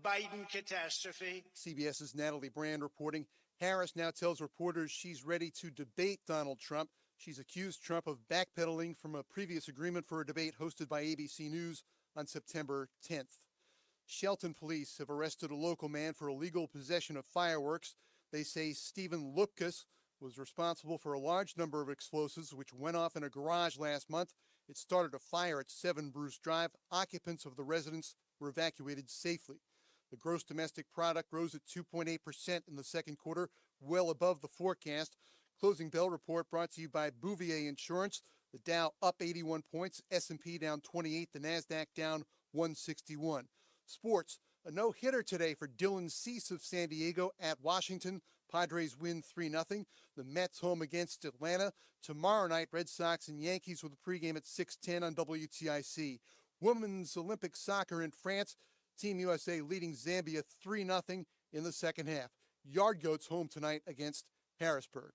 Biden catastrophe. CBS's Natalie Brand reporting. Harris now tells reporters she's ready to debate Donald Trump. She's accused Trump of backpedaling from a previous agreement for a debate hosted by ABC News on September 10th. Shelton police have arrested a local man for illegal possession of fireworks. They say Stephen Lupkus was responsible for a large number of explosives which went off in a garage last month. It started a fire at 7 Bruce Drive. Occupants of the residence were evacuated safely. The gross domestic product rose at 2.8% in the second quarter, well above the forecast. Closing bell report brought to you by Bouvier Insurance. The Dow up 81 points, S&P down 28, the NASDAQ down 161. Sports, a no-hitter today for Dylan Cease of San Diego at Washington. Padres win 3-0. The Mets home against Atlanta. Tomorrow night, Red Sox and Yankees with a pregame at 6:10 on WTIC. Women's Olympic soccer in France. Team USA leading Zambia 3-0 in the second half. Yard Goats home tonight against Harrisburg.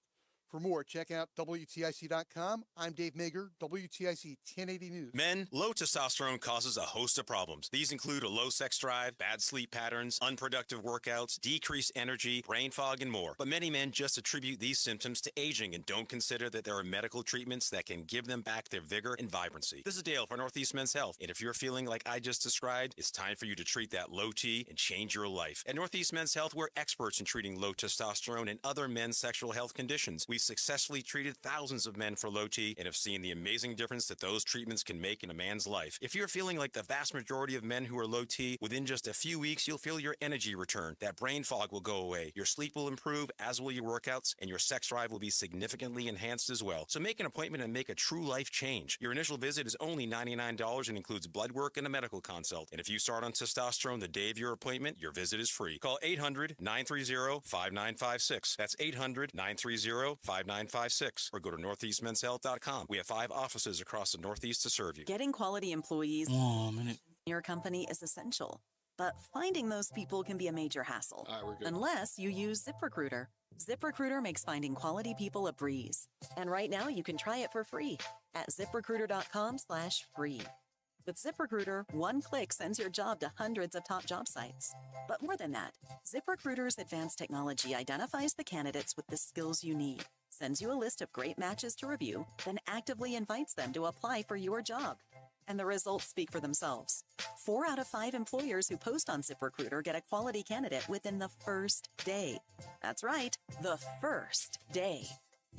For more, check out WTIC.com. I'm Dave Mager, WTIC 1080 News. Men, low testosterone causes a host of problems. These include a low sex drive, bad sleep patterns, unproductive workouts, decreased energy, brain fog, and more. But many men just attribute these symptoms to aging and don't consider that there are medical treatments that can give them back their vigor and vibrancy. This is Dale for Northeast Men's Health, and if you're feeling like I just described, it's time for you to treat that low T and change your life. At Northeast Men's Health, we're experts in treating low testosterone and other men's sexual health conditions. We've successfully treated thousands of men for low T and have seen the amazing difference that those treatments can make in a man's life. If you're feeling like the vast majority of men who are low T, within just a few weeks, you'll feel your energy return. That brain fog will go away. Your sleep will improve, as will your workouts, and your sex drive will be significantly enhanced as well. So make an appointment and make a true life change. Your initial visit is only $99 and includes blood work and a medical consult. And if you start on testosterone the day of your appointment, your visit is free. Call 800-930-5956. That's 800-930-5956. Or go to northeastmenshealth.com. We have 5 offices across the Northeast to serve you. Getting quality employees in your company is essential, but finding those people can be a major hassle. All right, we're good. Unless you use ZipRecruiter. ZipRecruiter makes finding quality people a breeze. And right now you can try it for free at ZipRecruiter.com/free. With ZipRecruiter, one click sends your job to hundreds of top job sites. But more than that, ZipRecruiter's advanced technology identifies the candidates with the skills you need, sends you a list of great matches to review, then actively invites them to apply for your job. And the results speak for themselves. 4 out of 5 employers who post on ZipRecruiter get a quality candidate within the first day. That's right, the first day.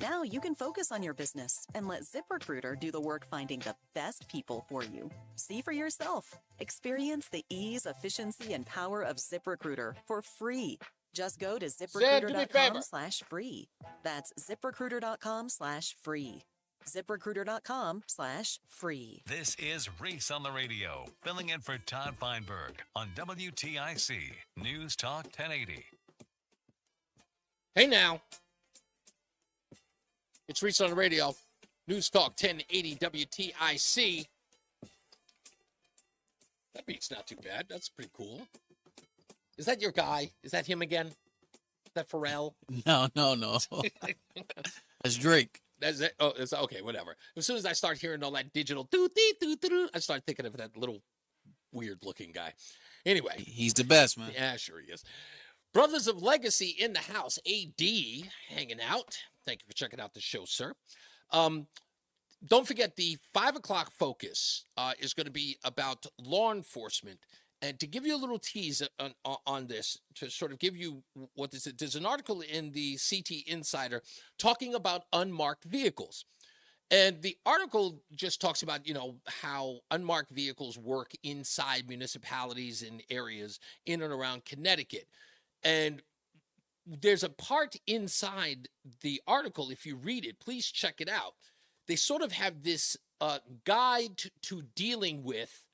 Now you can focus on your business and let ZipRecruiter do the work finding the best people for you. See for yourself. Experience the ease, efficiency, and power of ZipRecruiter for free. Just go to ZipRecruiter.com/free. That's ZipRecruiter.com/free. ZipRecruiter.com/free. This is Reese on the Radio, filling in for Todd Feinberg on WTIC News Talk 1080. Hey now. It's Reese on the Radio, News Talk 1080 WTIC. That beat's not too bad. That's pretty cool. Is that your guy? Is that him again? Is that Pharrell? No. That's Drake. That's it. Oh, it's okay. Whatever. As soon as I start hearing all that digital doo-doo-doo-doo, I start thinking of that little weird-looking guy. Anyway, he's the best, man. Yeah, sure he is. Brothers of Legacy in the house. AD hanging out. Thank you for checking out the show, sir. Don't forget the 5 o'clock focus is going to be about law enforcement. And to give you a little tease on this, to sort of give you what is it, there's an article in the CT Insider talking about unmarked vehicles. And the article just talks about, how unmarked vehicles work inside municipalities and areas in and around Connecticut. And there's a part inside the article, if you read it, please check it out. They sort of have this guide to dealing with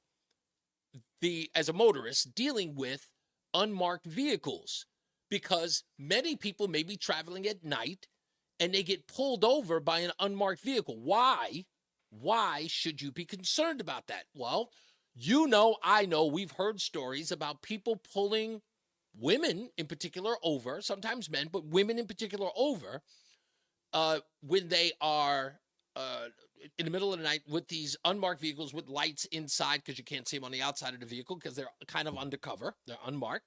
as a motorist, dealing with unmarked vehicles, because many people may be traveling at night and they get pulled over by an unmarked vehicle. Why? Why should you be concerned about that? Well, I know we've heard stories about people pulling women in particular over, sometimes men, but women in particular over, when they are in the middle of the night with these unmarked vehicles with lights inside, because you can't see them on the outside of the vehicle because they're kind of undercover, they're unmarked,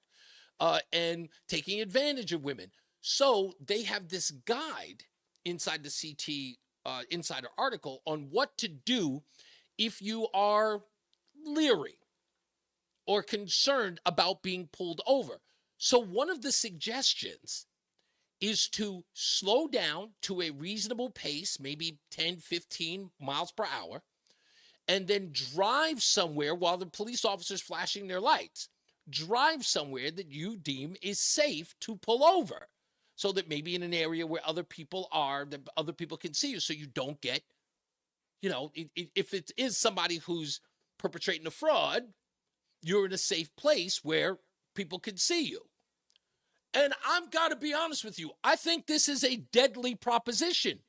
and taking advantage of women. So they have this guide inside the CT Insider article on what to do if you are leery or concerned about being pulled over. So one of the suggestions is to slow down to a reasonable pace, maybe 10, 15 miles per hour, and then drive somewhere while the police officer's flashing their lights. Drive somewhere that you deem is safe to pull over, so that maybe in an area where other people are, that other people can see you, so you don't get, if it is somebody who's perpetrating a fraud, you're in a safe place where people can see you. And I've got to be honest with you, I think this is a deadly proposition.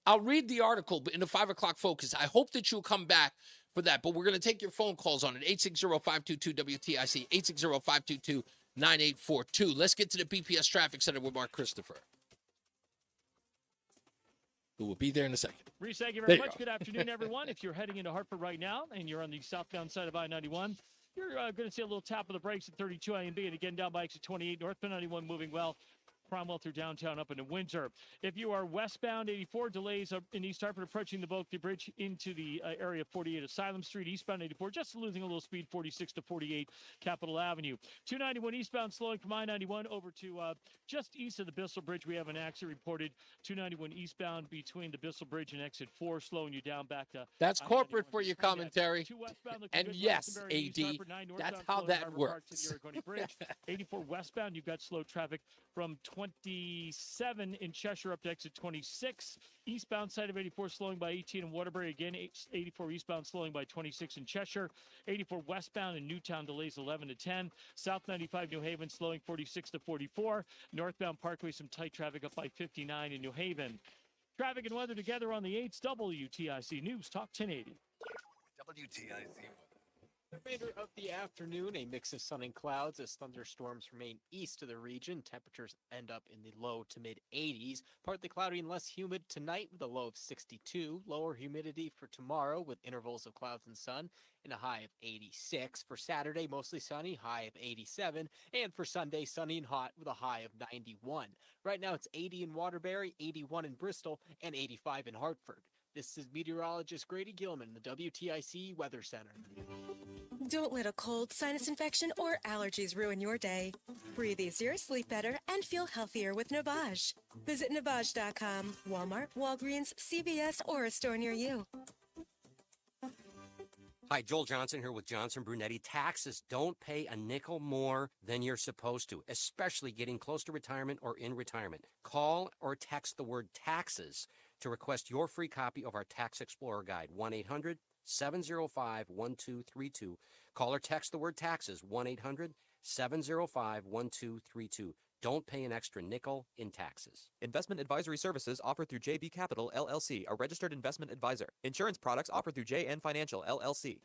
I'll read the article in the 5 o'clock focus. I hope that you'll come back for that. But we're going to take your phone calls on it. 860-522-WTIC, 860-522-9842. Let's get to the BPS Traffic Center with Mark Christopher, who will be there in a second. Reese, thank you very much. Good afternoon, everyone. If you're heading into Hartford right now and you're on the southbound side of I-91, you're going to see a little tap of the brakes at 32 INB, and again down by exit 28, northbound 91 moving well. Cromwell through downtown up into Windsor. If you are westbound 84, delays up in East Hartford approaching the Bulkley Bridge into the area of 48 Asylum Street. Eastbound 84, just losing a little speed, 46 to 48 Capitol Avenue. 291 eastbound slowing from I-91 over to just east of the Bissell Bridge. We have an accident reported. 291 eastbound between the Bissell Bridge and exit 4, slowing you down back to. That's corporate for your commentary. And yes, AD, that's how that works. 84 westbound, you've got slow traffic from 27 in Cheshire up to exit 26. Eastbound side of 84 slowing by 18 in Waterbury. Again, 84 eastbound slowing by 26 in Cheshire. 84 westbound in Newtown delays 11 to 10. South 95 New Haven slowing 46 to 44. Northbound Parkway some tight traffic up by 59 in New Haven. Traffic and weather together on the 8s. WTIC News Talk 1080. WTIC. Remainder of the afternoon, a mix of sun and clouds as thunderstorms remain east of the region. Temperatures end up in the low to mid 80s. Partly cloudy and less humid tonight with a low of 62. Lower humidity for tomorrow with intervals of clouds and sun and a high of 86. For Saturday, mostly sunny, high of 87. And for Sunday, sunny and hot with a high of 91. Right now it's 80 in Waterbury, 81 in Bristol, and 85 in Hartford. This is meteorologist Grady Gilman, the WTIC Weather Center. Don't let a cold, sinus infection, or allergies ruin your day. Breathe easier, sleep better, and feel healthier with Navage. Visit Navage.com, Walmart, Walgreens, CVS, or a store near you. Hi, Joel Johnson here with Johnson Brunetti. Taxes don't pay a nickel more than you're supposed to, especially getting close to retirement or in retirement. Call or text the word taxes to request your free copy of our Tax Explorer Guide, 1-800-705-1232. Call or text the word taxes, 1-800-705-1232. Don't pay an extra nickel in taxes. Investment advisory services offered through JB Capital, LLC, a registered investment advisor. Insurance products offered through JN Financial, LLC.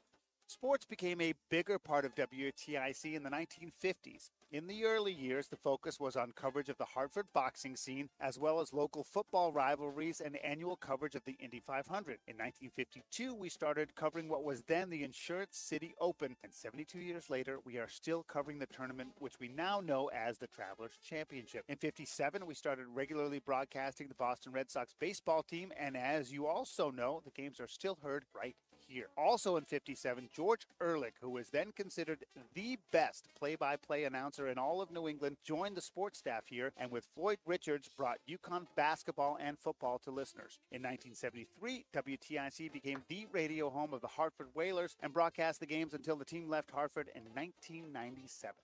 Sports became a bigger part of WTIC in the 1950s. In the early years, the focus was on coverage of the Hartford boxing scene, as well as local football rivalries and annual coverage of the Indy 500. In 1952, we started covering what was then the Insurance City Open, and 72 years later, we are still covering the tournament, which we now know as the Travelers Championship. In 57, we started regularly broadcasting the Boston Red Sox baseball team, and as you also know, the games are still heard right here. Also in 57, George Ehrlich, who was then considered the best play-by-play announcer in all of New England, joined the sports staff here, and with Floyd Richards brought UConn basketball and football to listeners. In 1973, WTIC became the radio home of the Hartford Whalers and broadcast the games until the team left Hartford in 1997.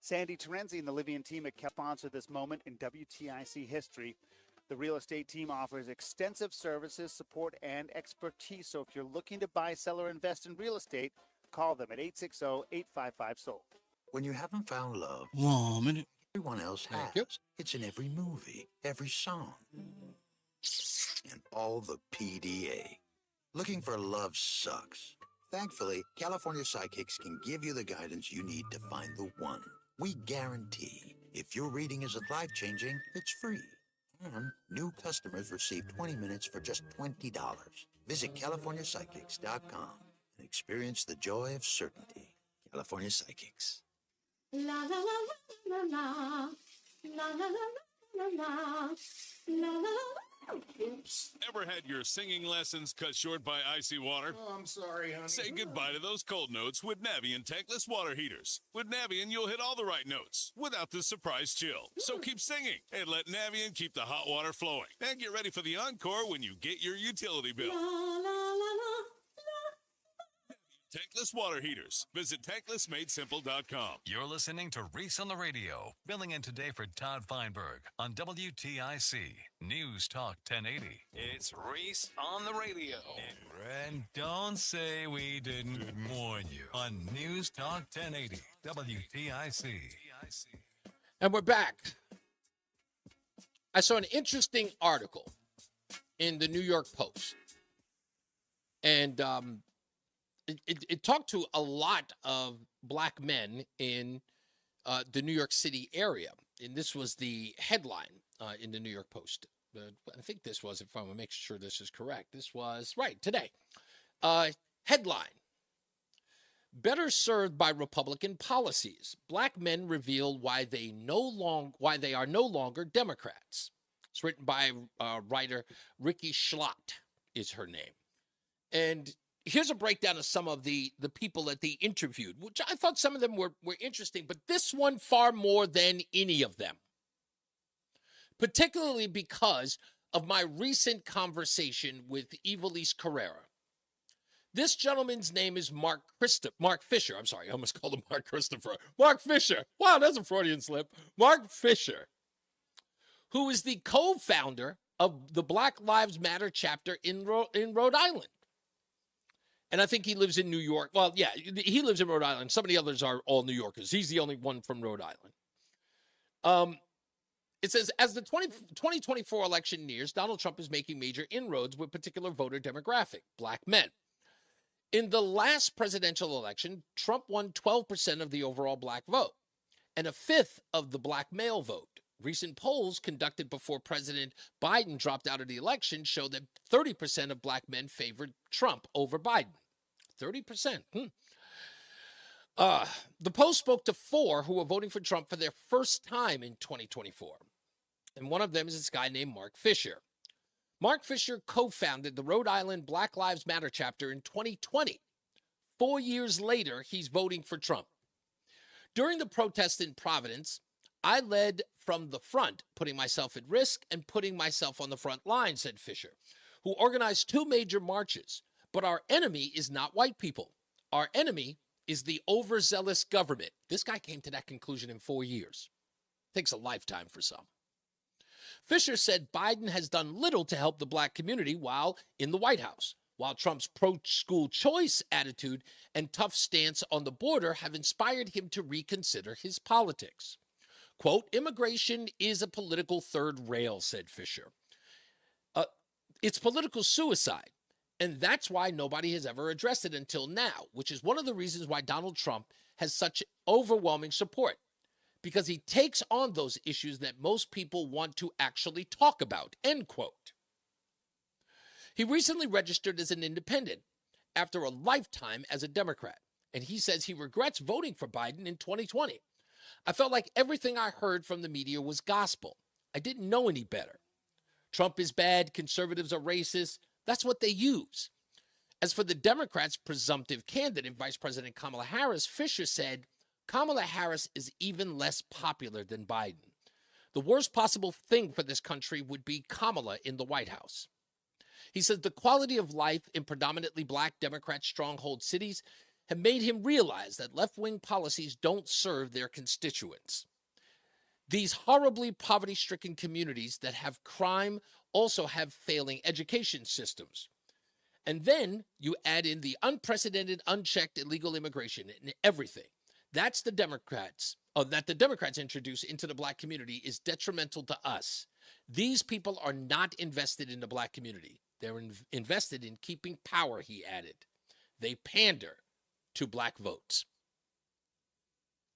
Sandy Terenzi and the Livian team have sponsored this moment in WTIC history. The real estate team offers extensive services, support, and expertise. So if you're looking to buy, sell, or invest in real estate, call them at 860-855-SOLD. When you haven't found love, everyone else has. It's in every movie, every song, and all the PDA. Looking for love sucks. Thankfully, California Psychics can give you the guidance you need to find the one. We guarantee if your reading isn't life-changing, it's free. And new customers receive 20 minutes for just $20. Visit CaliforniaPsychics.com and experience the joy of certainty. California Psychics. La la la la la la la la la la la la. Oops. Ever had your singing lessons cut short by icy water? Oh, I'm sorry, honey. Say goodbye to those cold notes with Navien tankless water heaters. With Navien, you'll hit all the right notes without the surprise chill. So keep singing and let Navien keep the hot water flowing. And get ready for the encore when you get your utility bill. La, la, la, la. Tankless water heaters. Visit tanklessmadesimple.com. You're listening to Reese on the Radio, filling in today for Todd Feinberg on WTIC News Talk 1080. It's Reese on the Radio. And don't say we didn't warn you on News Talk 1080 WTIC. And we're back. I saw an interesting article in the New York Post. And it talked to a lot of black men in the New York City area. And this was the headline in the New York Post. I think this was, if I'm going to make sure this is correct, this was, right, today. Headline, better served by Republican policies. Black men reveal why they are no longer Democrats. It's written by writer Ricky Schlott is her name. And here's a breakdown of some of the people that they interviewed, which I thought some of them were interesting, but this one far more than any of them, particularly because of my recent conversation with Evilise Carrera. This gentleman's name is Mark Fisher. I'm sorry, I almost called him Mark Christopher. Mark Fisher. Wow, that's a Freudian slip. Mark Fisher, who is the co-founder of the Black Lives Matter chapter in Rhode Island. And I think he lives in New York. Well, yeah, he lives in Rhode Island. Some of the others are all New Yorkers. He's the only one from Rhode Island. It says, as the 2024 election nears, Donald Trump is making major inroads with particular voter demographic, black men. In the last presidential election, Trump won 12% of the overall black vote and a fifth of the black male vote. Recent polls conducted before President Biden dropped out of the election show that 30% of black men favored Trump over Biden. 30%. The Post spoke to 4 who were voting for Trump for their first time in 2024. And one of them is this guy named Mark Fisher. Mark Fisher co-founded the Rhode Island Black Lives Matter chapter in 2020. 4 years later, he's voting for Trump. During the protest in Providence, I led from the front, putting myself at risk and putting myself on the front line, said Fisher, who organized 2 major marches. But our enemy is not white people. Our enemy is the overzealous government. This guy came to that conclusion in 4 years. Takes a lifetime for some. Fisher said Biden has done little to help the black community while in the White House, while Trump's pro-school choice attitude and tough stance on the border have inspired him to reconsider his politics. Quote, immigration is a political third rail, said Fisher. It's political suicide, and that's why nobody has ever addressed it until now, which is one of the reasons why Donald Trump has such overwhelming support, because he takes on those issues that most people want to actually talk about, end quote. He recently registered as an independent after a lifetime as a Democrat, and he says he regrets voting for Biden in 2020. I felt like everything I heard from the media was gospel. I didn't know any better. Trump is bad, conservatives are racist. That's what they use. As for the Democrats' presumptive candidate, Vice President Kamala Harris, Fisher said, Kamala Harris is even less popular than Biden. The worst possible thing for this country would be Kamala in the White House. He says the quality of life in predominantly black Democrat stronghold cities have made him realize that left-wing policies don't serve their constituents. These horribly poverty-stricken communities that have crime also have failing education systems. And then you add in the unprecedented, unchecked illegal immigration and everything. That's the Democrats, that the Democrats introduce into the black community is detrimental to us. These people are not invested in the black community. They're invested in keeping power, he added. They pander to black votes.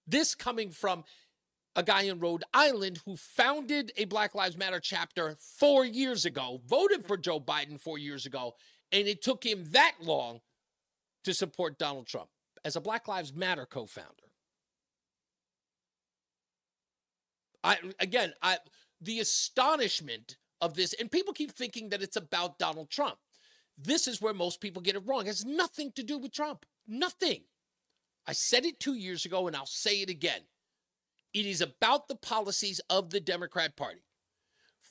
This coming from a guy in Rhode Island who founded a Black Lives Matter chapter 4 years ago, voted for Joe Biden 4 years ago, and it took him that long to support Donald Trump as a Black Lives Matter co-founder. The astonishment of this, and people keep thinking that it's about Donald Trump. This is where most people get it wrong. It has nothing to do with Trump. Nothing. I said it 2 years ago, and I'll say it again. It is about the policies of the Democrat Party.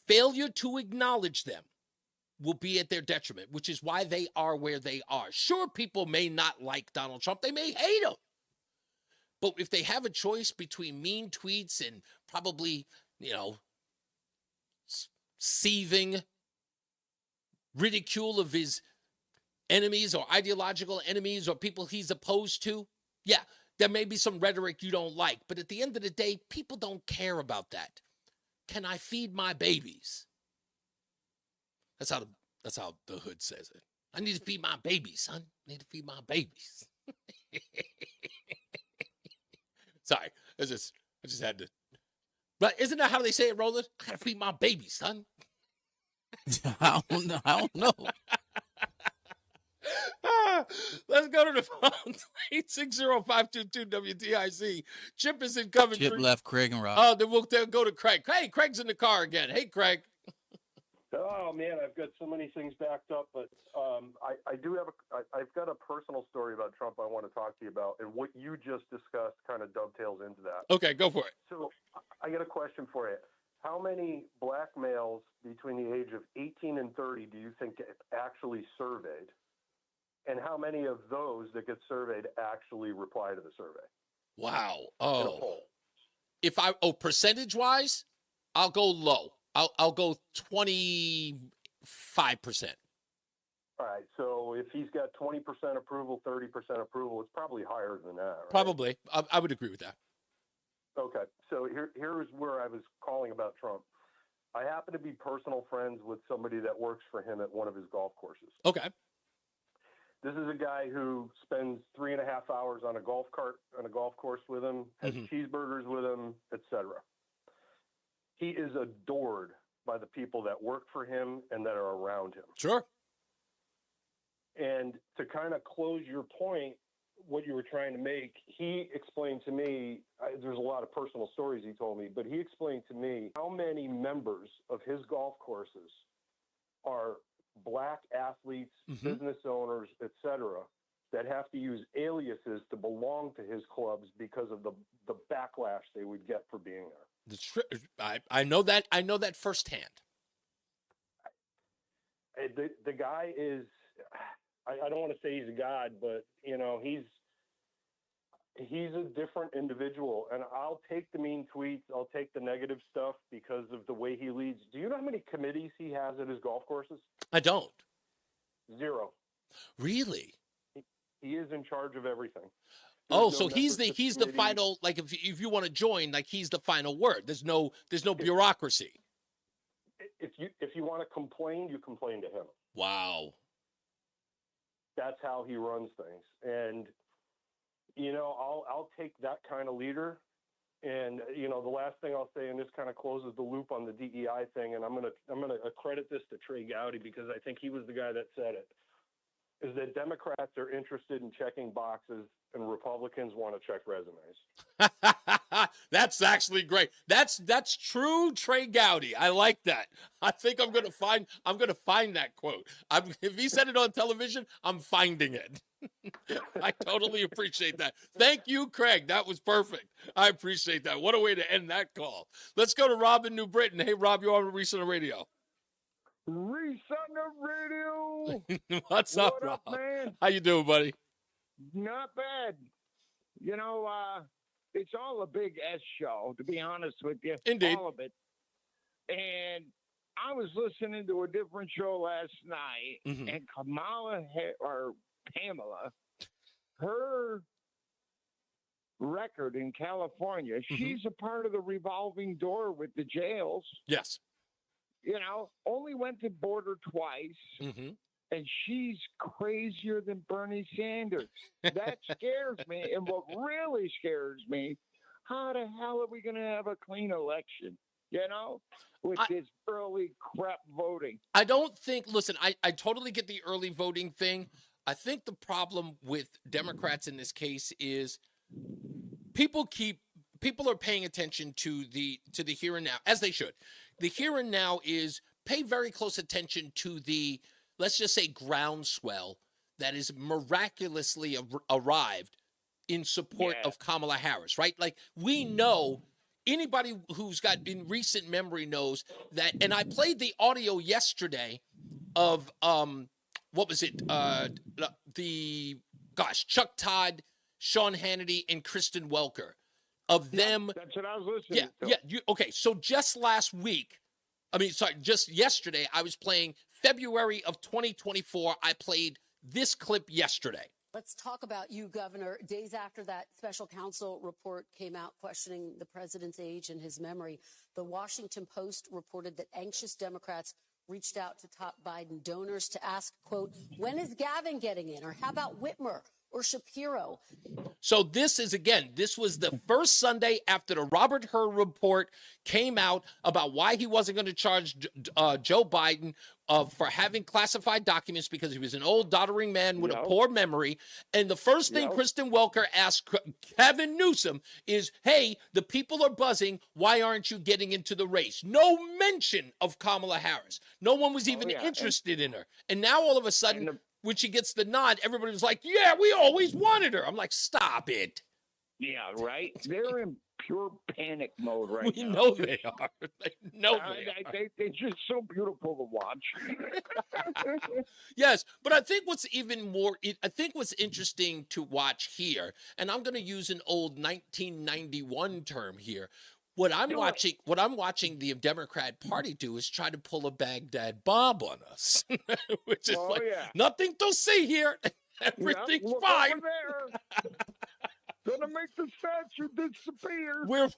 Failure to acknowledge them will be at their detriment, which is why they are where they are. Sure, people may not like Donald Trump. They may hate him. But if they have a choice between mean tweets and probably, seething ridicule of his enemies or ideological enemies or people he's opposed to, yeah, there may be some rhetoric you don't like. But at the end of the day, people don't care about that. Can I feed my babies? That's how the hood says it. I need to feed my babies, son. I need to feed my babies. Sorry, I just had to. But isn't that how they say it, Roland? I gotta feed my babies, son. I don't know. Let's go to the phone. 860-522-WTIC. Chip is in Coventry. Chip left Craig and Rob. Oh, then we'll go to Craig. Hey, Craig's in the car again. Hey, Craig. Oh man, I've got so many things backed up, but I've got a personal story about Trump I want to talk to you about, and what you just discussed kind of dovetails into that. Okay, go for it. So I got a question for you. How many black males between the age of 18 and 30 do you think get actually surveyed? And how many of those that get surveyed actually reply to the survey? Wow. Oh. Percentage wise, I'll go low. I'll go 25%. All right. So if he's got 20% approval, 30% approval, it's probably higher than that. Right? Probably. I would agree with that. Okay. So here's where I was calling about Trump. I happen to be personal friends with somebody that works for him at one of his golf courses. Okay. This is a guy who spends 3.5 hours on a golf cart on a golf course with him, has cheeseburgers with him, etc. He is adored by the people that work for him and that are around him. Sure. And to kind of close your point, what you were trying to make, he explained to me, there's a lot of personal stories he told me, but he explained to me how many members of his golf courses are black athletes, business owners, etc., that have to use aliases to belong to his clubs because of the backlash they would get for being there. I know that. I know that firsthand. The guy is, I don't want to say he's a god, but he's a different individual, and I'll take the mean tweets, I'll take the negative stuff because of the way he leads. Do you know how many committees he has at his golf courses? I don't. 0. Really? He is in charge of everything. So he's the final, like if you want to join, like he's the final word. There's no bureaucracy. If you want to complain, you complain to him. Wow. That's how he runs things. And I'll take that kind of leader. And the last thing I'll say, and this kind of closes the loop on the DEI thing, and I'm gonna accredit this to Trey Gowdy because I think he was the guy that said it, is that Democrats are interested in checking boxes and Republicans want to check resumes. That's actually great. That's true, Trey Gowdy. I like that. I think I'm gonna find that quote. If he said it on television, I'm finding it. I totally appreciate that. Thank you, Craig. That was perfect. I appreciate that. What a way to end that call. Let's go to Rob in New Britain. Hey, Rob, you're on Reese On The Radio. Reese On The Radio. What's up, Rob? Man? How you doing, buddy? Not bad. It's all a big S show, to be honest with you. Indeed. All of it. And I was listening to a different show last night, and Pamela, her record in California, she's a part of the revolving door with the jails. Yes. Only went to border twice, and she's crazier than Bernie Sanders. That scares me. And what really scares me, how the hell are we going to have a clean election, with this early crap voting? I don't think, listen, I totally get the early voting thing. I think the problem with Democrats in this case is people are paying attention to the here and now, as they should. The here and now is pay very close attention to the, let's just say, groundswell that is miraculously arrived in support of Kamala Harris, right? Like, we know, anybody who's got in recent memory knows that, and I played the audio yesterday of, what was it? Chuck Todd, Sean Hannity, and Kristen Welker. Of them. That's what I was listening to. Yeah. Okay. So just yesterday, I was playing February of 2024. I played this clip yesterday. Let's talk about you, Governor. Days after that special counsel report came out questioning the president's age and his memory, the Washington Post reported that anxious Democrats reached out to top Biden donors to ask, quote, when is Gavin getting in? Or how about Whitmer or Shapiro? So this was the first Sunday after the Robert Hur report came out about why he wasn't going to charge Joe Biden for having classified documents because he was an old doddering man with a poor memory. And the first thing Kristen Welker asked Gavin Newsom is, hey, the people are buzzing. Why aren't you getting into the race? No mention of Kamala Harris. No one was even interested in her. And now all of a sudden, when she gets the nod, everybody was like, yeah, we always wanted her. I'm like, stop it. Yeah, right? They're in pure panic mode right now. We know they are. They know they're just so beautiful to watch. Yes, but I think what's interesting to watch here, and I'm going to use an old 1991 term here. What I'm watching the Democrat Party do is try to pull a Baghdad bomb on us, which is nothing to see here. Everything's fine. Over there. Gonna make the statue disappear. We're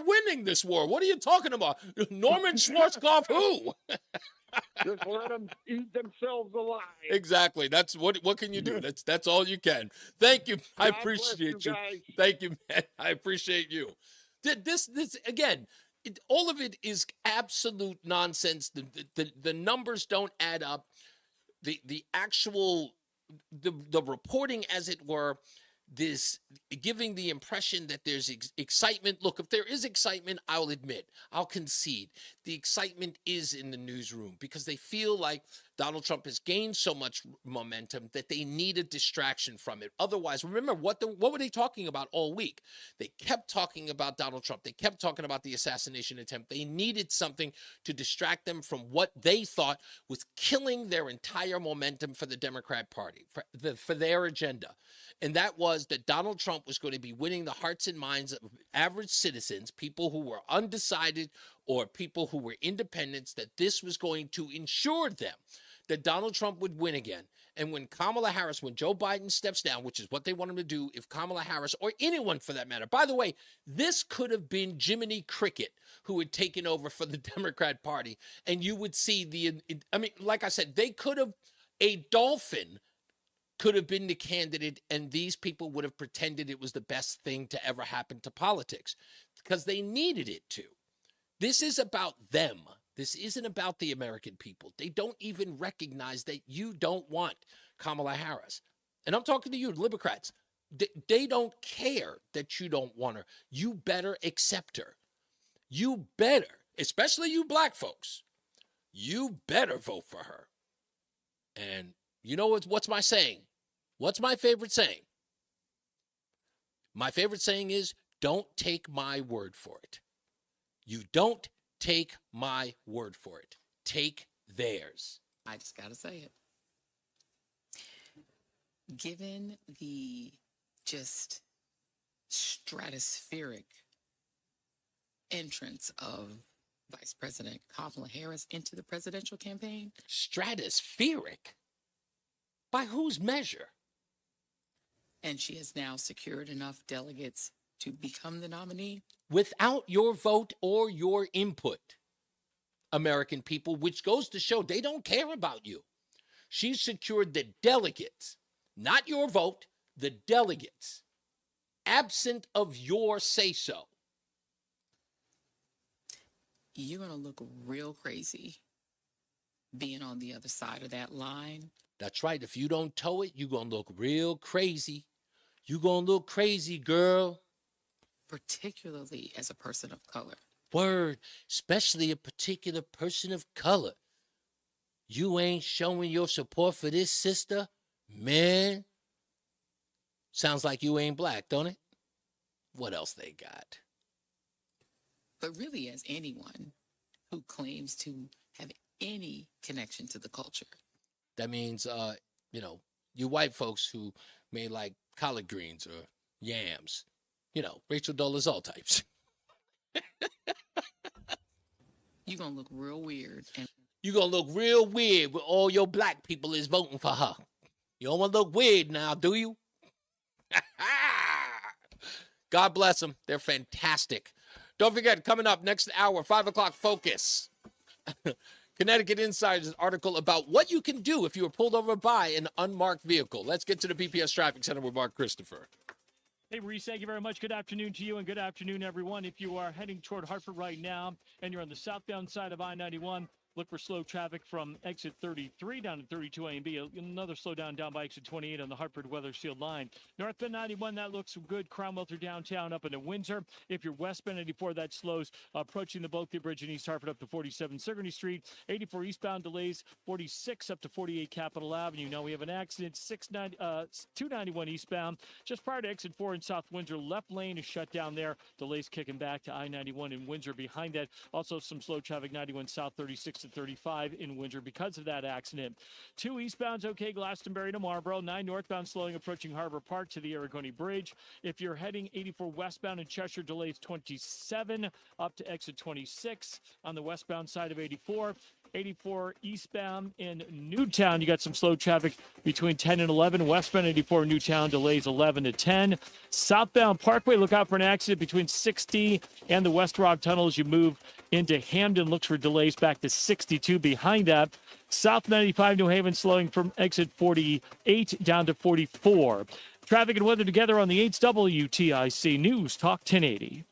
winning this war. What are you talking about? Norman Schwarzkopf who? Just let them eat themselves alive. Exactly. That's what can you do? That's all you can. Thank you. I appreciate you. Thank you, man. I appreciate you. This again, all of it is absolute nonsense. The numbers don't add up. The actual the reporting, as it were, this giving the impression that there's excitement. Look, if there is excitement, I'll admit, I'll concede. The excitement is in the newsroom because they feel like Donald Trump has gained so much momentum that they need a distraction from it. Otherwise, remember, what were they talking about all week? They kept talking about Donald Trump. They kept talking about the assassination attempt. They needed something to distract them from what they thought was killing their entire momentum for the Democrat Party, for their agenda. And that was that Donald Trump was going to be winning the hearts and minds of average citizens, people who were undecided or people who were independents, that this was going to ensure them that Donald Trump would win again. And when Joe Biden steps down, which is what they want him to do, if Kamala Harris, or anyone for that matter, by the way, this could have been Jiminy Cricket who had taken over for the Democrat Party. And you would see like I said, a dolphin could have been the candidate, and these people would have pretended it was the best thing to ever happen to politics because they needed it to. This is about them. This isn't about the American people. They don't even recognize that you don't want Kamala Harris. And I'm talking to you, Libercrats. They don't care that you don't want her. You better accept her. You better, especially you black folks, you better vote for her. And you know what's my saying? What's my favorite saying? My favorite saying is, don't take my word for it. You don't take my word for it. Take theirs. I just got to say it. Given the just stratospheric entrance of Vice President Kamala Harris into the presidential campaign. Stratospheric? By whose measure? And she has now secured enough delegates to become the nominee. Without your vote or your input, American people, which goes to show they don't care about you. She's secured the delegates, not your vote, the delegates, absent of your say-so. You're going to look real crazy being on the other side of that line. That's right. If you don't toe it, you're going to look real crazy. You're going to look crazy, girl. Particularly as a person of color. Word, especially a particular person of color. You ain't showing your support for this sister, man. Sounds like you ain't black, don't it? What else they got? But really, as anyone who claims to have any connection to the culture. That means, you white folks who may like collard greens or yams. Rachel Dolezal types. You're going to look real weird. You're going to look real weird with all your black people is voting for her. You don't want to look weird now, do you? God bless them. They're fantastic. Don't forget, coming up next hour, 5 o'clock, Focus. Connecticut Insider's article about what you can do if you were pulled over by an unmarked vehicle. Let's get to the BPS Traffic Center with Mark Christopher. Hey, Reese, thank you very much. Good afternoon to you and good afternoon, everyone. If you are heading toward Hartford right now and you're on the southbound side of I-91, look for slow traffic from exit 33 down to 32A and B. Another slowdown down by exit 28 on the Hartford Weatherfield line. Northbound 91, that looks good. Cromwell through downtown up into Windsor. If you're westbound 84, that slows approaching the Bulkley Bridge in East Hartford up to 47 Sigourney Street. 84 eastbound delays 46 up to 48 Capitol Avenue. Now we have an accident 291 eastbound just prior to exit 4 in South Windsor. Left lane is shut down there. Delays kicking back to I-91 in Windsor. Behind that, also some slow traffic 91 South 36 to 35 in Windsor because of that accident. 2 eastbounds okay, Glastonbury to Marlboro. 9 northbound slowing approaching Harbor Park to the Aragoni Bridge. If you're heading 84 westbound in Cheshire, delays 27 up to exit 26 on the westbound side of 84. 84 eastbound in Newtown, you got some slow traffic between 10 and 11. Westbound 84 Newtown, delays 11 to 10. Southbound Parkway, look out for an accident between 60 and the West Rock Tunnel as you move into Hamden. Looks for delays back to 62 behind that. South 95 New Haven slowing from exit 48 down to 44. Traffic and weather together on the 8's WTIC News Talk 1080.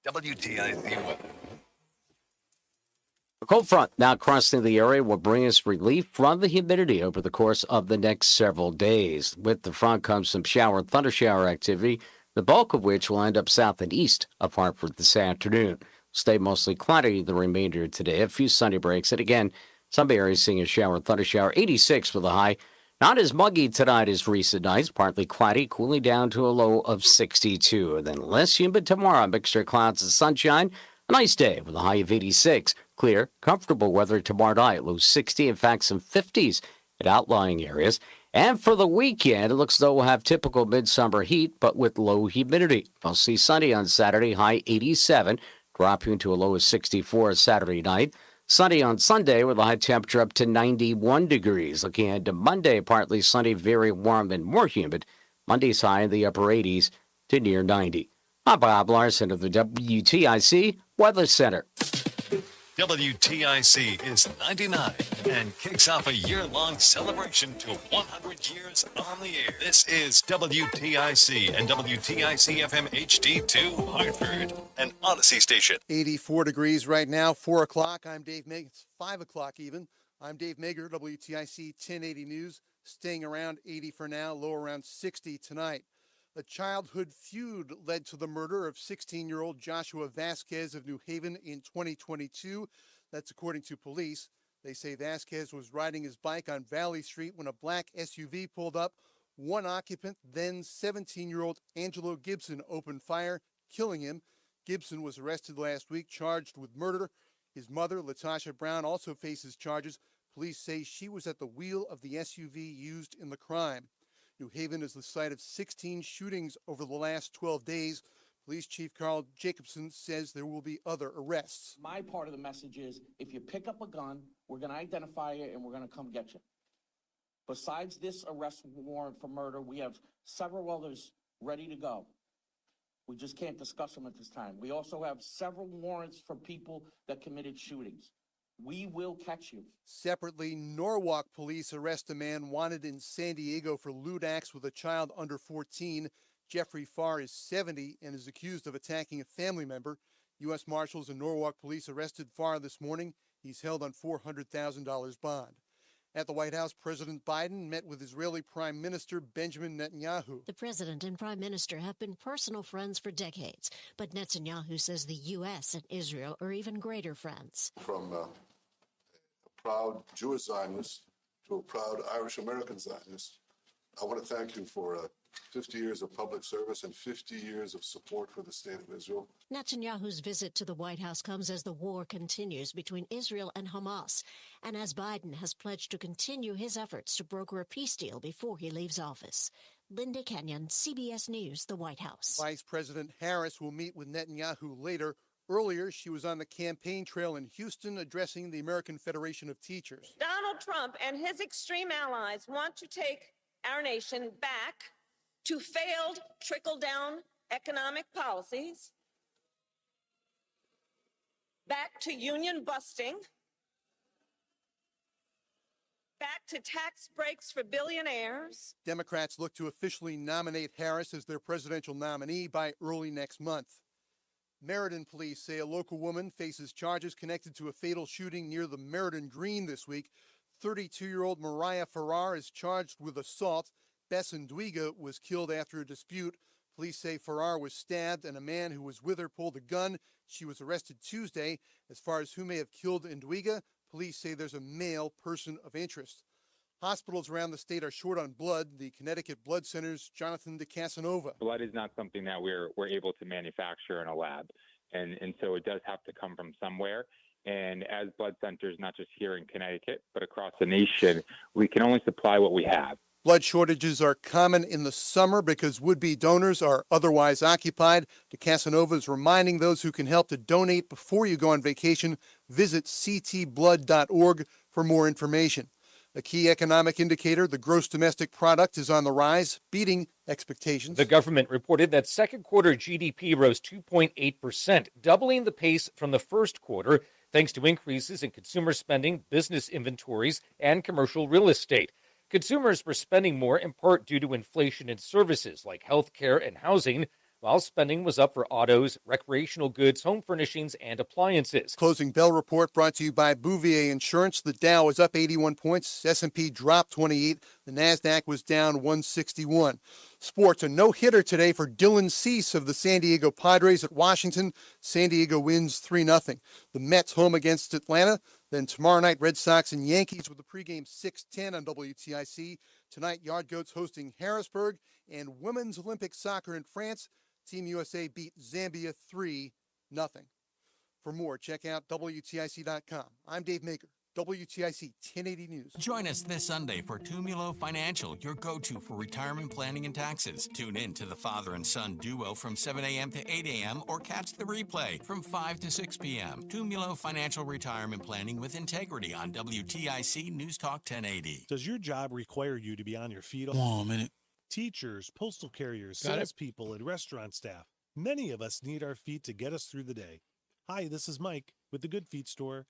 WTIC weather. A cold front now crossing the area will bring us relief from the humidity over the course of the next several days. With the front comes some shower and thunder shower activity, the bulk of which will end up south and east of Hartford this afternoon. Stay mostly cloudy the remainder of today. A few sunny breaks, and again, some areas seeing a shower and thunder shower. 86 with a high. Not as muggy tonight as recent nights, partly cloudy, cooling down to a low of 62. And then less humid tomorrow, mixture of clouds and sunshine. A nice day with a high of 86. Clear, comfortable weather tomorrow night, low 60, in fact, some 50s at outlying areas. And for the weekend, it looks though we'll have typical midsummer heat, but with low humidity. Mostly sunny on Saturday, high 87, dropping to a low of 64 Saturday night. Sunny on Sunday with a high temperature up to 91 degrees. Looking ahead to Monday, partly sunny, very warm and more humid. Monday's high in the upper 80s to near 90. I'm Bob Larson of the WTIC Weather Center. WTIC is 99 and kicks off a year-long celebration to 100 years on the air. This is WTIC and WTIC FM HD2 Hartford, an Odyssey station. 84 degrees right now, 4 o'clock. I'm Dave Mager. It's 5 o'clock even. I'm Dave Mager, WTIC 1080 News. Staying around 80 for now, low around 60 tonight. A childhood feud led to the murder of 16-year-old Joshua Vasquez of New Haven in 2022. That's according to police. They say Vasquez was riding his bike on Valley Street when a black SUV pulled up. One occupant, then 17-year-old Angelo Gibson, opened fire, killing him. Gibson was arrested last week, charged with murder. His mother, Latasha Brown, also faces charges. Police say she was at the wheel of the SUV used in the crime. New Haven is the site of 16 shootings over the last 12 days. Police Chief Carl Jacobson says there will be other arrests. My part of the message is if you pick up a gun, we're going to identify you and we're going to come get you. Besides this arrest warrant for murder, we have several others ready to go. We just can't discuss them at this time. We also have several warrants for people that committed shootings. We will catch you. Separately, Norwalk police arrest a man wanted in San Diego for lewd acts with a child under 14. Jeffrey Farr is 70 and is accused of attacking a family member. U.S. Marshals and Norwalk police arrested Farr this morning. He's held on $400,000 bond. At the White House, President Biden met with Israeli Prime Minister Benjamin Netanyahu. The president and prime minister have been personal friends for decades, but Netanyahu says the U.S. and Israel are even greater friends. From a proud Jewish Zionist to a proud Irish-American Zionist, I want to thank you for 50 years of public service and 50 years of support for the state of Israel. Netanyahu's visit to the White House comes as the war continues between Israel and Hamas, and as Biden has pledged to continue his efforts to broker a peace deal before he leaves office. Linda Kenyon, CBS News, the White House. Vice President Harris will meet with Netanyahu later. Earlier, she was on the campaign trail in Houston addressing the American Federation of Teachers. Donald Trump and his extreme allies want to take our nation back to failed trickle-down economic policies, back to union busting, back to tax breaks for billionaires. Democrats look to officially nominate Harris as their presidential nominee by early next month. Meriden police say a local woman faces charges connected to a fatal shooting near the Meriden Green this week. 32-year-old Mariah Farrar is charged with assault. Bess Ndwiga was killed after a dispute. Police say Farrar was stabbed and a man who was with her pulled a gun. She was arrested Tuesday. As far as who may have killed Ndwiga, police say there's a male person of interest. Hospitals around the state are short on blood. The Connecticut Blood Center's Jonathan DeCasanova. Blood is not something that we're able to manufacture in a lab. And so it does have to come from somewhere. And as blood centers, not just here in Connecticut, but across the nation, we can only supply what we have. Blood shortages are common in the summer because would-be donors are otherwise occupied. DeCasanova is reminding those who can help to donate before you go on vacation. Visit ctblood.org for more information. A key economic indicator, the gross domestic product, is on the rise, beating expectations. The government reported that second quarter GDP rose 2.8%, doubling the pace from the first quarter, thanks to increases in consumer spending, business inventories, and commercial real estate. Consumers were spending more in part due to inflation in services like healthcare and housing, while spending was up for autos, recreational goods, home furnishings, and appliances. Closing bell report brought to you by Bouvier Insurance. The Dow was up 81 points. S&P dropped 28. The NASDAQ was down 161. Sports, a no-hitter today for Dylan Cease of the San Diego Padres at Washington. San Diego wins 3-0. The Mets home against Atlanta. Then tomorrow night, Red Sox and Yankees with the pregame 6:10 on WTIC. Tonight, Yard Goats hosting Harrisburg, and Women's Olympic Soccer in France. Team USA beat Zambia 3-0. For more, check out WTIC.com. I'm Dave Maker, WTIC 1080 News. Join us this Sunday for Tumulo Financial, your go-to for retirement planning and taxes. Tune in to the father and son duo from 7 a.m. to 8 a.m. or catch the replay from 5 to 6 p.m. Tumulo Financial Retirement Planning with Integrity on WTIC News Talk 1080. Does your job require you to be on your feet? Hold on a minute. Teachers, postal carriers, Got it. salespeople, and restaurant staff. Many of us need our feet to get us through the day. Hi, this is Mike with the Good Feet Store,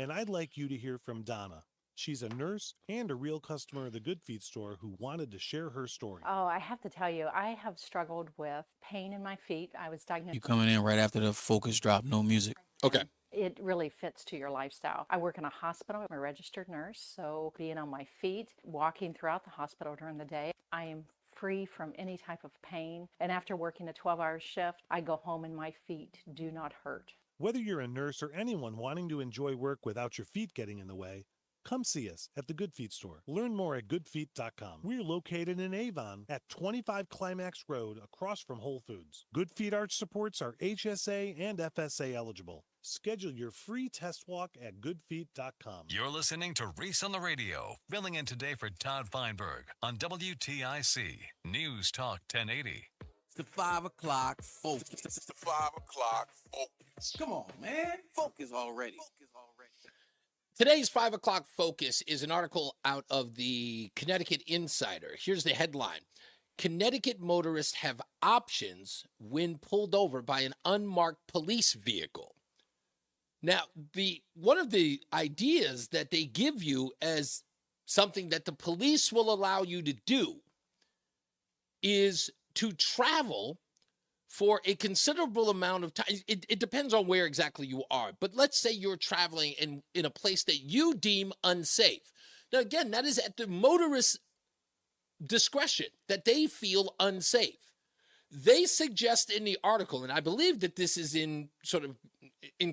and I'd like you to hear from Donna. She's a nurse and a real customer of the Good Feet Store who wanted to share her story. Oh, I have to tell you, I have struggled with pain in my feet. I was diagnosed. You coming in right after the focus drop, no music. Okay. It really fits to your lifestyle. I work in a hospital. I'm a registered nurse, so being on my feet, walking throughout the hospital during the day, I am free from any type of pain. And after working a 12-hour shift, I go home and my feet do not hurt. Whether you're a nurse or anyone wanting to enjoy work without your feet getting in the way, come see us at the Good Feet Store. Learn more at goodfeet.com. We're located in Avon at 25 Climax Road across from Whole Foods. Good Feet Arch supports are HSA and FSA eligible. Schedule your free test walk at goodfeet.com. You're listening to Reese on the Radio, filling in today for Todd Feinberg on WTIC News Talk 1080. It's the 5 o'clock focus. It's the 5 o'clock focus. Come on, man. Focus already. Today's 5 o'clock focus is an article out of the Connecticut Insider. Here's the headline. Connecticut motorists have options when pulled over by an unmarked police vehicle. Now, one of the ideas that they give you as something that the police will allow you to do is to travel for a considerable amount of time. It depends on where exactly you are. But let's say you're traveling in a place that you deem unsafe. Now, again, that is at the motorist's discretion, that they feel unsafe. They suggest in the article, and I believe that this is in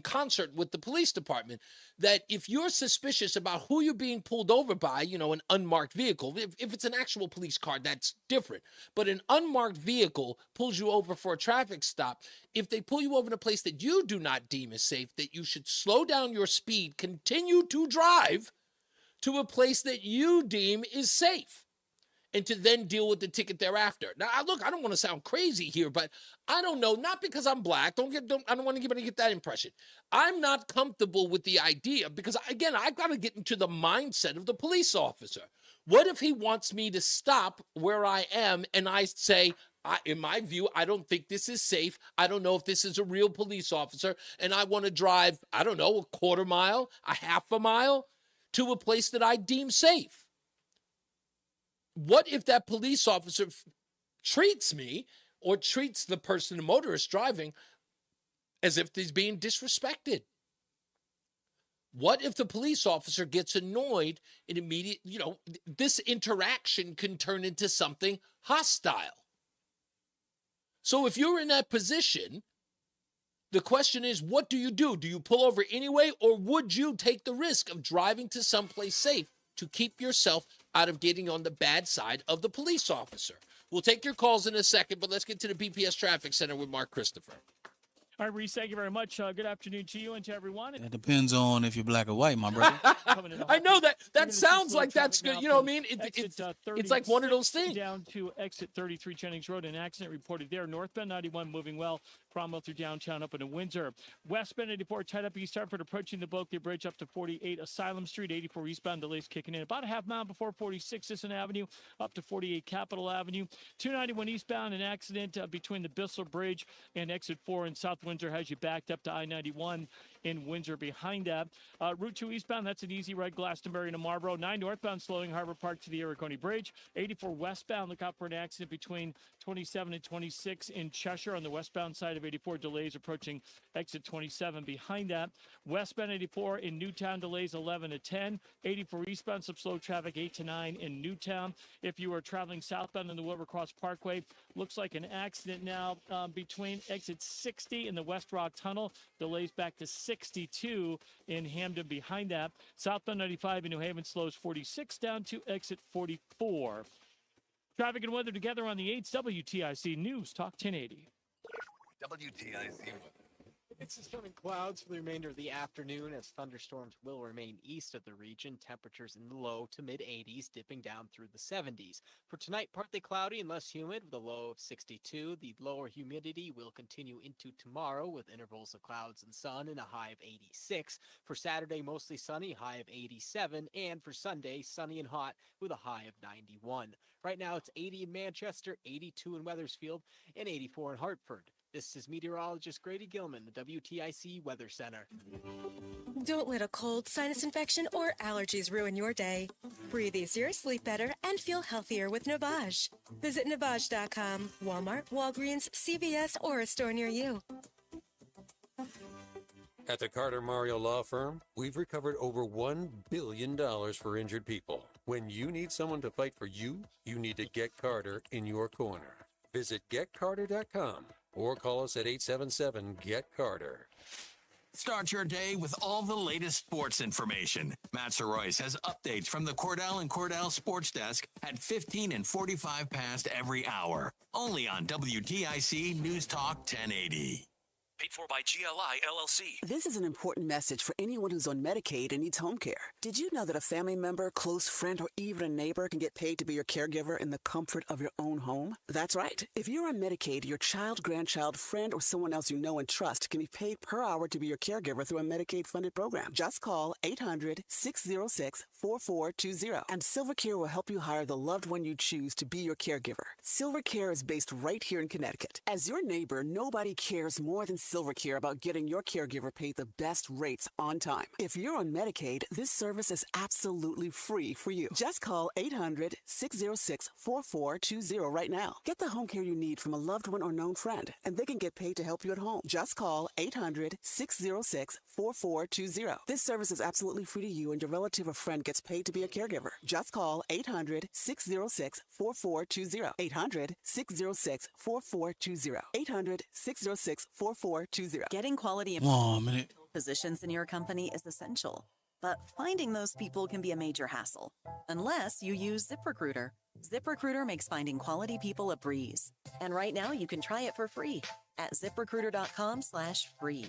concert with the police department, that if you're suspicious about who you're being pulled over by, an unmarked vehicle, if it's an actual police car, that's different. But an unmarked vehicle pulls you over for a traffic stop. If they pull you over in a place that you do not deem as safe, that you should slow down your speed, continue to drive to a place that you deem is safe, and to then deal with the ticket thereafter. Now, look, I don't want to sound crazy here, but I don't know, not because I'm black. I don't want anybody to get that impression. I'm not comfortable with the idea because, again, I've got to get into the mindset of the police officer. What if he wants me to stop where I am and I say, in my view, I don't think this is safe. I don't know if this is a real police officer, and I want to drive, a quarter mile, a half a mile to a place that I deem safe. what if that police officer treats me or treats the person, the motorist driving, as if he's being disrespected? What if the police officer gets annoyed and this interaction can turn into something hostile? So if you're in that position, the question is, what do you do? Do you pull over anyway, or would you take the risk of driving to someplace safe to keep yourself out of getting on the bad side of the police officer? We'll take your calls in a second, but let's get to the BPS Traffic Center with Mark Christopher. All right, Reese, thank you very much. Good afternoon to you and to everyone. It depends on if you're black or white, my brother. I know that sounds like that's good. You know what I mean? It's like one of those things. Down to exit 33 Jennings Road, an accident reported there. Northbound 91 moving well. Cromwell through downtown up into Windsor. Westbound 84 tied up East Hartford, approaching the Blakely Bridge up to 48 Asylum Street. 84 eastbound delays kicking in about a half mile before 46 Sisson Avenue up to 48 Capitol Avenue. 291 eastbound, an accident between the Bissell Bridge and exit 4 in South Windsor has you backed up to I-91 in Windsor behind that. Route 2 eastbound, that's an easy ride, Glastonbury to Marlboro. 9 northbound slowing Harbor Park to the Ariconi Bridge. 84 westbound, look out for an accident between 27 and 26 in Cheshire on the westbound side of 84. Delays approaching exit 27 behind that. Westbound 84 in Newtown, delays 11 to 10. 84 eastbound, some slow traffic 8 to 9 in Newtown. If you are traveling southbound on the Wilbur Cross Parkway, looks like an accident now between exit 60 and the West Rock Tunnel. Delays back to 62 in Hamden behind that. Southbound 95 in New Haven slows 46 down to exit 44. Traffic and weather together on the 8th WTIC News Talk 1080. WTIC weather. It's sun and clouds for the remainder of the afternoon as thunderstorms will remain east of the region. Temperatures in the low to mid 80s, dipping down through the 70s. For tonight, partly cloudy and less humid with a low of 62. The lower humidity will continue into tomorrow with intervals of clouds and sun and a high of 86. For Saturday, mostly sunny, high of 87. And for Sunday, sunny and hot with a high of 91. Right now, it's 80 in Manchester, 82 in Wethersfield, and 84 in Hartford. This is meteorologist Grady Gilman, the WTIC Weather Center. Don't let a cold, sinus infection, or allergies ruin your day. Breathe easier, sleep better, and feel healthier with Navage. Visit Navage.com, Walmart, Walgreens, CVS, or a store near you. At the Carter Mario Law Firm, we've recovered over $1 billion for injured people. When you need someone to fight for you, you need to get Carter in your corner. Visit GetCarter.com. or call us at 877-GET-CARTER. Start your day with all the latest sports information. Matt Soroyce has updates from the Cordell and Cordell Sports Desk at 15 and 45 past every hour. Only on WTIC News Talk 1080. Paid for by GLI LLC. This is an important message for anyone who's on Medicaid and needs home care. Did you know that a family member, close friend, or even a neighbor can get paid to be your caregiver in the comfort of your own home? That's right. If you're on Medicaid, your child, grandchild, friend, or someone else you know and trust can be paid per hour to be your caregiver through a Medicaid-funded program. Just call 800-606-4420, and SilverCare will help you hire the loved one you choose to be your caregiver. SilverCare is based right here in Connecticut. As your neighbor, nobody cares more than SilverCare about getting your caregiver paid the best rates on time. If you're on Medicaid, this service is absolutely free for you. Just call 800-606-4420 right now. Get the home care you need from a loved one or known friend, and they can get paid to help you at home. Just call 800-606-4420. This service is absolutely free to you, and your relative or friend gets paid to be a caregiver. Just call 800-606-4420. 800-606-4420. 800-606-4420. Getting quality positions in your company is essential, but finding those people can be a major hassle unless you use ZipRecruiter. ZipRecruiter makes finding quality people a breeze. And right now you can try it for free at ZipRecruiter.com/free.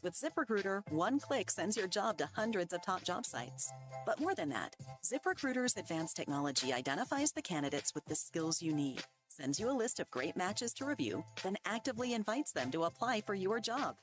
With ZipRecruiter, one click sends your job to hundreds of top job sites. But more than that, ZipRecruiter's advanced technology identifies the candidates with the skills you need, sends you a list of great matches to review, then actively invites them to apply for your job.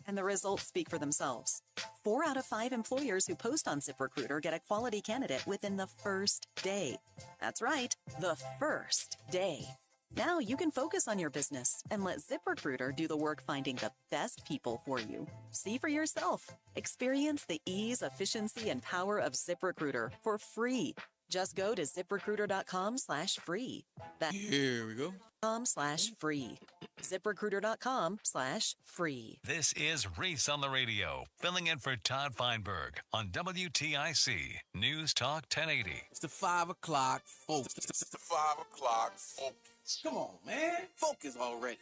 And the results speak for themselves. 4 out of 5 employers who post on ZipRecruiter get a quality candidate within the first day. That's right, the first day. Now you can focus on your business and let ZipRecruiter do the work finding the best people for you. See for yourself. Experience the ease, efficiency, and power of ZipRecruiter for free Just go to ZipRecruiter.com/free. That's Here we go. .com/free. ZipRecruiter.com/free. This is Reese on the Radio, filling in for Todd Feinberg on WTIC News Talk 1080. It's the 5 o'clock focus. It's the 5 o'clock focus. Come on, man. Focus already.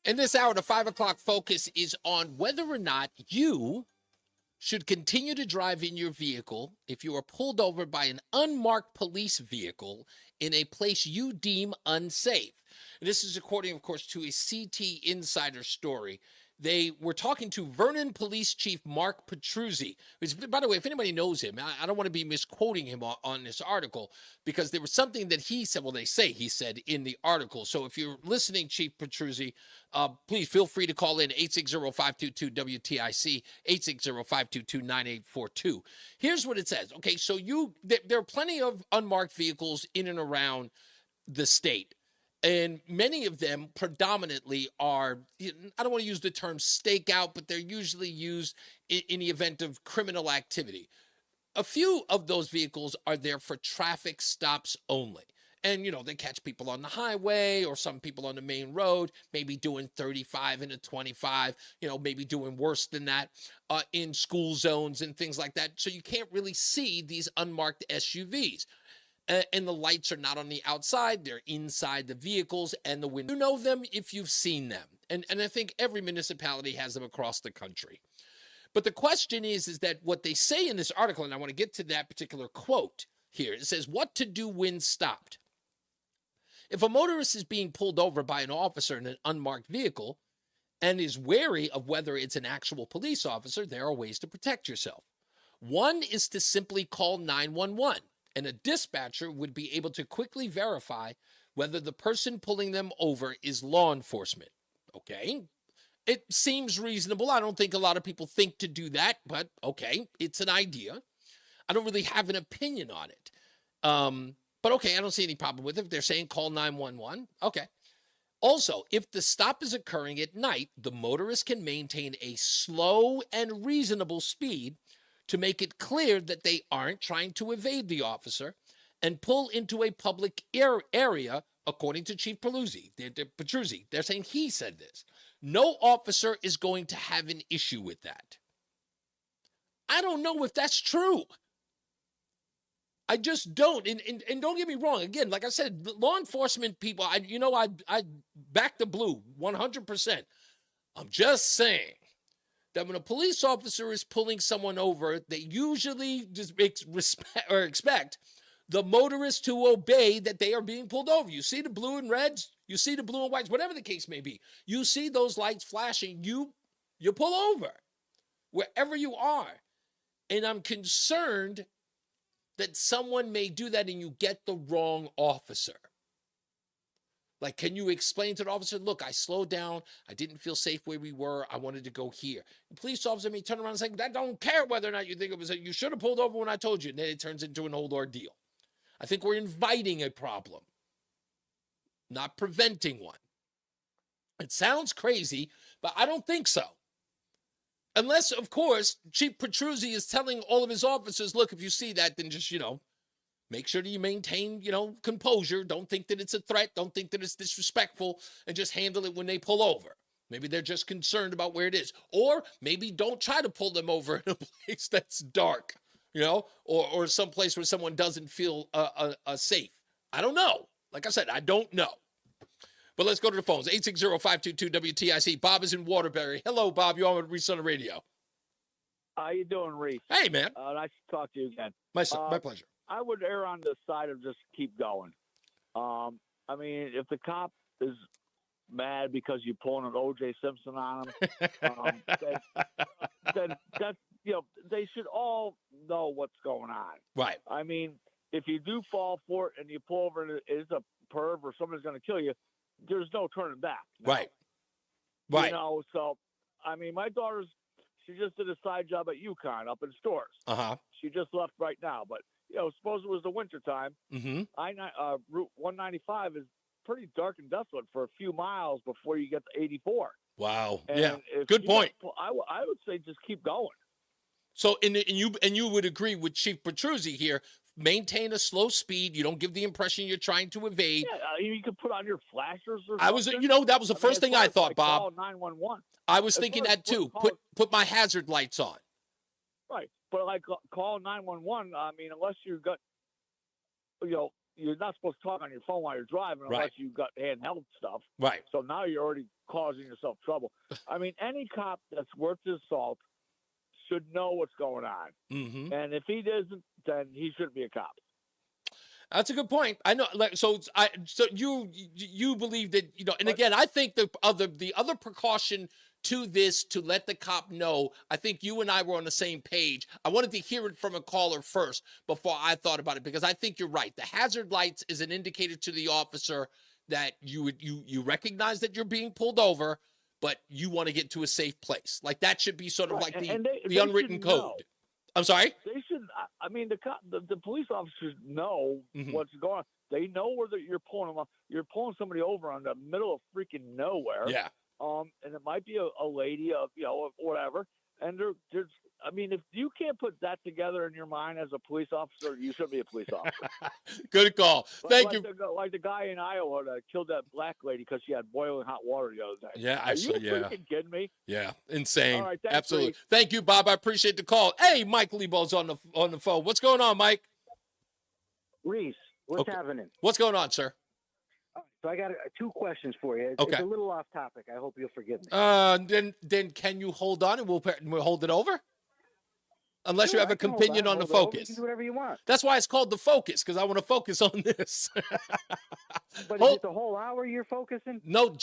In this hour, the 5 o'clock focus is on whether or not you should continue to drive in your vehicle if you are pulled over by an unmarked police vehicle in a place you deem unsafe. And this is according, of course, to a CT Insider story. They were talking to Vernon Police Chief Mark Petruzzi, who's, by the way, if anybody knows him, I don't want to be misquoting him on this article, because there was something that he said, well, they say he said in the article. So if you're listening, Chief Petruzzi, please feel free to call in 860-522-WTIC, 860-522-9842. Here's what it says. Okay, so there are plenty of unmarked vehicles in and around the state. And many of them predominantly are, I don't want to use the term stakeout, but they're usually used in the event of criminal activity. A few of those vehicles are there for traffic stops only. And, they catch people on the highway or some people on the main road, maybe doing 35 and a 25, maybe doing worse than that in school zones and things like that. So you can't really see these unmarked SUVs. And the lights are not on the outside, they're inside the vehicles and the window. You know them if you've seen them. And I think every municipality has them across the country. But the question is that what they say in this article, and I want to get to that particular quote here, it says, what to do when stopped. If a motorist is being pulled over by an officer in an unmarked vehicle and is wary of whether it's an actual police officer, there are ways to protect yourself. One is to simply call 911. And a dispatcher would be able to quickly verify whether the person pulling them over is law enforcement. Okay, it seems reasonable. I don't think a lot of people think to do that, but okay, it's an idea. I don't really have an opinion on it. But okay, I don't see any problem with it. If they're saying call 911, okay. Also, if the stop is occurring at night, the motorist can maintain a slow and reasonable speed to make it clear that they aren't trying to evade the officer and pull into a public area, according to Chief Petruzzi. They're saying he said this. No officer is going to have an issue with that. I don't know if that's true. I just don't. And don't get me wrong. Again, like I said, law enforcement people, I back the blue 100%. I'm just saying that when a police officer is pulling someone over, they usually just expect the motorist to obey that they are being pulled over. You see the blue and reds, you see the blue and whites, whatever the case may be. You see those lights flashing, you pull over wherever you are. And I'm concerned that someone may do that and you get the wrong officer. Like, can you explain to the officer, look, I slowed down. I didn't feel safe where we were. I wanted to go here. The police officer may turn around and say, I don't care whether or not you think it was, you should have pulled over when I told you. And then it turns into an old ordeal. I think we're inviting a problem, not preventing one. It sounds crazy, but I don't think so. Unless, of course, Chief Petruzzi is telling all of his officers, look, if you see that, then just, make sure that you maintain, composure. Don't think that it's a threat. Don't think that it's disrespectful, and just handle it when they pull over. Maybe they're just concerned about where it is. Or maybe don't try to pull them over in a place that's dark, or some place where someone doesn't feel safe. I don't know. Like I said, I don't know. But let's go to the phones. 860-522-WTIC. Bob is in Waterbury. Hello, Bob. You're on with Reese on the Radio. How you doing, Reese? Hey, man. Nice to talk to you again. My pleasure. I would err on the side of just keep going. I mean, if the cop is mad because you're pulling an O.J. Simpson on him, then that's, they should all know what's going on. Right. I mean, if you do fall for it and you pull over and it is a perv or somebody's going to kill you, there's no turning back. Right. Right. So, I mean, my daughter's, she just did a side job at UConn up in stores. Uh-huh. She just left right now, but suppose it was the winter time. Mm-hmm. Route 195 is pretty dark and desolate for a few miles before you get to 84. Wow. And yeah. Good point. I would say just keep going. So, and you would agree with Chief Petruzzi here. Maintain a slow speed. You don't give the impression you're trying to evade. Yeah, you could put on your flashers or I was, something. that was the first thing I thought, Bob. Call 911. I was thinking that too. Put my hazard lights on. Right, but like call 911. I mean, unless you got, you're not supposed to talk on your phone while you're driving unless you got handheld stuff. Right. So now you're already causing yourself trouble. I mean, any cop that's worth his salt should know what's going on. Mm-hmm. And if he doesn't, then he shouldn't be a cop. That's a good point. I know. So you believe that, and again, I think the other precaution to this, to let the cop know, I think you and I were on the same page. I wanted to hear it from a caller first before I thought about it, because I think you're right. The hazard lights is an indicator to the officer that you recognize that you're being pulled over, but you want to get to a safe place. Like that should be sort of like the unwritten code. Know. I'm sorry? They should. I mean, the police officers know Mm-hmm. what's going on. They know where you're pulling them off. You're pulling somebody over on the middle of freaking nowhere. Yeah. And it might be a lady, whatever. And there's, I mean, if you can't put that together in your mind as a police officer, you shouldn't be a police officer. Good call. Thank you. Like the guy in Iowa that killed that black lady because she had boiling hot water the other day. Yeah, actually, Are you freaking kidding me? Yeah, insane. All right, thanks, absolutely. Reese. Thank you, Bob. I appreciate the call. Hey, Mike Lebo's on the phone. What's going on, Mike? Reese, what's happening? What's going on, sir? So I got two questions for you. Okay. It's a little off topic. I hope you'll forgive me. Then can you hold on and we'll hold it over? Unless Sure, you have I a can hold opinion on the hold it over. You focus. can do whatever you want. That's why it's called the focus, because I want to focus on this. But is it the whole hour you're focusing? No,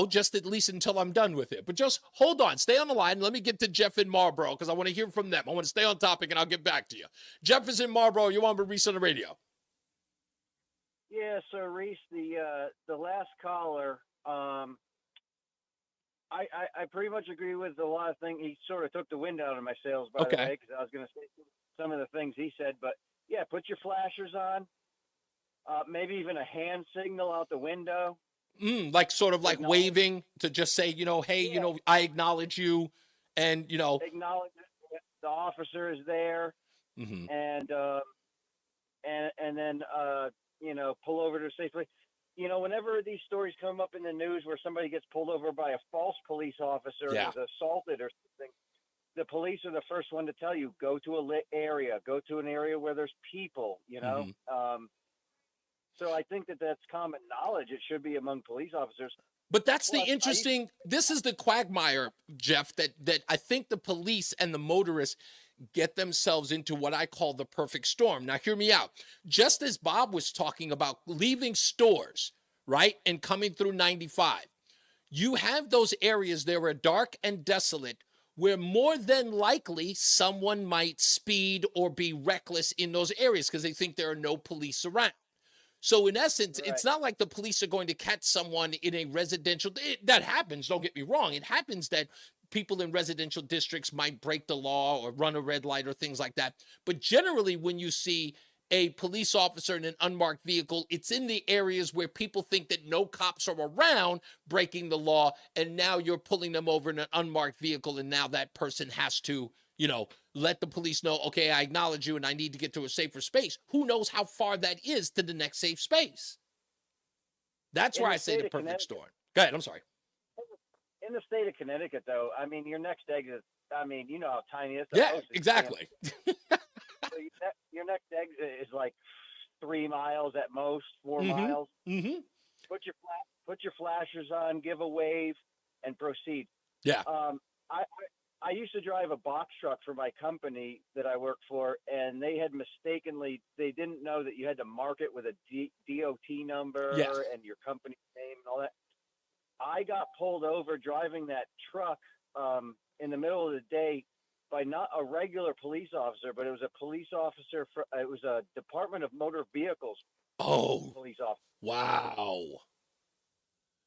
just at least until I'm done with it. But just hold on. Stay on the line. Let me get to Jeff in Marlboro, because I want to hear from them. I want to stay on topic, and I'll get back to you. Jeff is in Marlboro. You're on with Reese on the Radio. Yeah, so Reese, the last caller, I pretty much agree with a lot of things. He sort of took the wind out of my sails, by the way, because I was going to say some of the things he said. But yeah, put your flashers on. Maybe even a hand signal out the window. Like sort of like waving to just say, hey, I acknowledge you, and acknowledge that the officer is there, mm-hmm. and then pull over to a safe place. Whenever these stories come up in the news where somebody gets pulled over by a false police officer Yeah. or is assaulted or something, the police are the first one to tell you, go to a lit area, go to an area where there's people, Mm-hmm. So I think that's common knowledge. It should be among police officers. But that's Plus, the interesting. This is the quagmire, Jeff. That I think the police and the motorists get themselves into what I call the perfect storm. Now, hear me out. Just as Bob was talking about leaving stores, right, and coming through 95, you have those areas that are dark and desolate, where more than likely someone might speed or be reckless in those areas because they think there are no police around. So in essence, It's not like the police are going to catch someone in a residential. That happens, don't get me wrong. It happens that people in residential districts might break the law or run a red light or things like that. But generally, when you see a police officer in an unmarked vehicle, it's in the areas where people think that no cops are around breaking the law, and now you're pulling them over in an unmarked vehicle, and now that person has to, let the police know, okay, I acknowledge you and I need to get to a safer space. Who knows how far that is to the next safe space? That's where I say the perfect storm. Go ahead, I'm sorry. In the state of Connecticut, though, I mean, your next exit, you know how tiny it is. Yeah, exactly. So your next exit is like 3 miles at most, 4 miles. Mm-hmm. Put your flashers on, give a wave, and proceed. Yeah. I used to drive a box truck for my company that I work for, and they didn't know that you had to mark it with a DOT number and your company name and all that. I got pulled over driving that truck in the middle of the day by not a regular police officer, but it was a police officer. It was a Department of Motor Vehicles. Police officer. Wow.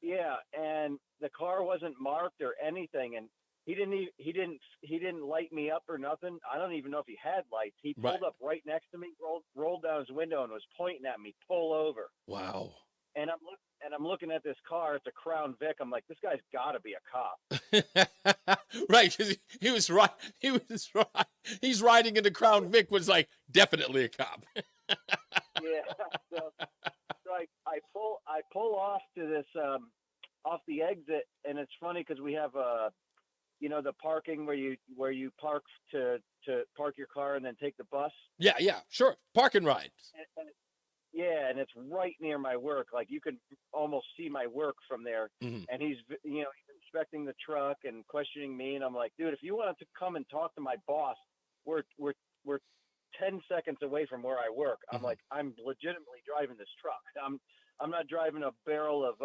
Yeah, and the car wasn't marked or anything, and he didn't light me up or nothing. I don't even know if he had lights. He pulled up right next to me, rolled down his window, and was pointing at me, pull over. Wow. And and I'm looking at this car. It's a Crown Vic. I'm like, this guy's got to be a cop. Right, because he was right. He's riding in the Crown Vic was like definitely a cop. Yeah. So I pull off to this off the exit, and it's funny because we have the parking where you park to park your car and then take the bus. Yeah, sure. Park and ride. And it's right near my work. Like you can almost see my work from there. Mm-hmm. And he's inspecting the truck and questioning me. And I'm like, dude, if you wanted to come and talk to my boss, we're 10 seconds away from where I work. I'm like, I'm legitimately driving this truck. I'm not driving a barrel of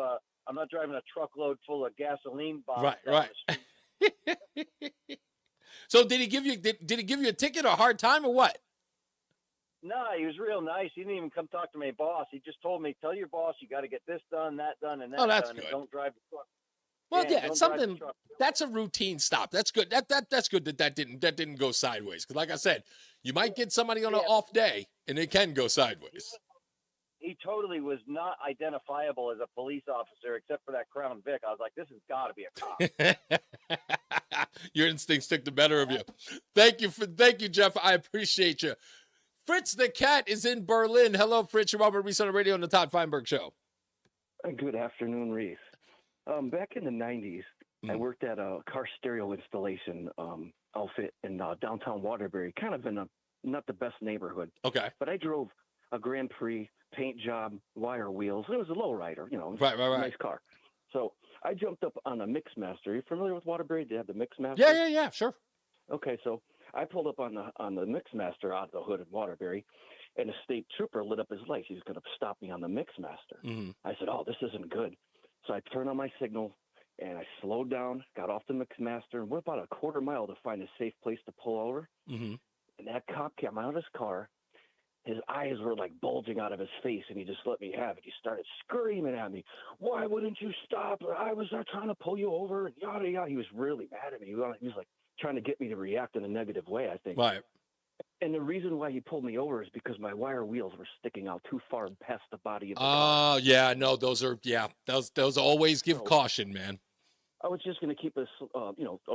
I'm not driving a truckload full of gasoline bombs. Right. So did he give you a ticket or a hard time or what? No, he was real nice. He didn't even come talk to my boss. He just told me, tell your boss you got to get this done, that done, and that Oh, that's done, good. and don't drive the truck. Well, yeah, don't it's drive the something truck. that's a routine stop. That's good. That's good that didn't go sideways. Because like I said, you might get somebody on an off day and it can go sideways. He totally was not identifiable as a police officer except for that Crown Vic. I was like, this has got to be a cop. Your instincts took the better of you. Thank you, Jeff. I appreciate you. Fritz the cat is in Berlin. Hello, Fritz. You're on Reese On The Radio on the Todd Feinberg Show. Good afternoon, Reese. Back in the 90s, I worked at a car stereo installation outfit in downtown Waterbury, kind of in not the best neighborhood. Okay. But I drove a Grand Prix, paint job, wire wheels. It was a lowrider, Right. Nice car. So I jumped up on a Mixmaster. Are you familiar with Waterbury? They have the Mixmaster? Yeah, sure. Okay, so I pulled up on the Mixmaster out of the hood in Waterbury, and a state trooper lit up his lights. He was going to stop me on the Mixmaster. Mm-hmm. I said, oh, this isn't good. So I turned on my signal, and I slowed down, got off the Mixmaster, and we're about a quarter mile to find a safe place to pull over. Mm-hmm. And that cop came out of his car. His eyes were like bulging out of his face, and he just let me have it. He started screaming at me, why wouldn't you stop? I was trying to pull you over, and yada, yada. He was really mad at me. He was like trying to get me to react in a negative way, I think. Right. And the reason why he pulled me over is because my wire wheels were sticking out too far past the body of the car. Oh, yeah, no, those always give caution, man. I was just going to keep a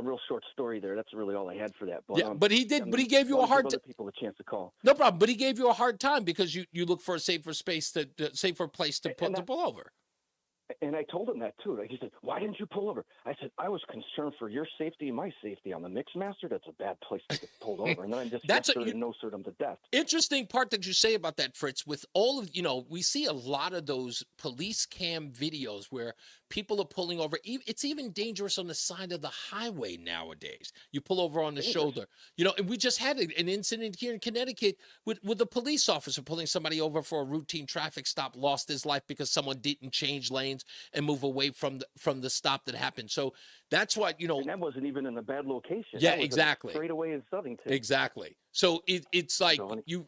real short story there. That's really all I had for that. But, Yeah, but he gave you a hard time. Other people a chance to call. No problem, but he gave you a hard time because you look for a safer place to pull over. And I told him that too. He said, why didn't you pull over? I said, I was concerned for your safety and my safety on the Mixmaster. That's a bad place to get pulled over. And then I just no-sir'd him to death. Interesting part that you say about that, Fritz, with all of, we see a lot of those police cam videos where people are pulling over. It's even dangerous on the side of the highway nowadays. You pull over on the shoulder, and we just had an incident here in Connecticut with a police officer pulling somebody over for a routine traffic stop, lost his life because someone didn't change lanes and move away from the stop that happened. So that's what, And that wasn't even in a bad location. Yeah, that was exactly. Straight away in Southington. Exactly. So it's like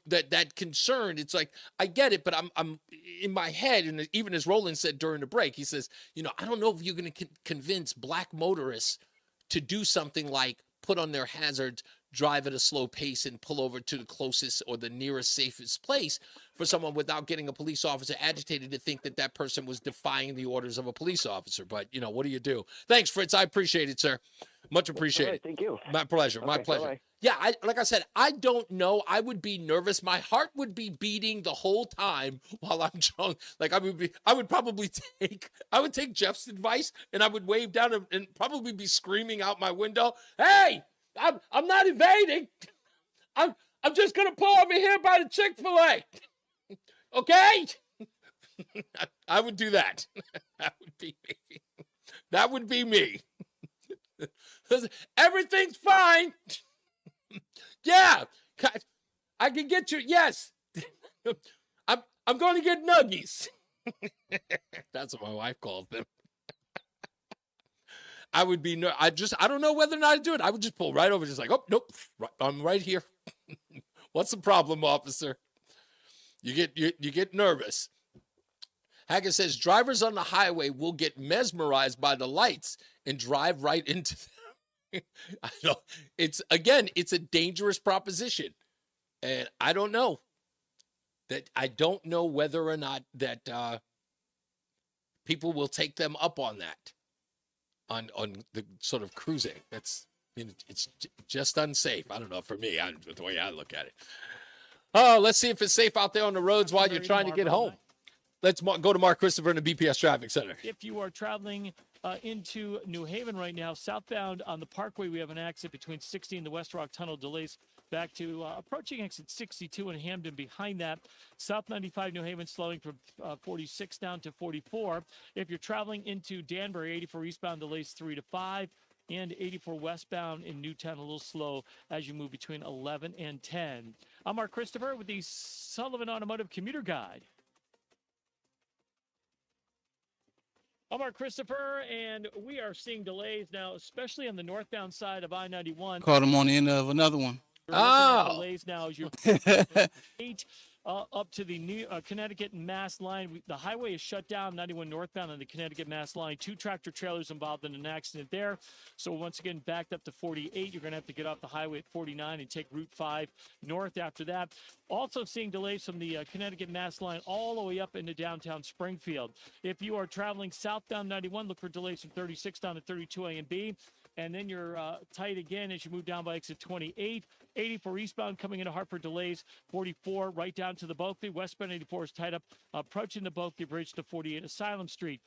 that concern. It's like, I get it, but I'm in my head. And even as Roland said during the break, he says, I don't know if you're going to convince black motorists to do something like put on their hazards, drive at a slow pace, and pull over to the closest or the nearest safest place for someone without getting a police officer agitated to think that person was defying the orders of a police officer. But, what do you do? Thanks, Fritz. I appreciate it, sir. Much appreciated. Right, thank you. My pleasure. My pleasure. Bye-bye. Yeah, like I said, I don't know. I would be nervous. My heart would be beating the whole time while I'm drunk. Like I would take Jeff's advice and I would wave down and probably be screaming out my window, "Hey, I'm not evading. I'm just gonna pull over here by the Chick-fil-A." Okay? I would do that. That would be me. That would be me. Everything's fine. Yeah, I can get you. Yes, I'm going to get nuggies. That's what my wife calls them. I would be. I don't know whether or not I'd do it. I would just pull right over, just like, oh nope, I'm right here. What's the problem, officer? You get nervous. Haggis says drivers on the highway will get mesmerized by the lights and drive right into them. I know it's a dangerous proposition, and I don't know whether or not that people will take them up on that, on the sort of cruising. That's, it's just unsafe. I don't know, for me, the way I look at it. Oh, let's see if it's safe out there on the roads while you're trying to get home. Let's go to Mark Christopher in the BPS Traffic Center. If you are traveling into New Haven right now, southbound on the Parkway, we have an accident between 60 and the West Rock Tunnel. Delays back to approaching exit 62 in Hamden. Behind that, South 95 New Haven slowing from 46 down to 44. If you're traveling into Danbury, 84 eastbound delays 3 to 5. And 84 westbound in Newtown, a little slow as you move between 11 and 10. I'm Mark Christopher with the Sullivan Automotive Commuter Guide. I'm Mark Christopher, and we are seeing delays now, especially on the northbound side of I-91. Caught him on the end of another one. Delays now as you're 8 up to the New Connecticut and Mass line. The highway is shut down, 91 northbound on the Connecticut Mass line. 2 tractor trailers involved in an accident there. So once again, backed up to 48. You're going to have to get off the highway at 49 and take Route 5 north after that. Also seeing delays from the Connecticut Mass line all the way up into downtown Springfield. If you are traveling southbound 91, look for delays from 36 down to 32 A and B. And then you're tight again as you move down by exit 28. 84 eastbound coming into Hartford, delays 44 right down to the Bulkley. Westbound 84 is tied up approaching the Bulkley Bridge to 48 Asylum Street.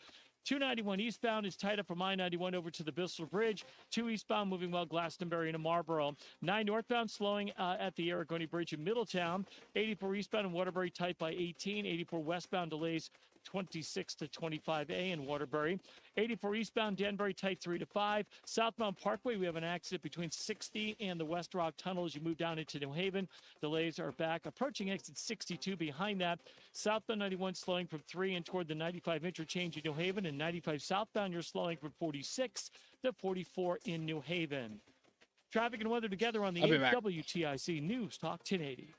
291 eastbound is tied up from I-91 over to the Bissell Bridge. 2 eastbound moving well Glastonbury into Marlboro. 9 northbound slowing at the Aragoni Bridge in Middletown. 84 eastbound in Waterbury tight by 18. 84 westbound delays 26 to 25A in Waterbury. 84 eastbound Danbury tight 3 to 5. Southbound Parkway, we have an accident between 60 and the West Rock Tunnel as you move down into New Haven. Delays are back approaching exit 62. Behind that, southbound 91 slowing from 3 and toward the 95 interchange in New Haven, and 95 southbound you're slowing from 46 to 44 in New Haven. Traffic and weather together on the WTIC News Talk 1080.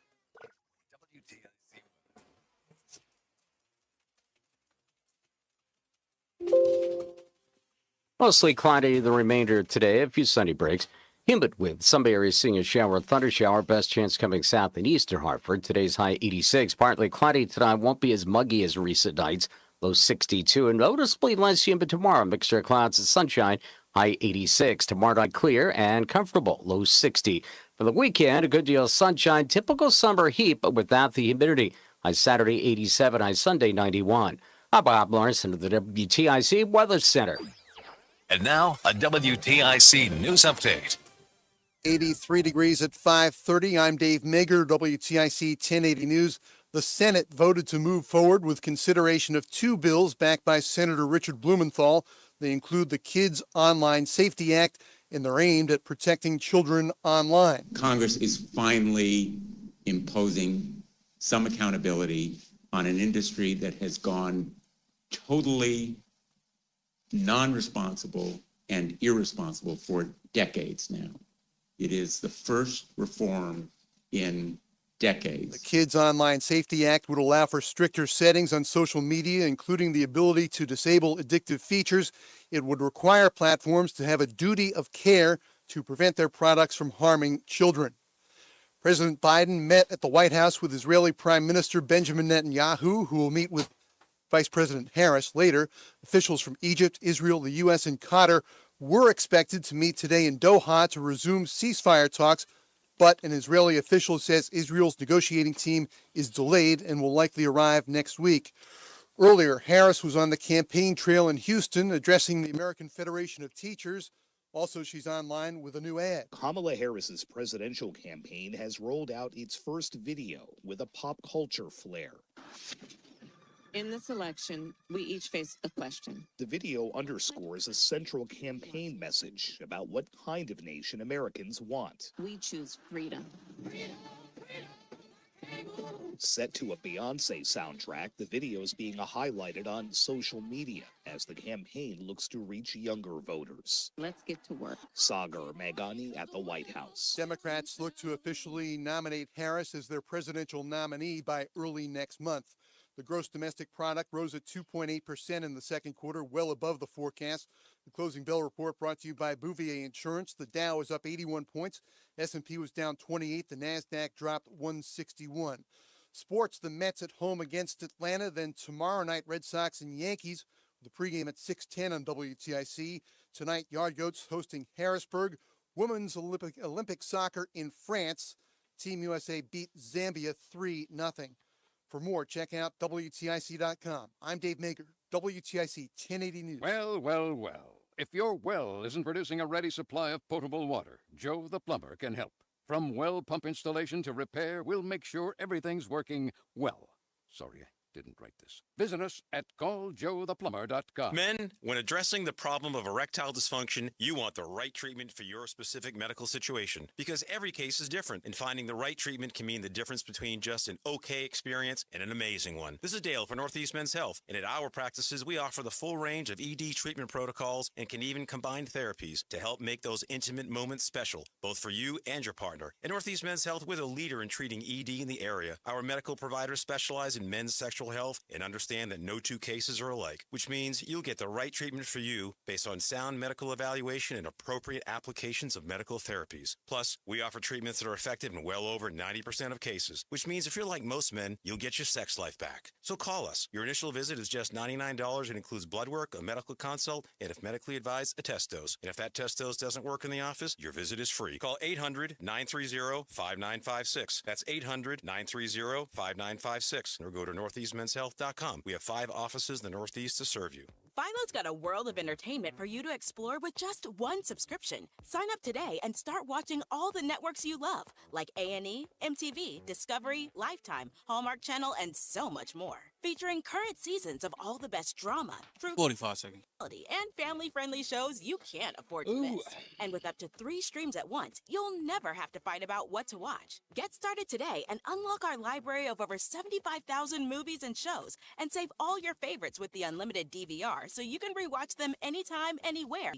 Mostly cloudy the remainder of today. A few sunny breaks. Humid with some areas seeing a shower or thunder shower. Best chance coming south and eastern Hartford. Today's high 86. Partly cloudy tonight. Won't be as muggy as recent nights. Low 62. And noticeably less humid tomorrow. Mixture of clouds and sunshine. High 86. Tomorrow night clear and comfortable. Low 60. For the weekend, a good deal of sunshine. Typical summer heat, but without the humidity. High Saturday 87. High Sunday 91. I'm Bob Lawrence of the WTIC Weather Center. And now, a WTIC news update. 83 degrees at 5:30. I'm Dave Mager, WTIC 1080 News. The Senate voted to move forward with consideration of 2 bills backed by Senator Richard Blumenthal. They include the Kids Online Safety Act, and they're aimed at protecting children online. Congress is finally imposing some accountability on an industry that has gone totally non-responsible and irresponsible for decades now. It is the first reform in decades. The Kids Online Safety Act would allow for stricter settings on social media, including the ability to disable addictive features. It would require platforms to have a duty of care to prevent their products from harming children. President Biden met at the White House with Israeli Prime Minister Benjamin Netanyahu, who will meet with Vice President Harris later. Officials from Egypt, Israel, the U.S., and Qatar were expected to meet today in Doha to resume ceasefire talks, but an Israeli official says Israel's negotiating team is delayed and will likely arrive next week. Earlier, Harris was on the campaign trail in Houston addressing the American Federation of Teachers. Also, she's online with a new ad. Kamala Harris's presidential campaign has rolled out its first video with a pop culture flair. In this election, we each face a question. The video underscores a central campaign message about what kind of nation Americans want. We choose freedom. Set to a Beyonce soundtrack, the video is being highlighted on social media as the campaign looks to reach younger voters. Let's get to work. Sagar Meghani at the White House. Democrats look to officially nominate Harris as their presidential nominee by early next month. The gross domestic product rose at 2.8% in the second quarter, well above the forecast. The closing bell report brought to you by Bouvier Insurance. The Dow is up 81 points. S&P was down 28. The NASDAQ dropped 161. Sports, the Mets at home against Atlanta. Then tomorrow night, Red Sox and Yankees. The pregame at 6:10 on WTIC. Tonight, Yard Goats hosting Harrisburg. Women's Olympic soccer in France. Team USA beat Zambia 3-0. For more, check out WTIC.com. I'm Dave Mager, WTIC 1080 News. Well, well, well. If your well isn't producing a ready supply of potable water, Joe the Plumber can help. From well pump installation to repair, we'll make sure everything's working well. Sorry, I didn't write this. Visit us at calljoetheplumber.com. Men, when addressing the problem of erectile dysfunction, you want the right treatment for your specific medical situation because every case is different, and finding the right treatment can mean the difference between just an okay experience and an amazing one. This is Dale for Northeast Men's Health, and at our practices, we offer the full range of ED treatment protocols and can even combine therapies to help make those intimate moments special, both for you and your partner. At Northeast Men's Health, we're the leader in treating ED in the area. Our medical providers specialize in men's sexual health and understand that no two cases are alike, which means you'll get the right treatment for you based on sound medical evaluation and appropriate applications of medical therapies. Plus, we offer treatments that are effective in well over 90% of cases, which means if you're like most men, you'll get your sex life back. So call us. Your initial visit is just $99 and includes blood work, a medical consult, and if medically advised, a test dose. And if that test dose doesn't work in the office, your visit is free. Call 800-930-5956. That's 800-930-5956. Or go to northeastmenshealth.com. We have 5 offices in the Northeast to serve you. Philo's got a world of entertainment for you to explore with just one subscription. Sign up today and start watching all the networks you love, like A&E, MTV, Discovery, Lifetime, Hallmark Channel, and so much more. Featuring current seasons of all the best drama, true 45 seconds. and family-friendly shows you can't afford to miss. And with up to 3 streams at once, you'll never have to fight about what to watch. Get started today and unlock our library of over 75,000 movies and shows, and save all your favorites with the unlimited DVR so you can rewatch them anytime, anywhere.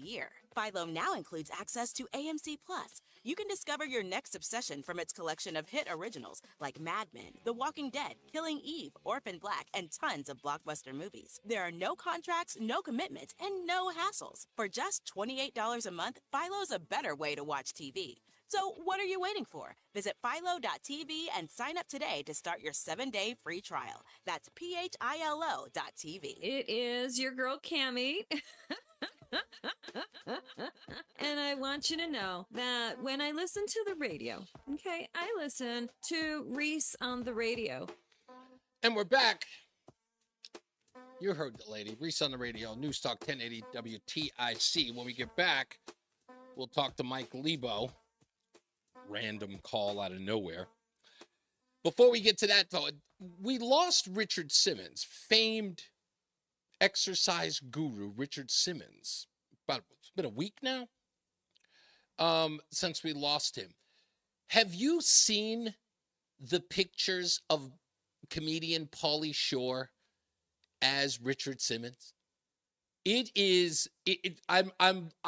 Philo now includes access to AMC Plus. You can discover your next obsession from its collection of hit originals like Mad Men, The Walking Dead, Killing Eve, Orphan Black, and tons of blockbuster movies. There are no contracts, no commitments, and no hassles. For just $28 a month, Philo's a better way to watch TV. So what are you waiting for? Visit philo.tv and sign up today to start your 7-day free trial. That's philo.tv. It is your girl, Cammie. And I want you to know that when I listen to the radio, okay, I listen to Reese on the radio. And we're back. You heard the lady. Reese on the Radio, NewsTalk 1080 WTIC. When we get back, we'll talk to Mike Lebo. Random call out of nowhere. Before we get to that, though, we lost Richard Simmons, famed exercise guru Richard Simmons. It's been a week now since we lost him. Have you seen the pictures of comedian Pauly Shore as Richard Simmons? It is. I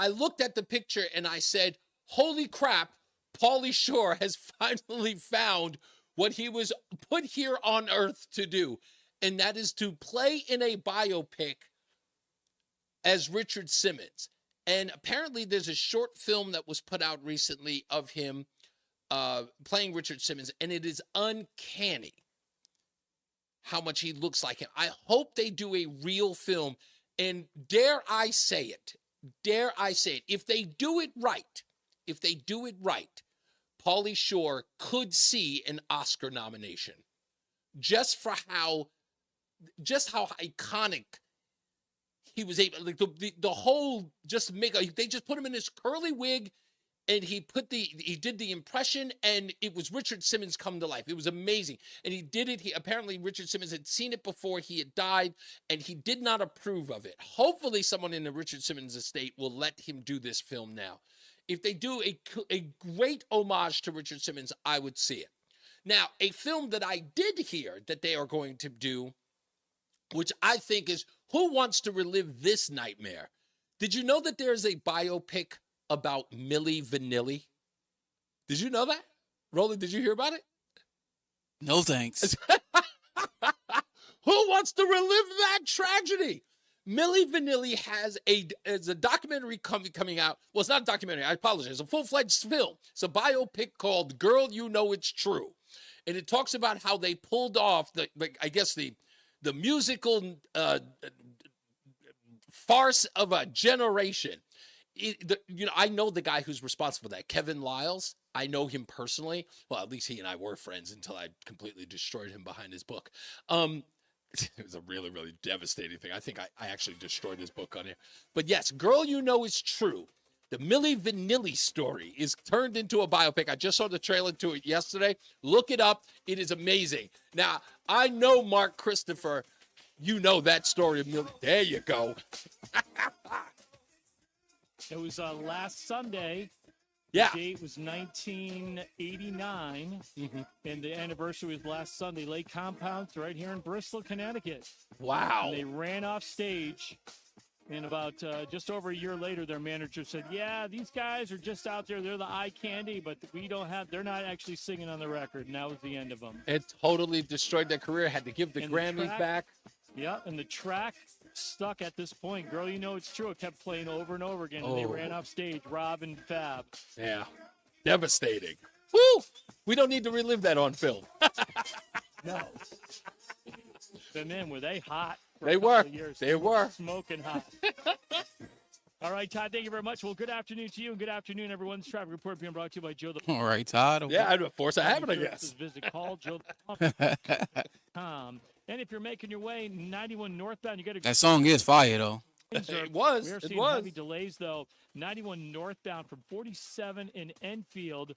looked at the picture and I said, "Holy crap! Pauly Shore has finally found what he was put here on earth to do, and that is to play in a biopic as Richard Simmons." And apparently there's a short film that was put out recently of him playing Richard Simmons, and it is uncanny how much he looks like him. I hope they do a real film, and dare I say it, if they do it right, Pauly Shore could see an Oscar nomination just for how iconic he was able, like the whole, they just put him in this curly wig and he did the impression, and it was Richard Simmons come to life. It was amazing. And he did it. Apparently Richard Simmons had seen it before he had died, and he did not approve of it. Hopefully someone in the Richard Simmons estate will let him do this film now. If they do a great homage to Richard Simmons, I would see it. Now, a film that I did hear that they are going to do, which I think is Who Wants to Relive This Nightmare? Did you know that there's a biopic about Milli Vanilli? Did you know that? Roland, did you hear about it? No thanks. Who wants to relive that tragedy? Milli Vanilli has a documentary coming out. Well, it's not a documentary. I apologize. It's a full-fledged film. It's a biopic called Girl, You Know It's True. And it talks about how they pulled off the musical farce of a generation. I know the guy who's responsible for that, Kevin Lyles. I know him personally. Well, at least he and I were friends until I completely destroyed him behind his book. It was a really, really devastating thing. I think I actually destroyed his book on here. But yes, Girl You Know Is True. The Milli Vanilli story is turned into a biopic. I just saw the trailer to it yesterday. Look it up. It is amazing. Now, I know, Mark Christopher, you know that story of Milli. There you go. It was last Sunday. Yeah. The date was 1989, and the anniversary was last Sunday. Lake Compounds right here in Bristol, Connecticut. Wow. And they ran off stage, and about just over a year later, their manager said, yeah, these guys are just out there. They're the eye candy, but they're not actually singing on the record, and that was the end of them. It totally destroyed their career. Had to give the Grammys back. Yeah, and the track stuck at this point. Girl, You Know It's True. It kept playing over and over again, and they ran off stage, Rob and Fab. Yeah, devastating. Woo! We don't need to relive that on film. No. And then were they hot? They were. They were. Smoking hot. All right, Todd, thank you very much. Well, good afternoon to you, and good afternoon, everyone. This traffic report being brought to you by Joe the All right, Todd. Yeah, I'd force a habit, I guess. Visit calljoe.com. And if you're making your way 91 northbound, you got to. That song is fire, though. It was. We are seeing heavy delays, though. 91 northbound from 47 in Enfield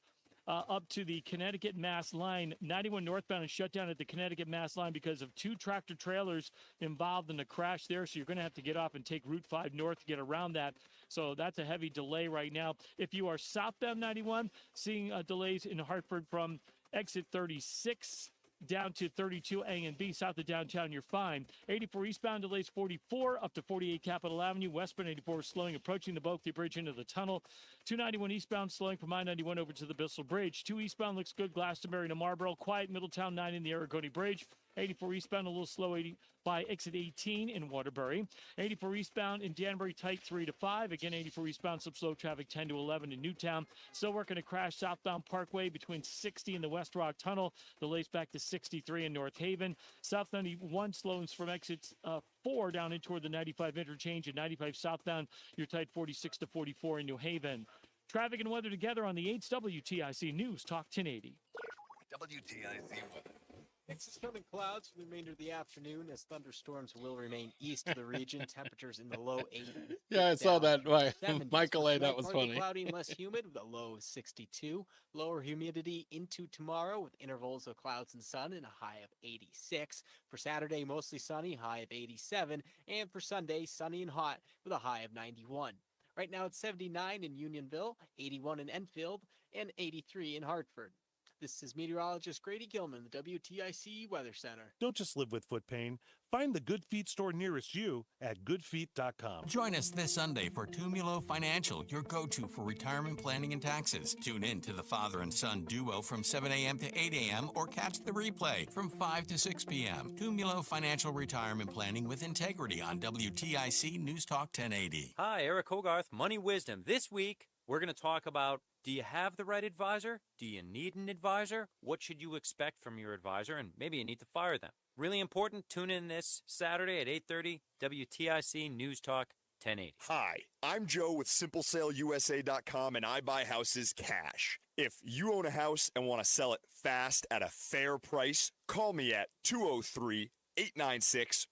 up to the Connecticut-Mass line. 91 northbound is shut down at the Connecticut-Mass line because of 2 tractor trailers involved in the crash there. So you're going to have to get off and take Route 5 north to get around that. So that's a heavy delay right now. If you are southbound 91, seeing delays in Hartford from exit 36 down to 32 A and B. South of downtown, you're fine. 84 eastbound delays 44 up to 48 Capitol Avenue. Westbound 84 slowing, approaching the Bulkley Bridge into the tunnel. 291 eastbound slowing from I-91 over to the Bissell Bridge. 2 eastbound looks good, Glastonbury to Marlboro. Quiet Middletown 9 in the Aragoni Bridge. 84 eastbound a little slow by exit 18 in Waterbury. 84 eastbound in Danbury tight 3 to 5. Again, 84 eastbound some slow traffic 10 to 11 in Newtown. Still working a crash southbound Parkway between 60 and the West Rock Tunnel. Delays back to 63 in North Haven. South 91 slows from exit 4 down in toward the 95 interchange. And 95 southbound, you're tight 46 to 44 in New Haven. Traffic and weather together on the 8's WTIC News Talk 1080. WTIC weather. Mixes coming clouds for the remainder of the afternoon as thunderstorms will remain east of the region. Temperatures in the low 80s. Yeah, I saw that. Michael A. That was Partly funny. Cloudy and less humid with a low of 62. Lower humidity into tomorrow with intervals of clouds and sun and a high of 86. For Saturday, mostly sunny, high of 87. And for Sunday, sunny and hot with a high of 91. Right now it's 79 in Unionville, 81 in Enfield, and 83 in Hartford. This is meteorologist Grady Gilman, the WTIC Weather Center. Don't just live with foot pain. Find the Good Feet store nearest you at goodfeet.com. Join us this Sunday for Tumulo Financial, your go-to for retirement planning and taxes. Tune in to the father and son duo from 7 a.m. to 8 a.m. or catch the replay from 5 to 6 p.m. Tumulo Financial Retirement Planning with Integrity on WTIC News Talk 1080. Hi, Eric Hogarth, Money Wisdom. This week, we're going to talk about, do you have the right advisor? Do you need an advisor? What should you expect from your advisor? And maybe you need to fire them. Really important. Tune in this Saturday at 8:30, WTIC News Talk 1080. Hi, I'm Joe with SimpleSaleUSA.com, and I buy houses cash. If you own a house and want to sell it fast at a fair price, call me at 203-896-4000.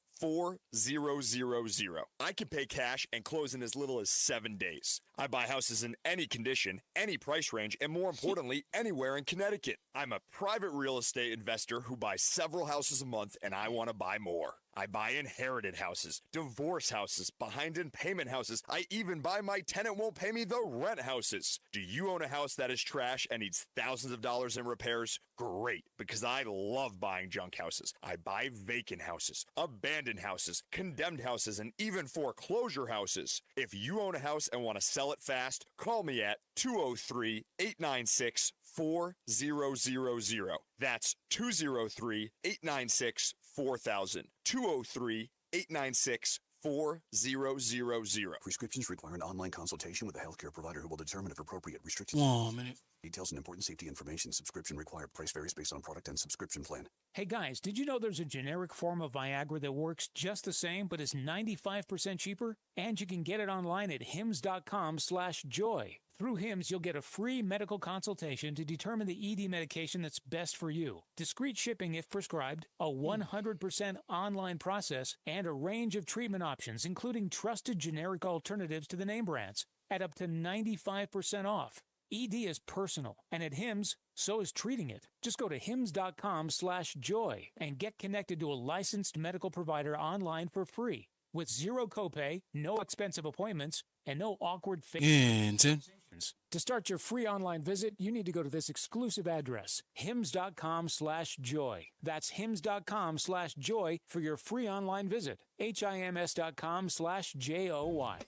I can pay cash and close in as little as 7 days. I buy houses in any condition, any price range, and more importantly, anywhere in Connecticut. I'm a private real estate investor who buys several houses a month, and I want to buy more. I buy inherited houses, divorce houses, behind in payment houses. I even buy my tenant won't pay me the rent houses. Do you own a house that is trash and needs thousands of dollars in repairs? Great, because I love buying junk houses. I buy vacant houses, abandoned houses, condemned houses, and even foreclosure houses. If you own a house and want to sell it fast, call me at 203-896-4000. That's 203-896-4000. 203-896-4000. 4000. Prescriptions require an online consultation with a healthcare provider who will determine if appropriate restrictions. Whoa, a minute. Details and important safety information. Subscription required. Price varies based on product and subscription plan. Hey guys, did you know there's a generic form of Viagra that works just the same but is 95% cheaper? And you can get it online at hims.com/joy. Through Hims, you'll get a free medical consultation to determine the ED medication that's best for you. Discreet shipping if prescribed, a 100% online process, and a range of treatment options, including trusted generic alternatives to the name brands, at up to 95% off. ED is personal, and at Hims, so is treating it. Just go to hims.com/joy and get connected to a licensed medical provider online for free. With zero copay, no expensive appointments, and no awkward conversations. To start your free online visit, you need to go to this exclusive address, hims.com/joy. That's hims.com/joy for your free online visit. HIMS.com/JOY.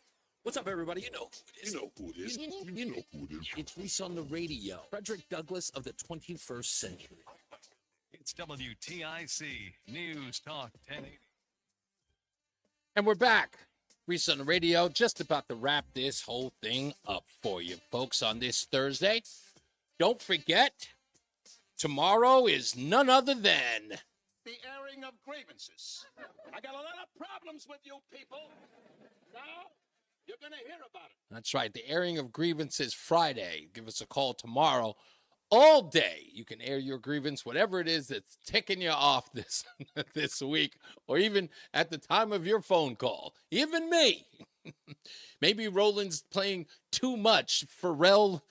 What's up, everybody? You know who it is. You know who it is. You know who it is. It's Reese on the Radio. Frederick Douglass of the 21st century. It's WTIC News Talk 1080. And we're back. Reese on the Radio, just about to wrap this whole thing up for you folks on this Thursday. Don't forget, tomorrow is none other than the airing of grievances. I got a lot of problems with you people. Now, you're going to hear about it. That's right, the airing of grievances Friday. Give us a call tomorrow. All day, you can air your grievance, whatever it is that's ticking you off this week, or even at the time of your phone call. Even me. Maybe Roland's playing too much Pharrell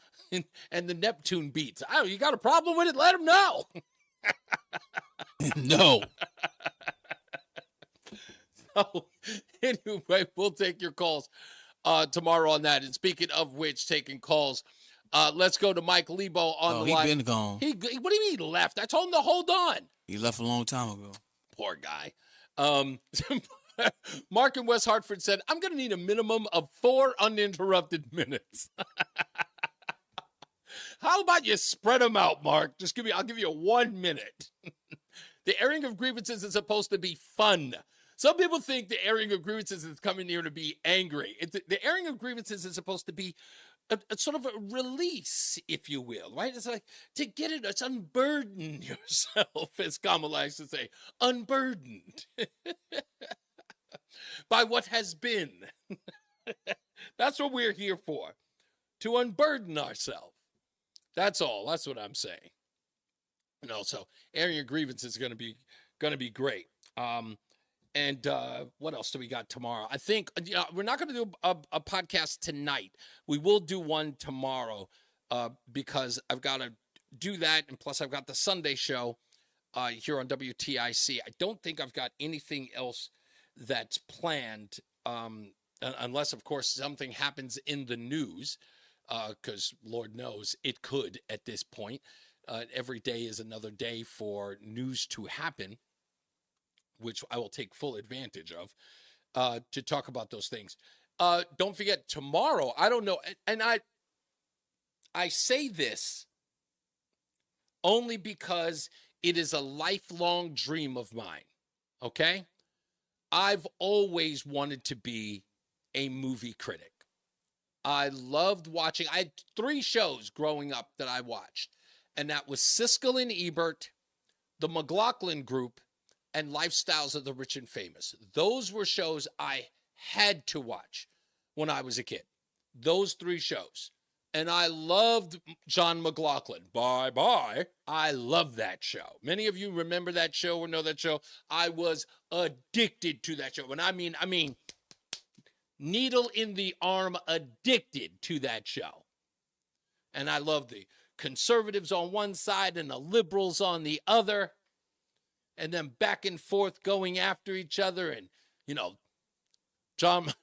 and the Neptune beats. Oh, you got a problem with it? Let him know. No. So, anyway, we'll take your calls tomorrow on that. And speaking of which, taking calls, let's go to Mike Lebo on the line. He's been gone. What do you mean he left? I told him to hold on. He left a long time ago. Poor guy. Mark in West Hartford said, I'm going to need a minimum of 4 uninterrupted minutes. How about you spread them out, Mark? I'll give you 1 minute. The airing of grievances is supposed to be fun. Some people think the airing of grievances is coming here to be angry. The airing of grievances is supposed to be a sort of a release, if you will, right? It's like to get it, it's unburden yourself, as Kamala likes to say, unburdened by what has been. That's what we're here for, to unburden ourselves. That's all. That's what I'm saying. And also, airing your grievances is going to be great. And what else do we got tomorrow? I think we're not going to do a podcast tonight. We will do one tomorrow because I've got to do that. And plus, I've got the Sunday show here on WTIC. I don't think I've got anything else that's planned unless, of course, something happens in the news because Lord knows it could at this point. Every day is another day for news to happen, which I will take full advantage of to talk about those things. Don't forget, tomorrow, I don't know, and I say this only because it is a lifelong dream of mine, okay? I've always wanted to be a movie critic. I loved watching. I had 3 shows growing up that I watched, and that was Siskel and Ebert, the McLaughlin Group, and Lifestyles of the Rich and Famous. Those were shows I had to watch when I was a kid. Those 3 shows. And I loved John McLaughlin. Bye-bye. I love that show. Many of you remember that show or know that show. I was addicted to that show. And I mean, needle in the arm addicted to that show. And I love the conservatives on one side and the liberals on the other. And then back and forth going after each other. And, John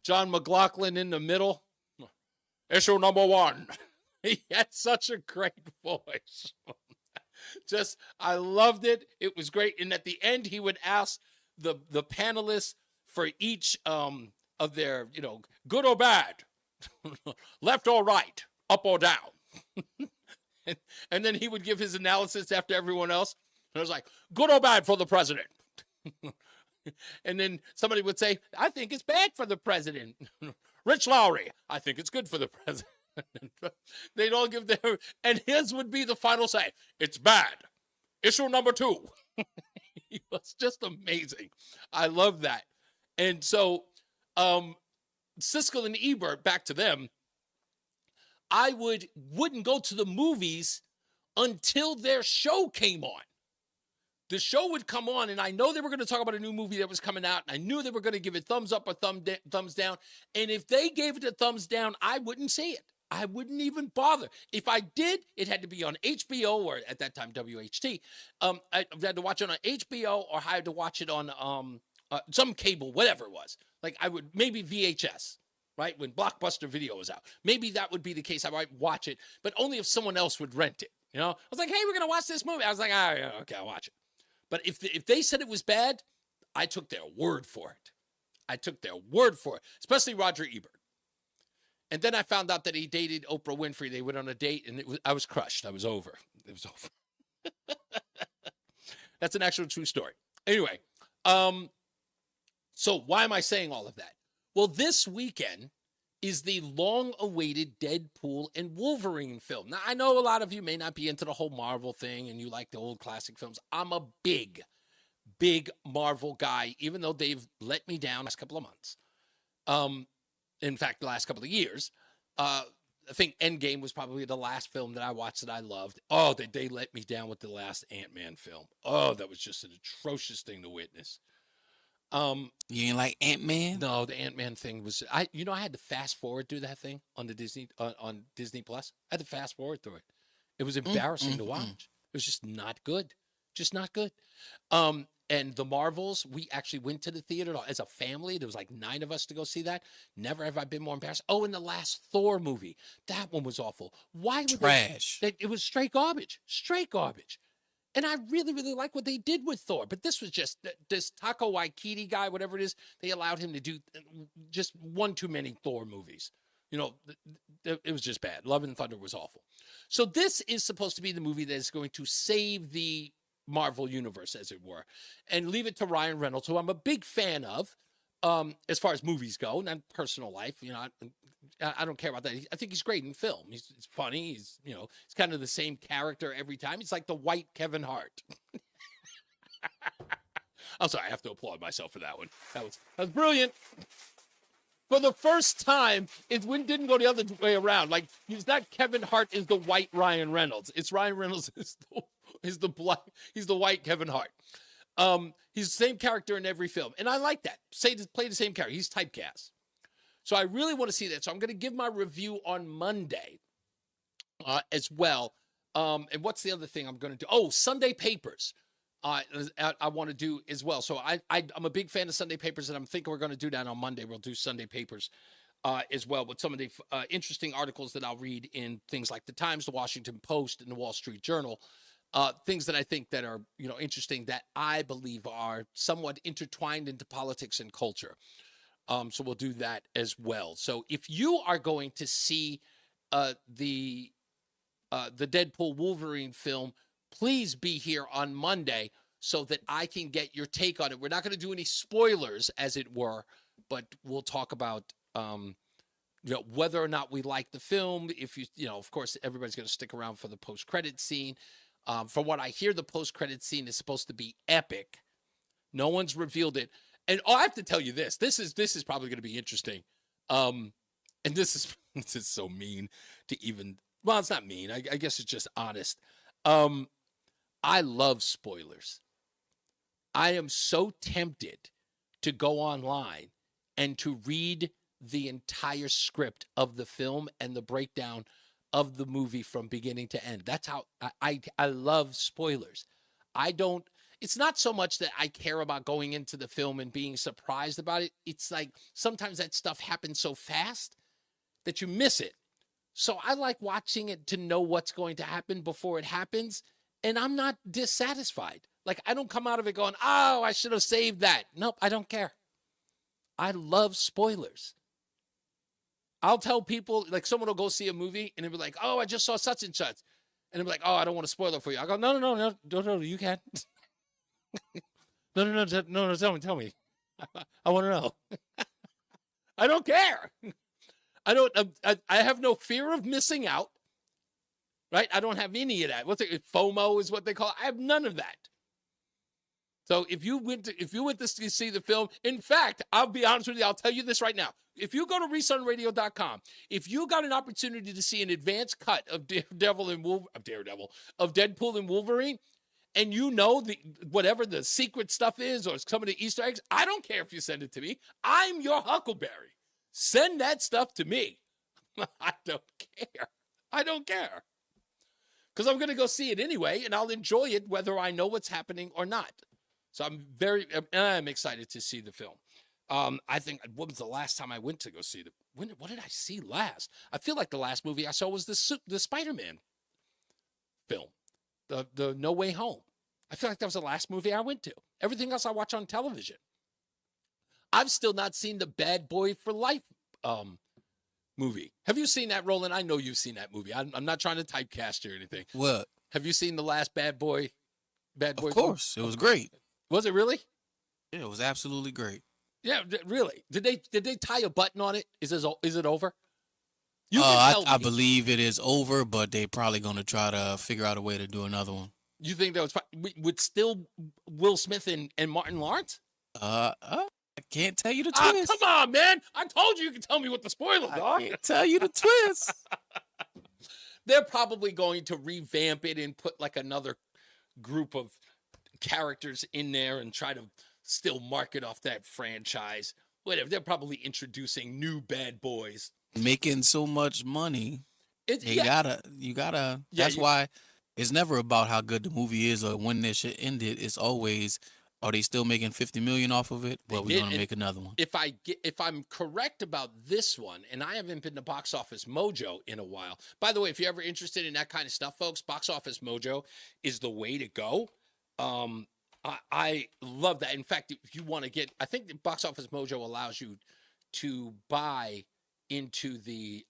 McLaughlin in the middle. Issue number 1. He had such a great voice. I loved it. It was great. And at the end, he would ask the panelists for each of their, good or bad, left or right, up or down. and then he would give his analysis after everyone else. And I was like, good or bad for the president? And then somebody would say, I think it's bad for the president. Rich Lowry, I think it's good for the president. They'd all give their, and his would be the final say, it's bad. Issue number 2. It was just amazing. I love that. And so Siskel and Ebert, back to them, I wouldn't go to the movies until their show came on. The show would come on, and I know they were going to talk about a new movie that was coming out, and I knew they were going to give it thumbs up or thumbs down. And if they gave it a thumbs down, I wouldn't see it. I wouldn't even bother. If I did, it had to be on HBO or at that time WHT. I had to watch it on HBO or I had to watch it on some cable, whatever it was. Like I would maybe VHS, right? When Blockbuster Video was out, maybe that would be the case. I might watch it, but only if someone else would rent it. You know, I was like, hey, we're gonna watch this movie. I was like, ah, yeah, okay, I'll watch it. But if they said it was bad, I took their word for it. I took their word for it, especially Roger Ebert. And then I found out that he dated Oprah Winfrey. They went on a date, and I was crushed. I was over. It was over. That's an actual true story. Anyway, so why am I saying all of that? Well, this weekend is the long-awaited Deadpool and Wolverine film. Now, I know a lot of you may not be into the whole Marvel thing, and you like the old classic films. I'm a big, big Marvel guy, even though they've let me down the last couple of months. In fact, the last couple of years. I think Endgame was probably the last film that I watched that I loved. Oh, they let me down with the last Ant-Man film. Oh, that was just an atrocious thing to witness. You ain't like Ant-Man? No, the Ant-Man thing was I had to fast forward through that thing on the Disney Plus. I had to fast forward through it. It was embarrassing to watch. It was just not good. Just not good. And the Marvels, we actually went to the theater as a family. There was like 9 of us to go see that. Never have I been more embarrassed. Oh, and the last Thor movie. That one was awful. Why would Trash. It was straight garbage. Straight garbage. And I really, really like what they did with Thor. But this was just this Taika Waititi guy, whatever it is, they allowed him to do just one too many Thor movies. You know, it was just bad. Love and Thunder was awful. So this is supposed to be the movie that is going to save the Marvel universe, as it were, and leave it to Ryan Reynolds, who I'm a big fan of, as far as movies go, not personal life. You know, I don't care about that. I think he's great in film. He's funny. He's kind of the same character every time. He's like the white Kevin Hart. I'm sorry, I have to applaud myself for that one. That was brilliant. For the first time, it didn't go the other way around. Like, it's not Kevin Hart is the white Ryan Reynolds. It's Ryan Reynolds is the white Kevin Hart. He's the same character in every film. And I like that. Play the same character. He's typecast. So I really want to see that. So I'm going to give my review on Monday as well. And what's the other thing I'm going to do? Oh, Sunday Papers. I want to do as well. So I'm a big fan of Sunday Papers, and I'm thinking we're going to do that on Monday. We'll do Sunday Papers as well with some of the interesting articles that I'll read in things like the Times, the Washington Post, and the Wall Street Journal. Things that I think that are interesting that I believe are somewhat intertwined into politics and culture. So we'll do that as well. So if you are going to see the Deadpool Wolverine film, please be here on Monday so that I can get your take on it. We're not going to do any spoilers, as it were, but we'll talk about whether or not we like the film. If of course, everybody's going to stick around for the post-credit scene. From what I hear, the post-credit scene is supposed to be epic. No one's revealed it. And I have to tell you this. This is probably going to be interesting. And this is so mean to even. Well, it's not mean. I guess it's just honest. I love spoilers. I am so tempted to go online and to read the entire script of the film and the breakdown of the movie from beginning to end. That's how I love spoilers. It's not so much that I care about going into the film and being surprised about it. It's like sometimes that stuff happens so fast that you miss it. So I like watching it to know what's going to happen before it happens. And I'm not dissatisfied. Like, I don't come out of it going, oh, I should have saved that. Nope, I don't care. I love spoilers. I'll tell people, like, someone will go see a movie and they'll be like, oh, I just saw such and such. And they'll be like, oh, I don't want to spoil it for you. I go, no, you can't. No. Tell me. I want to know. I don't care. I have no fear of missing out. Right? I don't have any of that. FOMO is what they call it. I have none of that. So if you went to see the film, in fact, I'll be honest with you, I'll tell you this right now. If you go to ReeseOnRadio.com, if you got an opportunity to see an advanced cut of Deadpool and Wolverine, and you know whatever the secret stuff is or some of the Easter eggs, I don't care if you send it to me. I'm your Huckleberry. Send that stuff to me. I don't care. Because I'm going to go see it anyway, and I'll enjoy it whether I know what's happening or not. So I'm excited to see the film. I think, what was the last time I went to go see what did I see last? I feel like the last movie I saw was the Spider-Man film, the No Way Home. I feel like that was the last movie I went to. Everything else I watch on television. I've still not seen the Bad Boy for Life movie. Have you seen that, Roland? I know you've seen that movie. I'm not trying to typecast you or anything. What? Have you seen the last Bad Boy? Of course. It was great. Was it really? Yeah, it was absolutely great. Yeah, really. Did they tie a button on it? Is it over? You can tell I me. believe it is over, but they probably going to try to figure out a way to do another one. You think that was with still Will Smith and Martin Lawrence? I can't tell you the twist. Come on, man. I told you can tell me what the spoilers are. I can't tell you the twist. They're probably going to revamp it and put like another group of characters in there and try to still market off that franchise. Whatever. They're probably introducing new bad boys. Making so much money. You gotta. Yeah, That's why it's never about how good the movie is or when this shit ended. It's always, are they still making $50 million off of it? Well, we're gonna make another one. If I'm correct about this one, and I haven't been to Box Office Mojo in a while. By the way, if you're ever interested in that kind of stuff, folks, Box Office Mojo is the way to go. I love that. In fact, if you want to get, I think the Box Office Mojo allows you to buy into the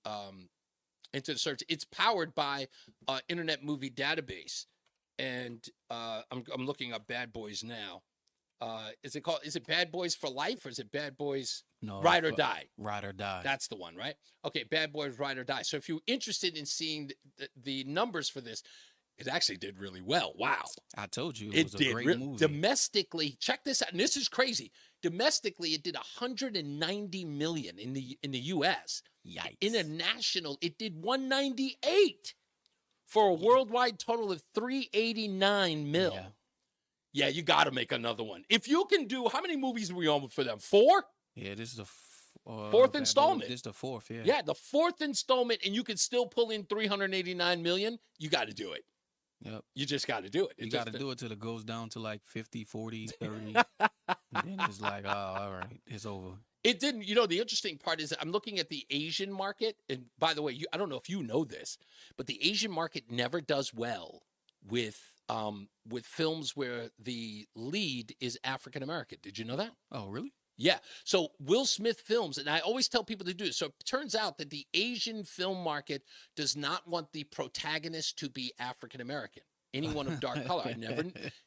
search. It's powered by Internet Movie Database, and I'm looking up Bad Boys now. Is it Bad Boys for Life, or is it Bad Boys Ride or Die? Ride or Die. That's the one, right? Okay, Bad Boys Ride or Die. So if you're interested in seeing the numbers for this, it actually did really well. Wow. I told you it was a great movie. Domestically, check this out, and this is crazy. Domestically, it did $190 million in the U.S. Yikes. International, it did $198 for a worldwide total of $389 mil. Yeah, you got to make another one. If you can do, how many movies were we on for them? 4? Yeah, this is the fourth installment. This is the fourth, yeah. Yeah, the fourth installment, and you can still pull in $389 million. You got to do it. Yep. You just got to do it. You got to do it till it goes down to like 50, 40, 30. And then it's like, oh, all right, it's over. It didn't. You know, the interesting part is I'm looking at the Asian market. And by the way, I don't know if you know this, but the Asian market never does well with films where the lead is African American. Did you know that? Oh, really? Yeah. So Will Smith films, and I always tell people to do this. So it turns out that the Asian film market does not want the protagonist to be African American. Anyone of dark color.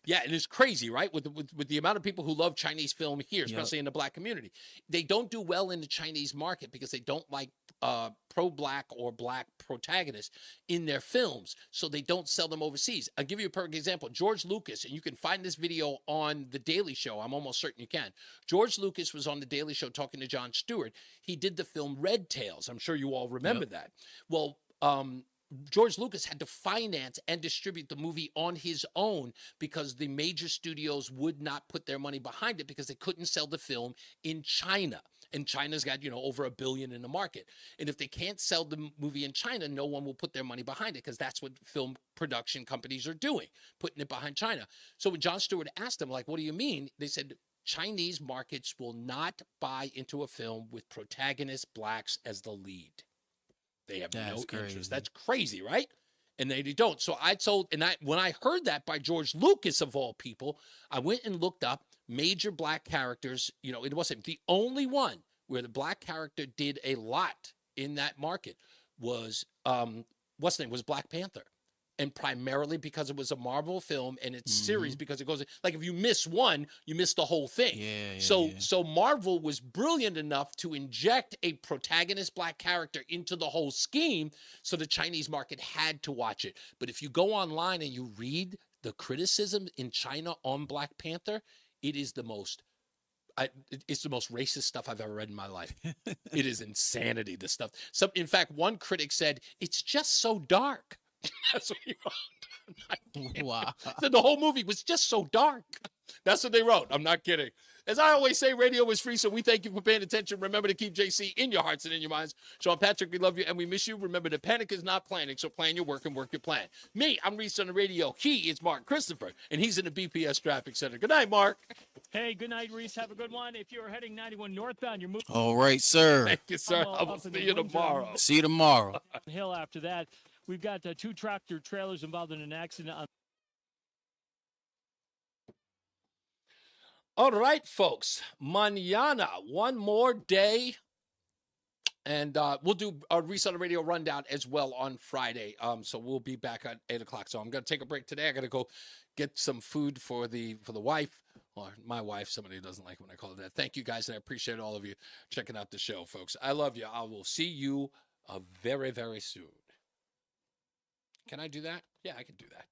Yeah, and it's crazy, right? With the amount of people who love Chinese film here, especially in the black community. They don't do well in the Chinese market because they don't like pro-black or black protagonists in their films, so they don't sell them overseas. I'll give you a perfect example. George Lucas, and you can find this video on The Daily Show. I'm almost certain you can. George Lucas was on The Daily Show talking to Jon Stewart. He did the film Red Tails. I'm sure you all remember that. Well, George Lucas had to finance and distribute the movie on his own because the major studios would not put their money behind it because they couldn't sell the film in China. And China's got, over $1 billion in the market. And if they can't sell the movie in China, no one will put their money behind it because that's what film production companies are doing, putting it behind China. So when Jon Stewart asked them, like, what do you mean? They said, Chinese markets will not buy into a film with protagonist blacks as the lead. They have no interest. That's crazy, right? And they don't. So when I heard that by George Lucas of all people, I went and looked up major black characters. It wasn't the only one where the black character did a lot in that market was what's the name? Was Black Panther. and primarily because it was a Marvel film and it's series because it goes like if you miss one, you miss the whole thing. So Marvel was brilliant enough to inject a protagonist black character into the whole scheme, so the Chinese market had to watch it. But if you go online and you read the criticism in China on Black Panther, it is the most it's the most racist stuff I've ever read in my life. It is insanity, this stuff. In fact, one critic said, it's just so dark. That's what he wrote. Wow. Said the whole movie was just so dark. That's what they wrote. I'm not kidding. As I always say, radio is free, so we thank you for paying attention. Remember to keep JC in your hearts and in your minds. Sean Patrick, we love you and we miss you. Remember that panic is not planning, so plan your work and work your plan. Me, I'm Reese on the radio. He is Mark Christopher, and he's in the BPS Traffic Center. Good night, Mark. Hey, good night, Reese. Have a good one. If you're heading 91 northbound, you're moving. All right, sir. Thank you, sir. I will see you tomorrow. See you tomorrow. Hill after that. We've got 2 tractor trailers involved in an accident on. All right, folks. Mañana, one more day. And we'll do a Reese on the Radio rundown as well on Friday. So we'll be back at 8 o'clock. So I'm going to take a break today. I got to go get some food for the wife, or my wife. Somebody who doesn't like when I call it that. Thank you, guys, and I appreciate all of you checking out the show, folks. I love you. I will see you very, very soon. Can I do that? Yeah, I can do that.